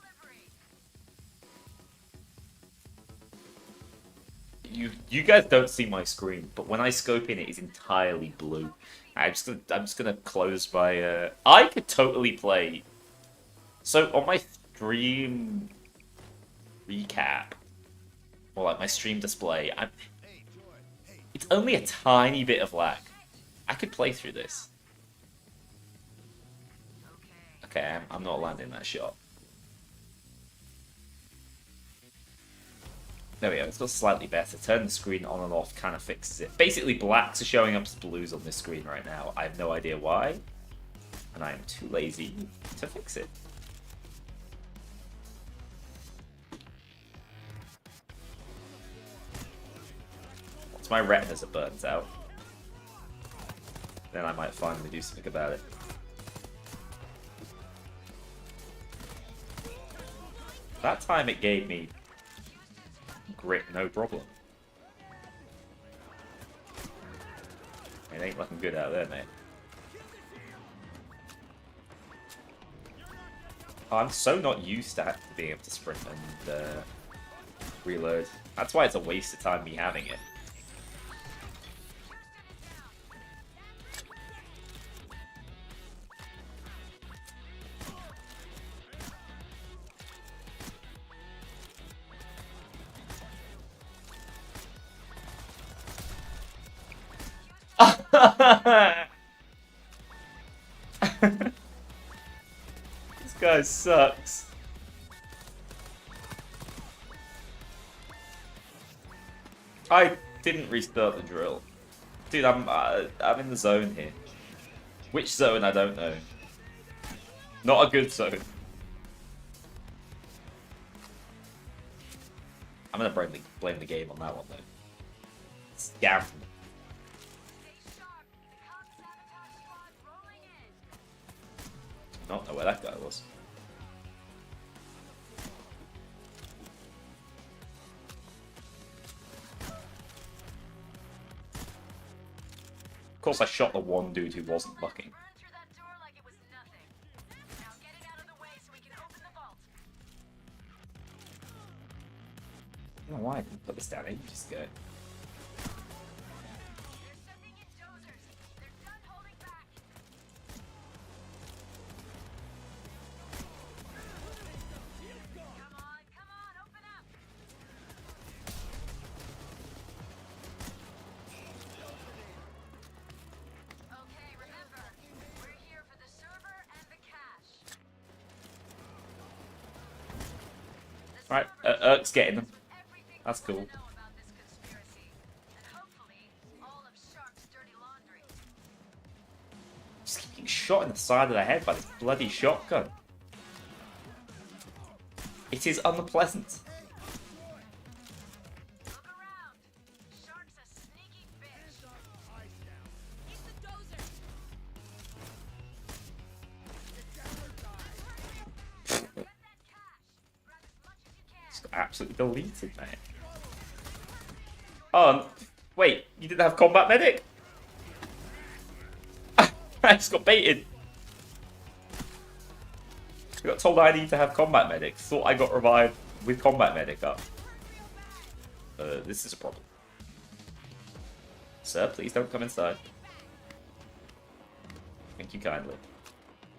You guys don't see my screen, but when I scope in, it is entirely blue. I'm just gonna close my. I could totally play. So on my stream recap, or like my stream display, it's only a tiny bit of lag. I could play through this. Okay, I'm not landing that shot. There we go, it's got slightly better. Turn the screen on and off kind of fixes it. Basically, blacks are showing up as blues on this screen right now. I have no idea why, and I am too lazy to fix it. Once my retinas are burnt out, then I might finally do something about it. That time it gave me grit, no problem. It ain't looking good out there, mate. Oh, I'm so not used to being able to sprint and reload. That's why it's a waste of time me having it. This guy sucks. I didn't restart the drill. Dude, I'm in the zone here. Which zone, I don't know. Not a good zone. I'm gonna blame the game on that one, though. Scam. I don't know where that guy was. Of course, I shot the one dude who wasn't looking. I don't know why I didn't put this down ages ago. Alright, Urk's getting them. That's cool. Just getting shot in the side of the head by this bloody shotgun. It is unpleasant. Absolutely deleted, mate. Oh, wait, you didn't have combat medic? I just got baited. I got told I need to have combat medic. Thought I got revived with combat medic up. This is a problem. Sir, please don't come inside. Thank you kindly.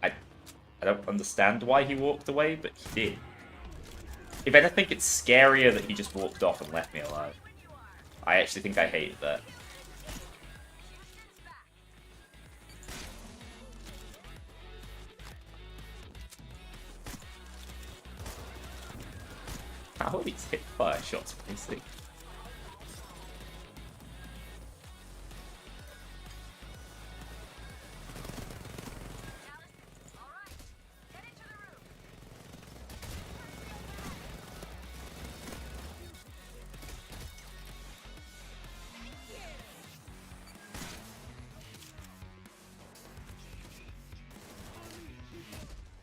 I don't understand why he walked away, but he did. If anything, it's scarier that he just walked off and left me alive. I actually think I hated that. How are these hit fire shots missing?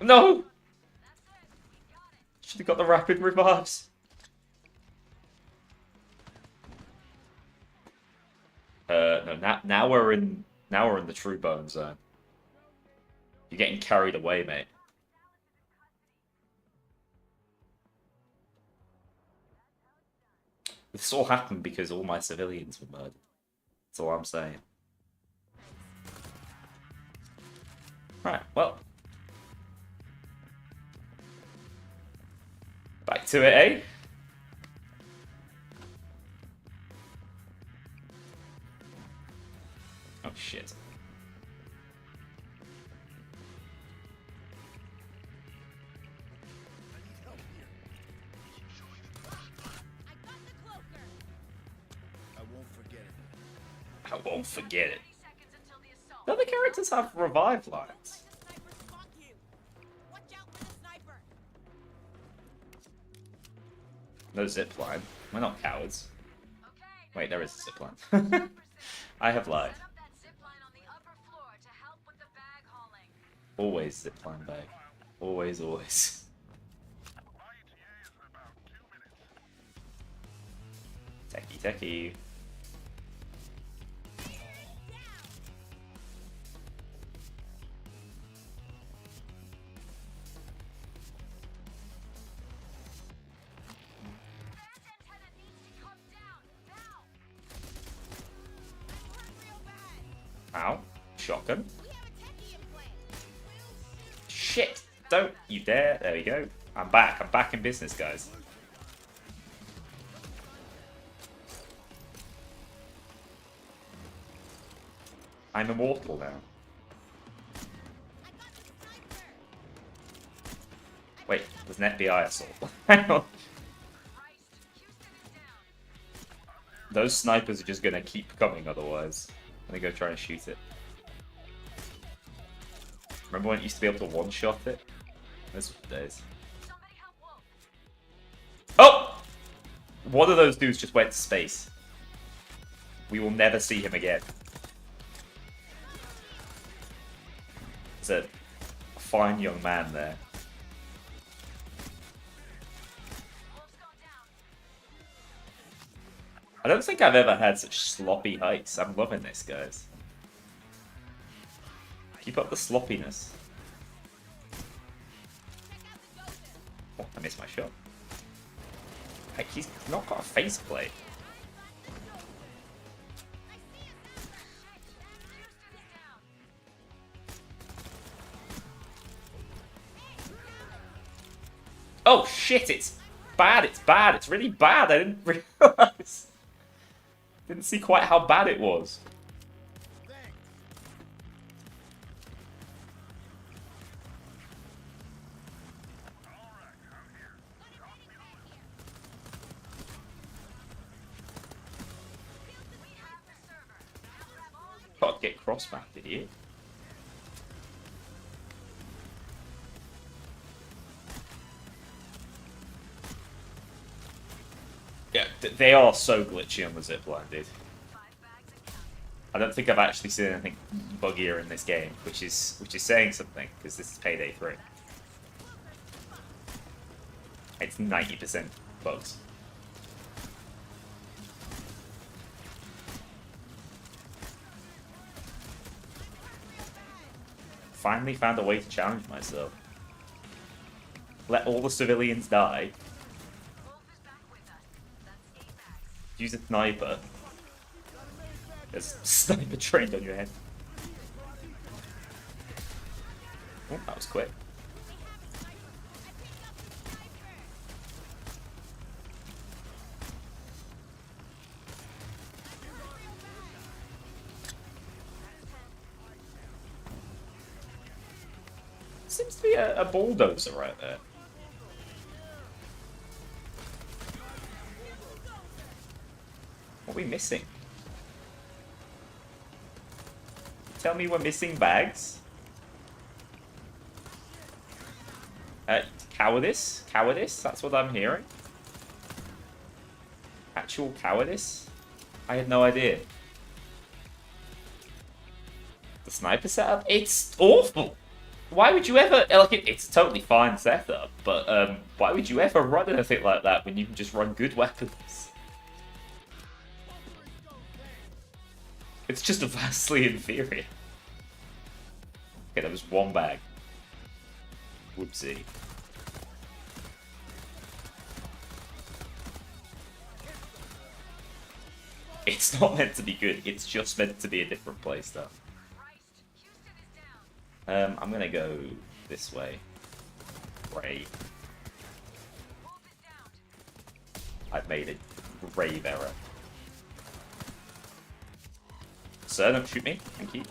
No! Should have got the rapid revives. No. Now we're in the true bone zone. You're getting carried away, mate. This all happened because all my civilians were murdered. That's all I'm saying. Right, well. Back to it, eh? Oh, shit. I won't forget it. The other characters have revive lines. No zip line. We're not cowards. Wait, there is a zip line. I have lied. Always zip line bag. Always, always. Techie. Ow. Shotgun. Shit! Don't you dare. There we go. I'm back. I'm back in business, guys. I'm immortal now. Wait, there's an FBI assault. Hang on. Those snipers are just gonna keep coming otherwise. I'm gonna go try and shoot it. Remember when it used to be able to one-shot it? Those were the days. Oh! One of those dudes just went to space. We will never see him again. There's a fine young man there. I don't think I've ever had such sloppy heights. I'm loving this, guys. Keep up the sloppiness. Oh, I missed my shot. Heck, he's not got a faceplate. Oh shit, it's bad, it's really bad. I didn't realize. Didn't see quite how bad it was. Can't get cross-mapped, idiot. Yeah, they are so glitchy on the zipline, dude. I don't think I've actually seen anything buggier in this game, which is saying something, because this is Payday 3. It's 90% bugs. Finally found a way to challenge myself. Let all the civilians die. Use a sniper. There's a sniper trained on your head. Oh, that was quick. Seems to be a bulldozer right there. we missing? Tell me we're missing bags? Cowardice? Cowardice? That's what I'm hearing? Actual cowardice? I had no idea. The sniper setup? It's awful! Why would you ever... Like, it's a totally fine setup, but why would you ever run anything like that when you can just run good weapons? It's just vastly inferior. Okay, that was one bag. Whoopsie. It's not meant to be good, it's just meant to be a different playstyle. I'm gonna go this way. Great. I've made a grave error. Sir, don't shoot me. Thank you.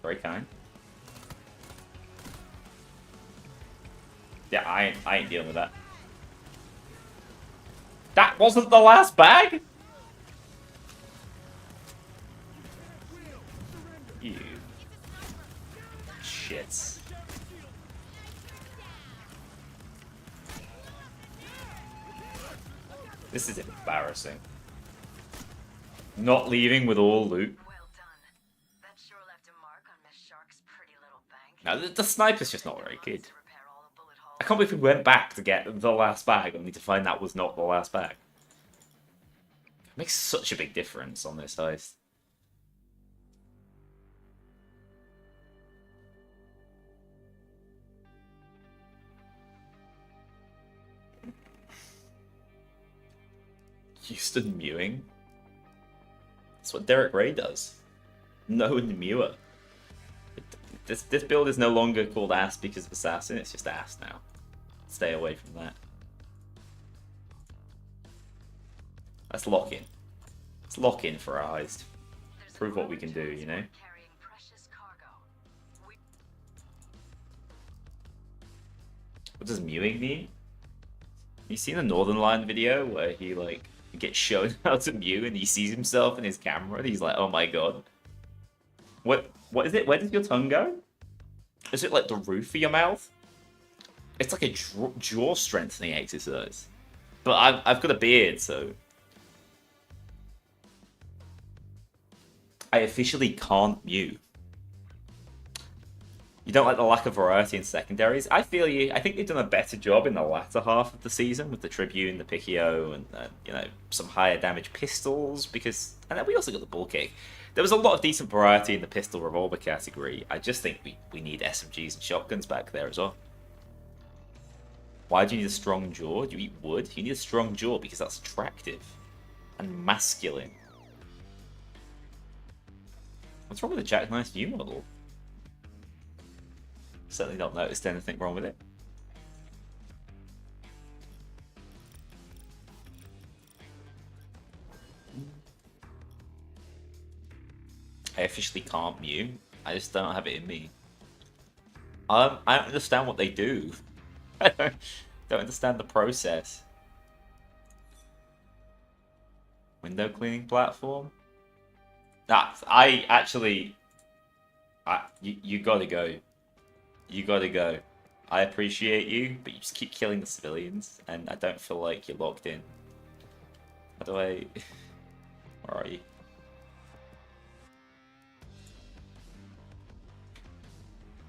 Very kind. Yeah, I ain't dealing with that. That wasn't the last bag? You shits. This is embarrassing. Not leaving with all loot. Well done. That sure left a mark on Miss Shark's pretty little bank. No, the sniper's just not very good. To repair all the bullet holes. I can't believe we went back to get the last bag only to find that was not the last bag. It makes such a big difference on this heist. Houston mewing? That's what Derek Ray does. No mewer. This build is no longer called ass because of assassin, it's just ass now. Stay away from that. Let's lock in. Let's lock in for our heist. Prove what we can do, you know? Carrying precious cargo. What does mewing mean? You seen the Northern Line video where he like gets shown how to mew and he sees himself in his camera and he's like, oh my god. What is it? Where does your tongue go? Is it like the roof of your mouth? It's like a jaw strengthening exercise. But I've got a beard, so I officially can't mew. You don't like the lack of variety in secondaries? I feel you. I think they've done a better job in the latter half of the season with the Tribune, the Piccio, and you know, some higher damage pistols. Because and then we also got the bull kick. There was a lot of decent variety in the pistol revolver category. I just think we need SMGs and shotguns back there as well. Why do you need a strong jaw? Do you eat wood? You need a strong jaw because that's attractive and masculine. What's wrong with the Jackknife View model? Certainly not noticed anything wrong with it. I officially can't mew. I just don't have it in me. I don't understand what they do. I don't understand the process. Window cleaning platform? Nah, you gotta go. You gotta go. I appreciate you, but you just keep killing the civilians, and I don't feel like you're locked in. By the way, where are you?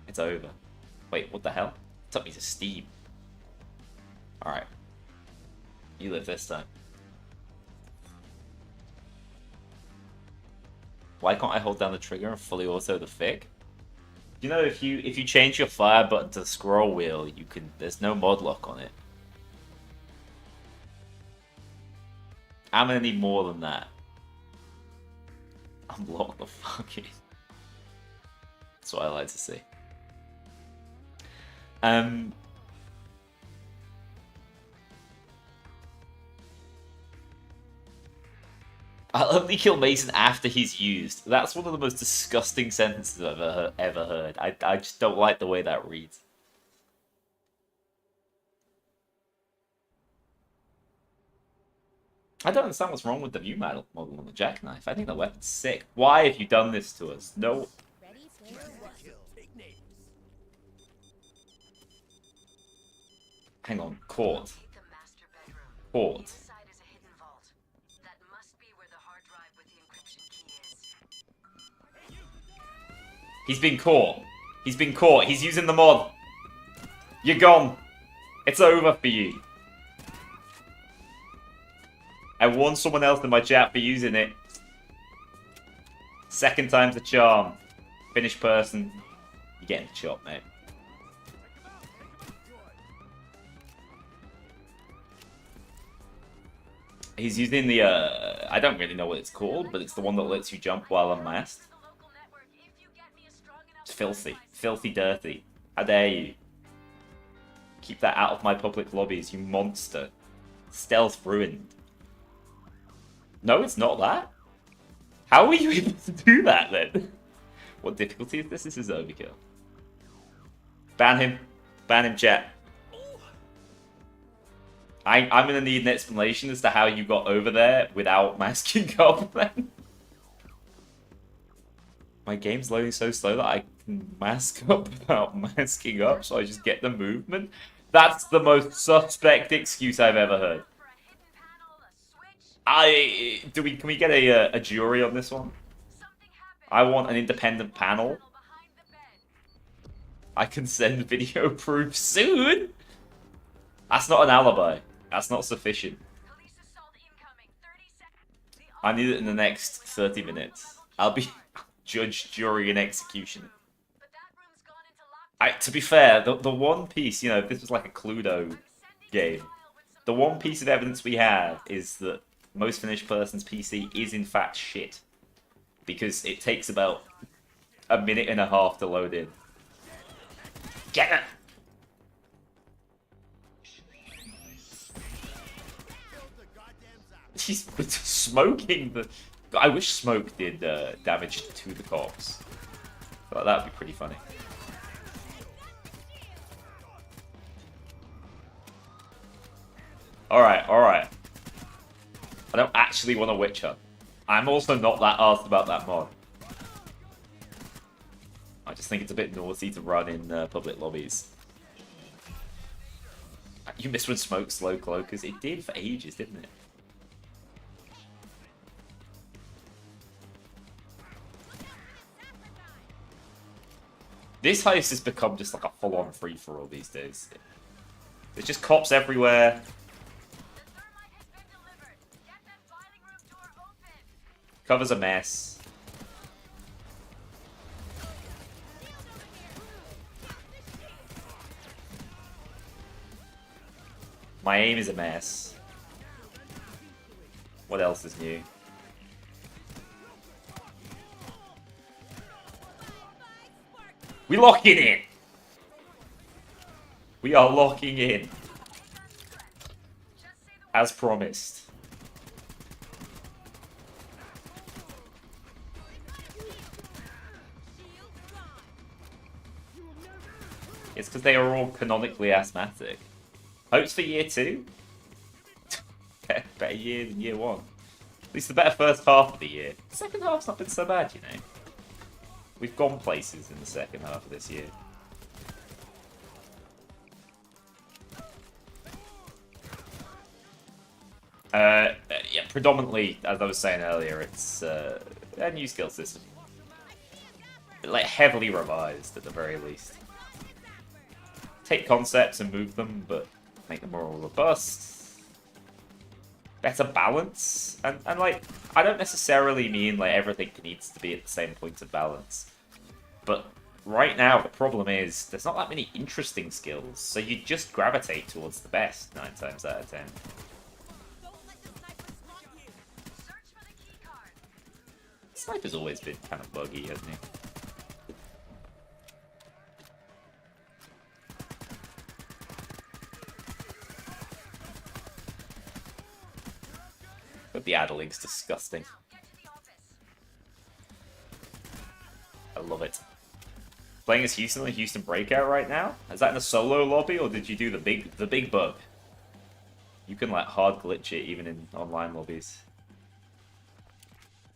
It's over. Wait, what the hell? It took me to Steam. Alright. You live this time. Why can't I hold down the trigger and fully auto the fig? You know, if you change your fire button to the scroll wheel, you can. There's no mod lock on it. I'm gonna need more than that. Unlock the fucking. That's what I like to see. I'll only kill Mason after he's used. That's one of the most disgusting sentences I've ever heard. I just don't like the way that reads. I don't understand what's wrong with the new model on the jackknife. I think the weapon's sick. Why have you done this to us? No. Ready, player one. Take names. Hang on. Court. Locate the master bedroom. Court. Inside is a hidden vault. That must be where the hard drive with the encryption key is. He's been caught. He's been caught. He's using the mod. You're gone. It's over for you. I warned someone else in my chat for using it. Second time's a charm. Finished person. You're getting the chop, mate. He's using the, I don't really know what it's called, but it's the one that lets you jump while unmasked. The local network if you get me a strong enough It's filthy. Filthy dirty. How dare you? Keep that out of my public lobbies, you monster. Stealth ruined. No, it's not that. How are you able to do that, then? What difficulty is this? This is overkill. Ban him. Ban him, chat. I'm gonna need an explanation as to how you got over there without masking up, then. My game's loading so slow that I can mask up without masking up, so I just get the movement. That's the most suspect excuse I've ever heard. for a hidden panel, a switch. Can we get a jury on this one? Something happened. I want an independent panel. Behind the bed. I can send video proof soon. That's not an alibi. That's not sufficient. Police assault incoming. 30 seconds. The I need it in the next 30 minutes. I'll be judge, jury, and executioner. But that room's gone into lockdown. To be fair, the one piece, you know, if this was like a Cluedo I'm sending game, a file with some the one piece of evidence we have is that most finished person's PC is in fact shit. Because it takes about a minute and a half to load in. Get it! She's smoking the... I wish smoke did damage to the corpse. But that would be pretty funny. Alright, alright. I don't actually want to witch her. I'm also not that arsed about that mod. I just think it's a bit naughty to run in public lobbies. You missed when smoke slow cloakers. It did for ages, didn't it? This heist has become just like a full-on free-for-all these days. There's just cops everywhere. The thermite has been delivered. Get that filing room door open. Cover's a mess. My aim is a mess. What else is new? We locking in! We are locking in. Just say the As promised. It's because they are all canonically asthmatic. Hopes for year 2? Better year than year 1. At least the better first half of the year. The second half's not been so bad, you know. We've gone places in the second half of this year. Yeah, predominantly, as I was saying earlier, it's a new skill system. Like, heavily revised, at the very least. Take concepts and move them, but make them more robust. Better balance. And like, I don't necessarily mean, like, everything needs to be at the same point of balance. But right now, the problem is, there's not that many interesting skills, so you just gravitate towards the best 9 times out of 10. search for the key card. Sniper's always been kind of buggy, hasn't he? But the addling's disgusting. Get to the office. I love it. Playing as Houston in Houston Breakout right now? Is that in a solo lobby, or did you do the big bug? You can like hard glitch it even in online lobbies.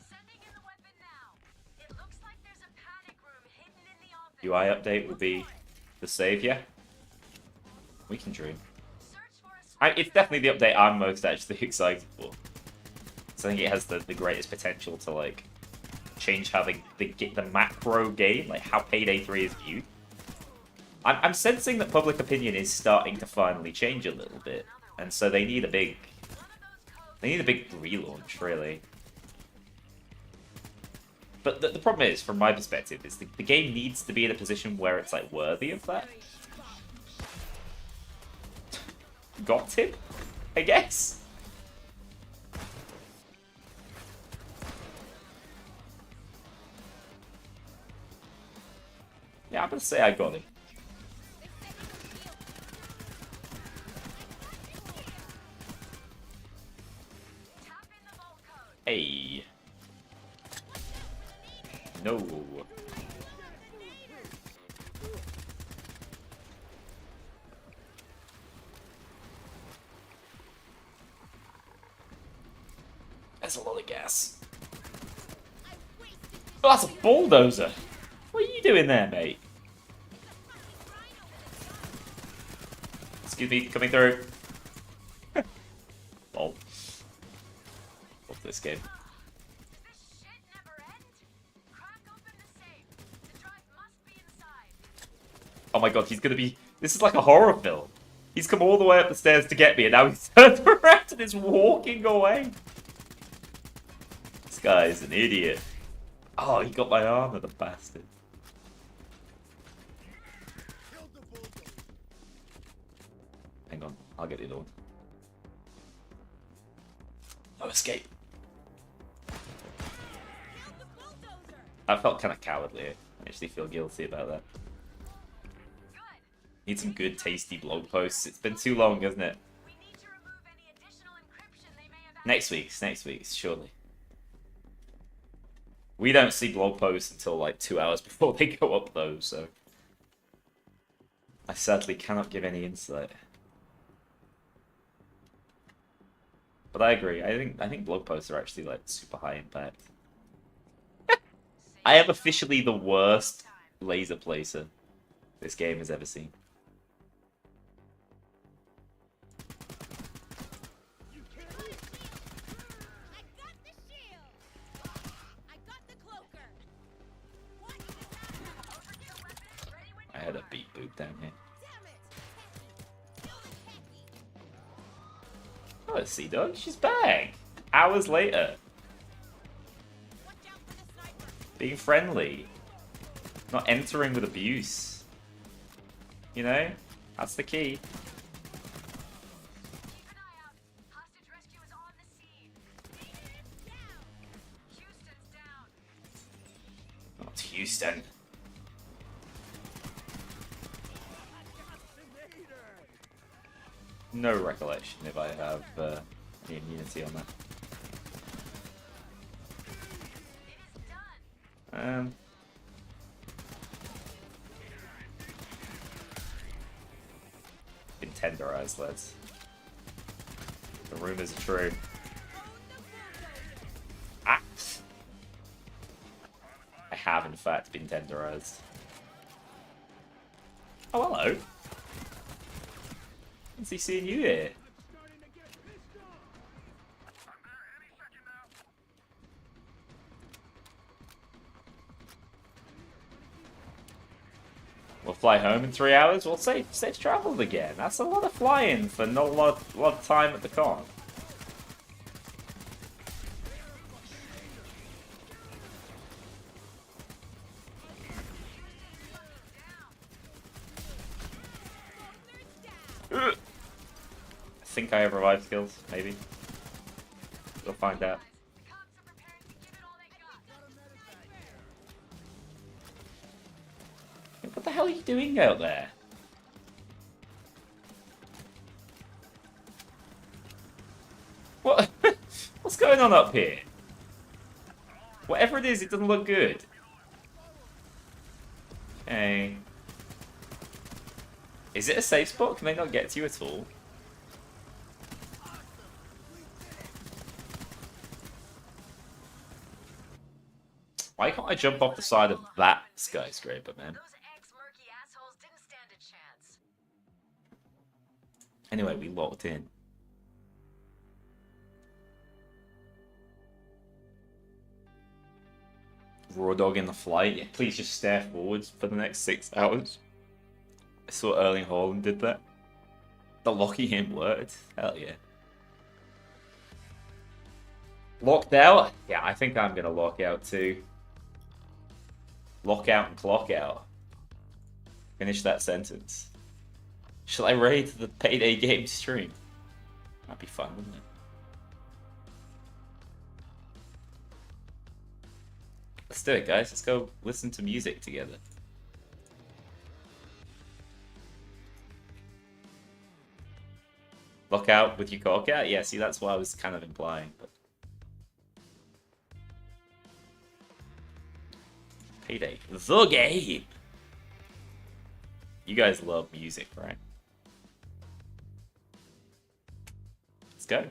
Sending in the weapon now. It looks like there's a panic room hidden in the office. UI update will be the savior. We can dream. Search for a It's definitely the update I'm most actually excited for. So I think it has the greatest potential to like change how the macro game, like how Payday 3 is viewed. I'm sensing that public opinion is starting to finally change a little bit, and so they need a big relaunch, really. But the problem is, from my perspective, is the game needs to be in a position where it's like worthy of that. Got him, I guess. Yeah, I'm gonna say I got him. Tap in the vault code. Hey. No. That's a lot of gas. Oh, that's a bulldozer. What are you doing there, mate? Excuse me, coming through. Lol. Love this game. Does this shit never end? Crack open the safe. The drive must be inside. Oh my god, he's gonna be... This is like a horror film. He's come all the way up the stairs to get me, and now he's turned around and is walking away. This guy's an idiot. Oh, he got my armor, the bastard. Hang on, I'll get it on. No escape. I felt kind of cowardly. I actually feel guilty about that. Need some good, tasty blog posts. It's been too long, hasn't it? We need to remove any additional encryption they may have Next week's, surely. We don't see blog posts until like 2 hours before they go up, though, so I sadly cannot give any insight. But I agree. I think blog posts are actually like super high impact. I am officially the worst laser placer this game has ever seen. I had a beat boop down here. Oh, let's see, dog. She's back. Hours later. Being friendly. Not entering with abuse. You know? That's the key. Keep an eye out. Hostage rescue is on the scene. Houston's down. Not Houston. No recollection if I have any immunity on that. It is done. Been tenderized, lads. The rumors are true. Ah! I have, in fact, been tenderized. Oh, hello. Fancy seeing you here. We'll fly home in 3 hours. Well, safe travel again. That's a lot of flying for not a lot of time at the con. I think I have revive skills, maybe. We'll find out. The cops are preparing to give it all they got. What the hell are you doing out there? What? What's going on up here? Whatever it is, it doesn't look good. Okay. Is it a safe spot? Can they not get to you at all? Why can't I jump off the side of that skyscraper, man? Those ex-murky assholes didn't stand a chance. Anyway, we locked in. Raw dog in the flight. Yeah, please just stare forwards for the next 6 hours. I saw Erling Haaland did that. The locking in worked. Hell yeah. Locked out? Yeah, I think I'm gonna lock out too. Lock out and clock out. Finish that sentence. Shall I raid the Payday game stream? That'd be fun, wouldn't it? Let's do it, guys. Let's go listen to music together. Lock out with your cock out? Yeah, see, that's what I was kind of implying. But Payday. The game! You guys love music, right? Let's go.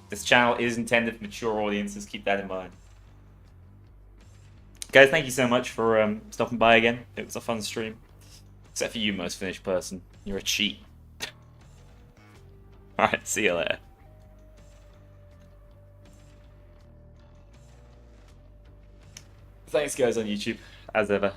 This channel is intended for mature audiences, keep that in mind. Guys, thank you so much for stopping by again. It was a fun stream. Except for you, most finished person. You're a cheat. Alright, see you later. Thanks guys on YouTube, as ever.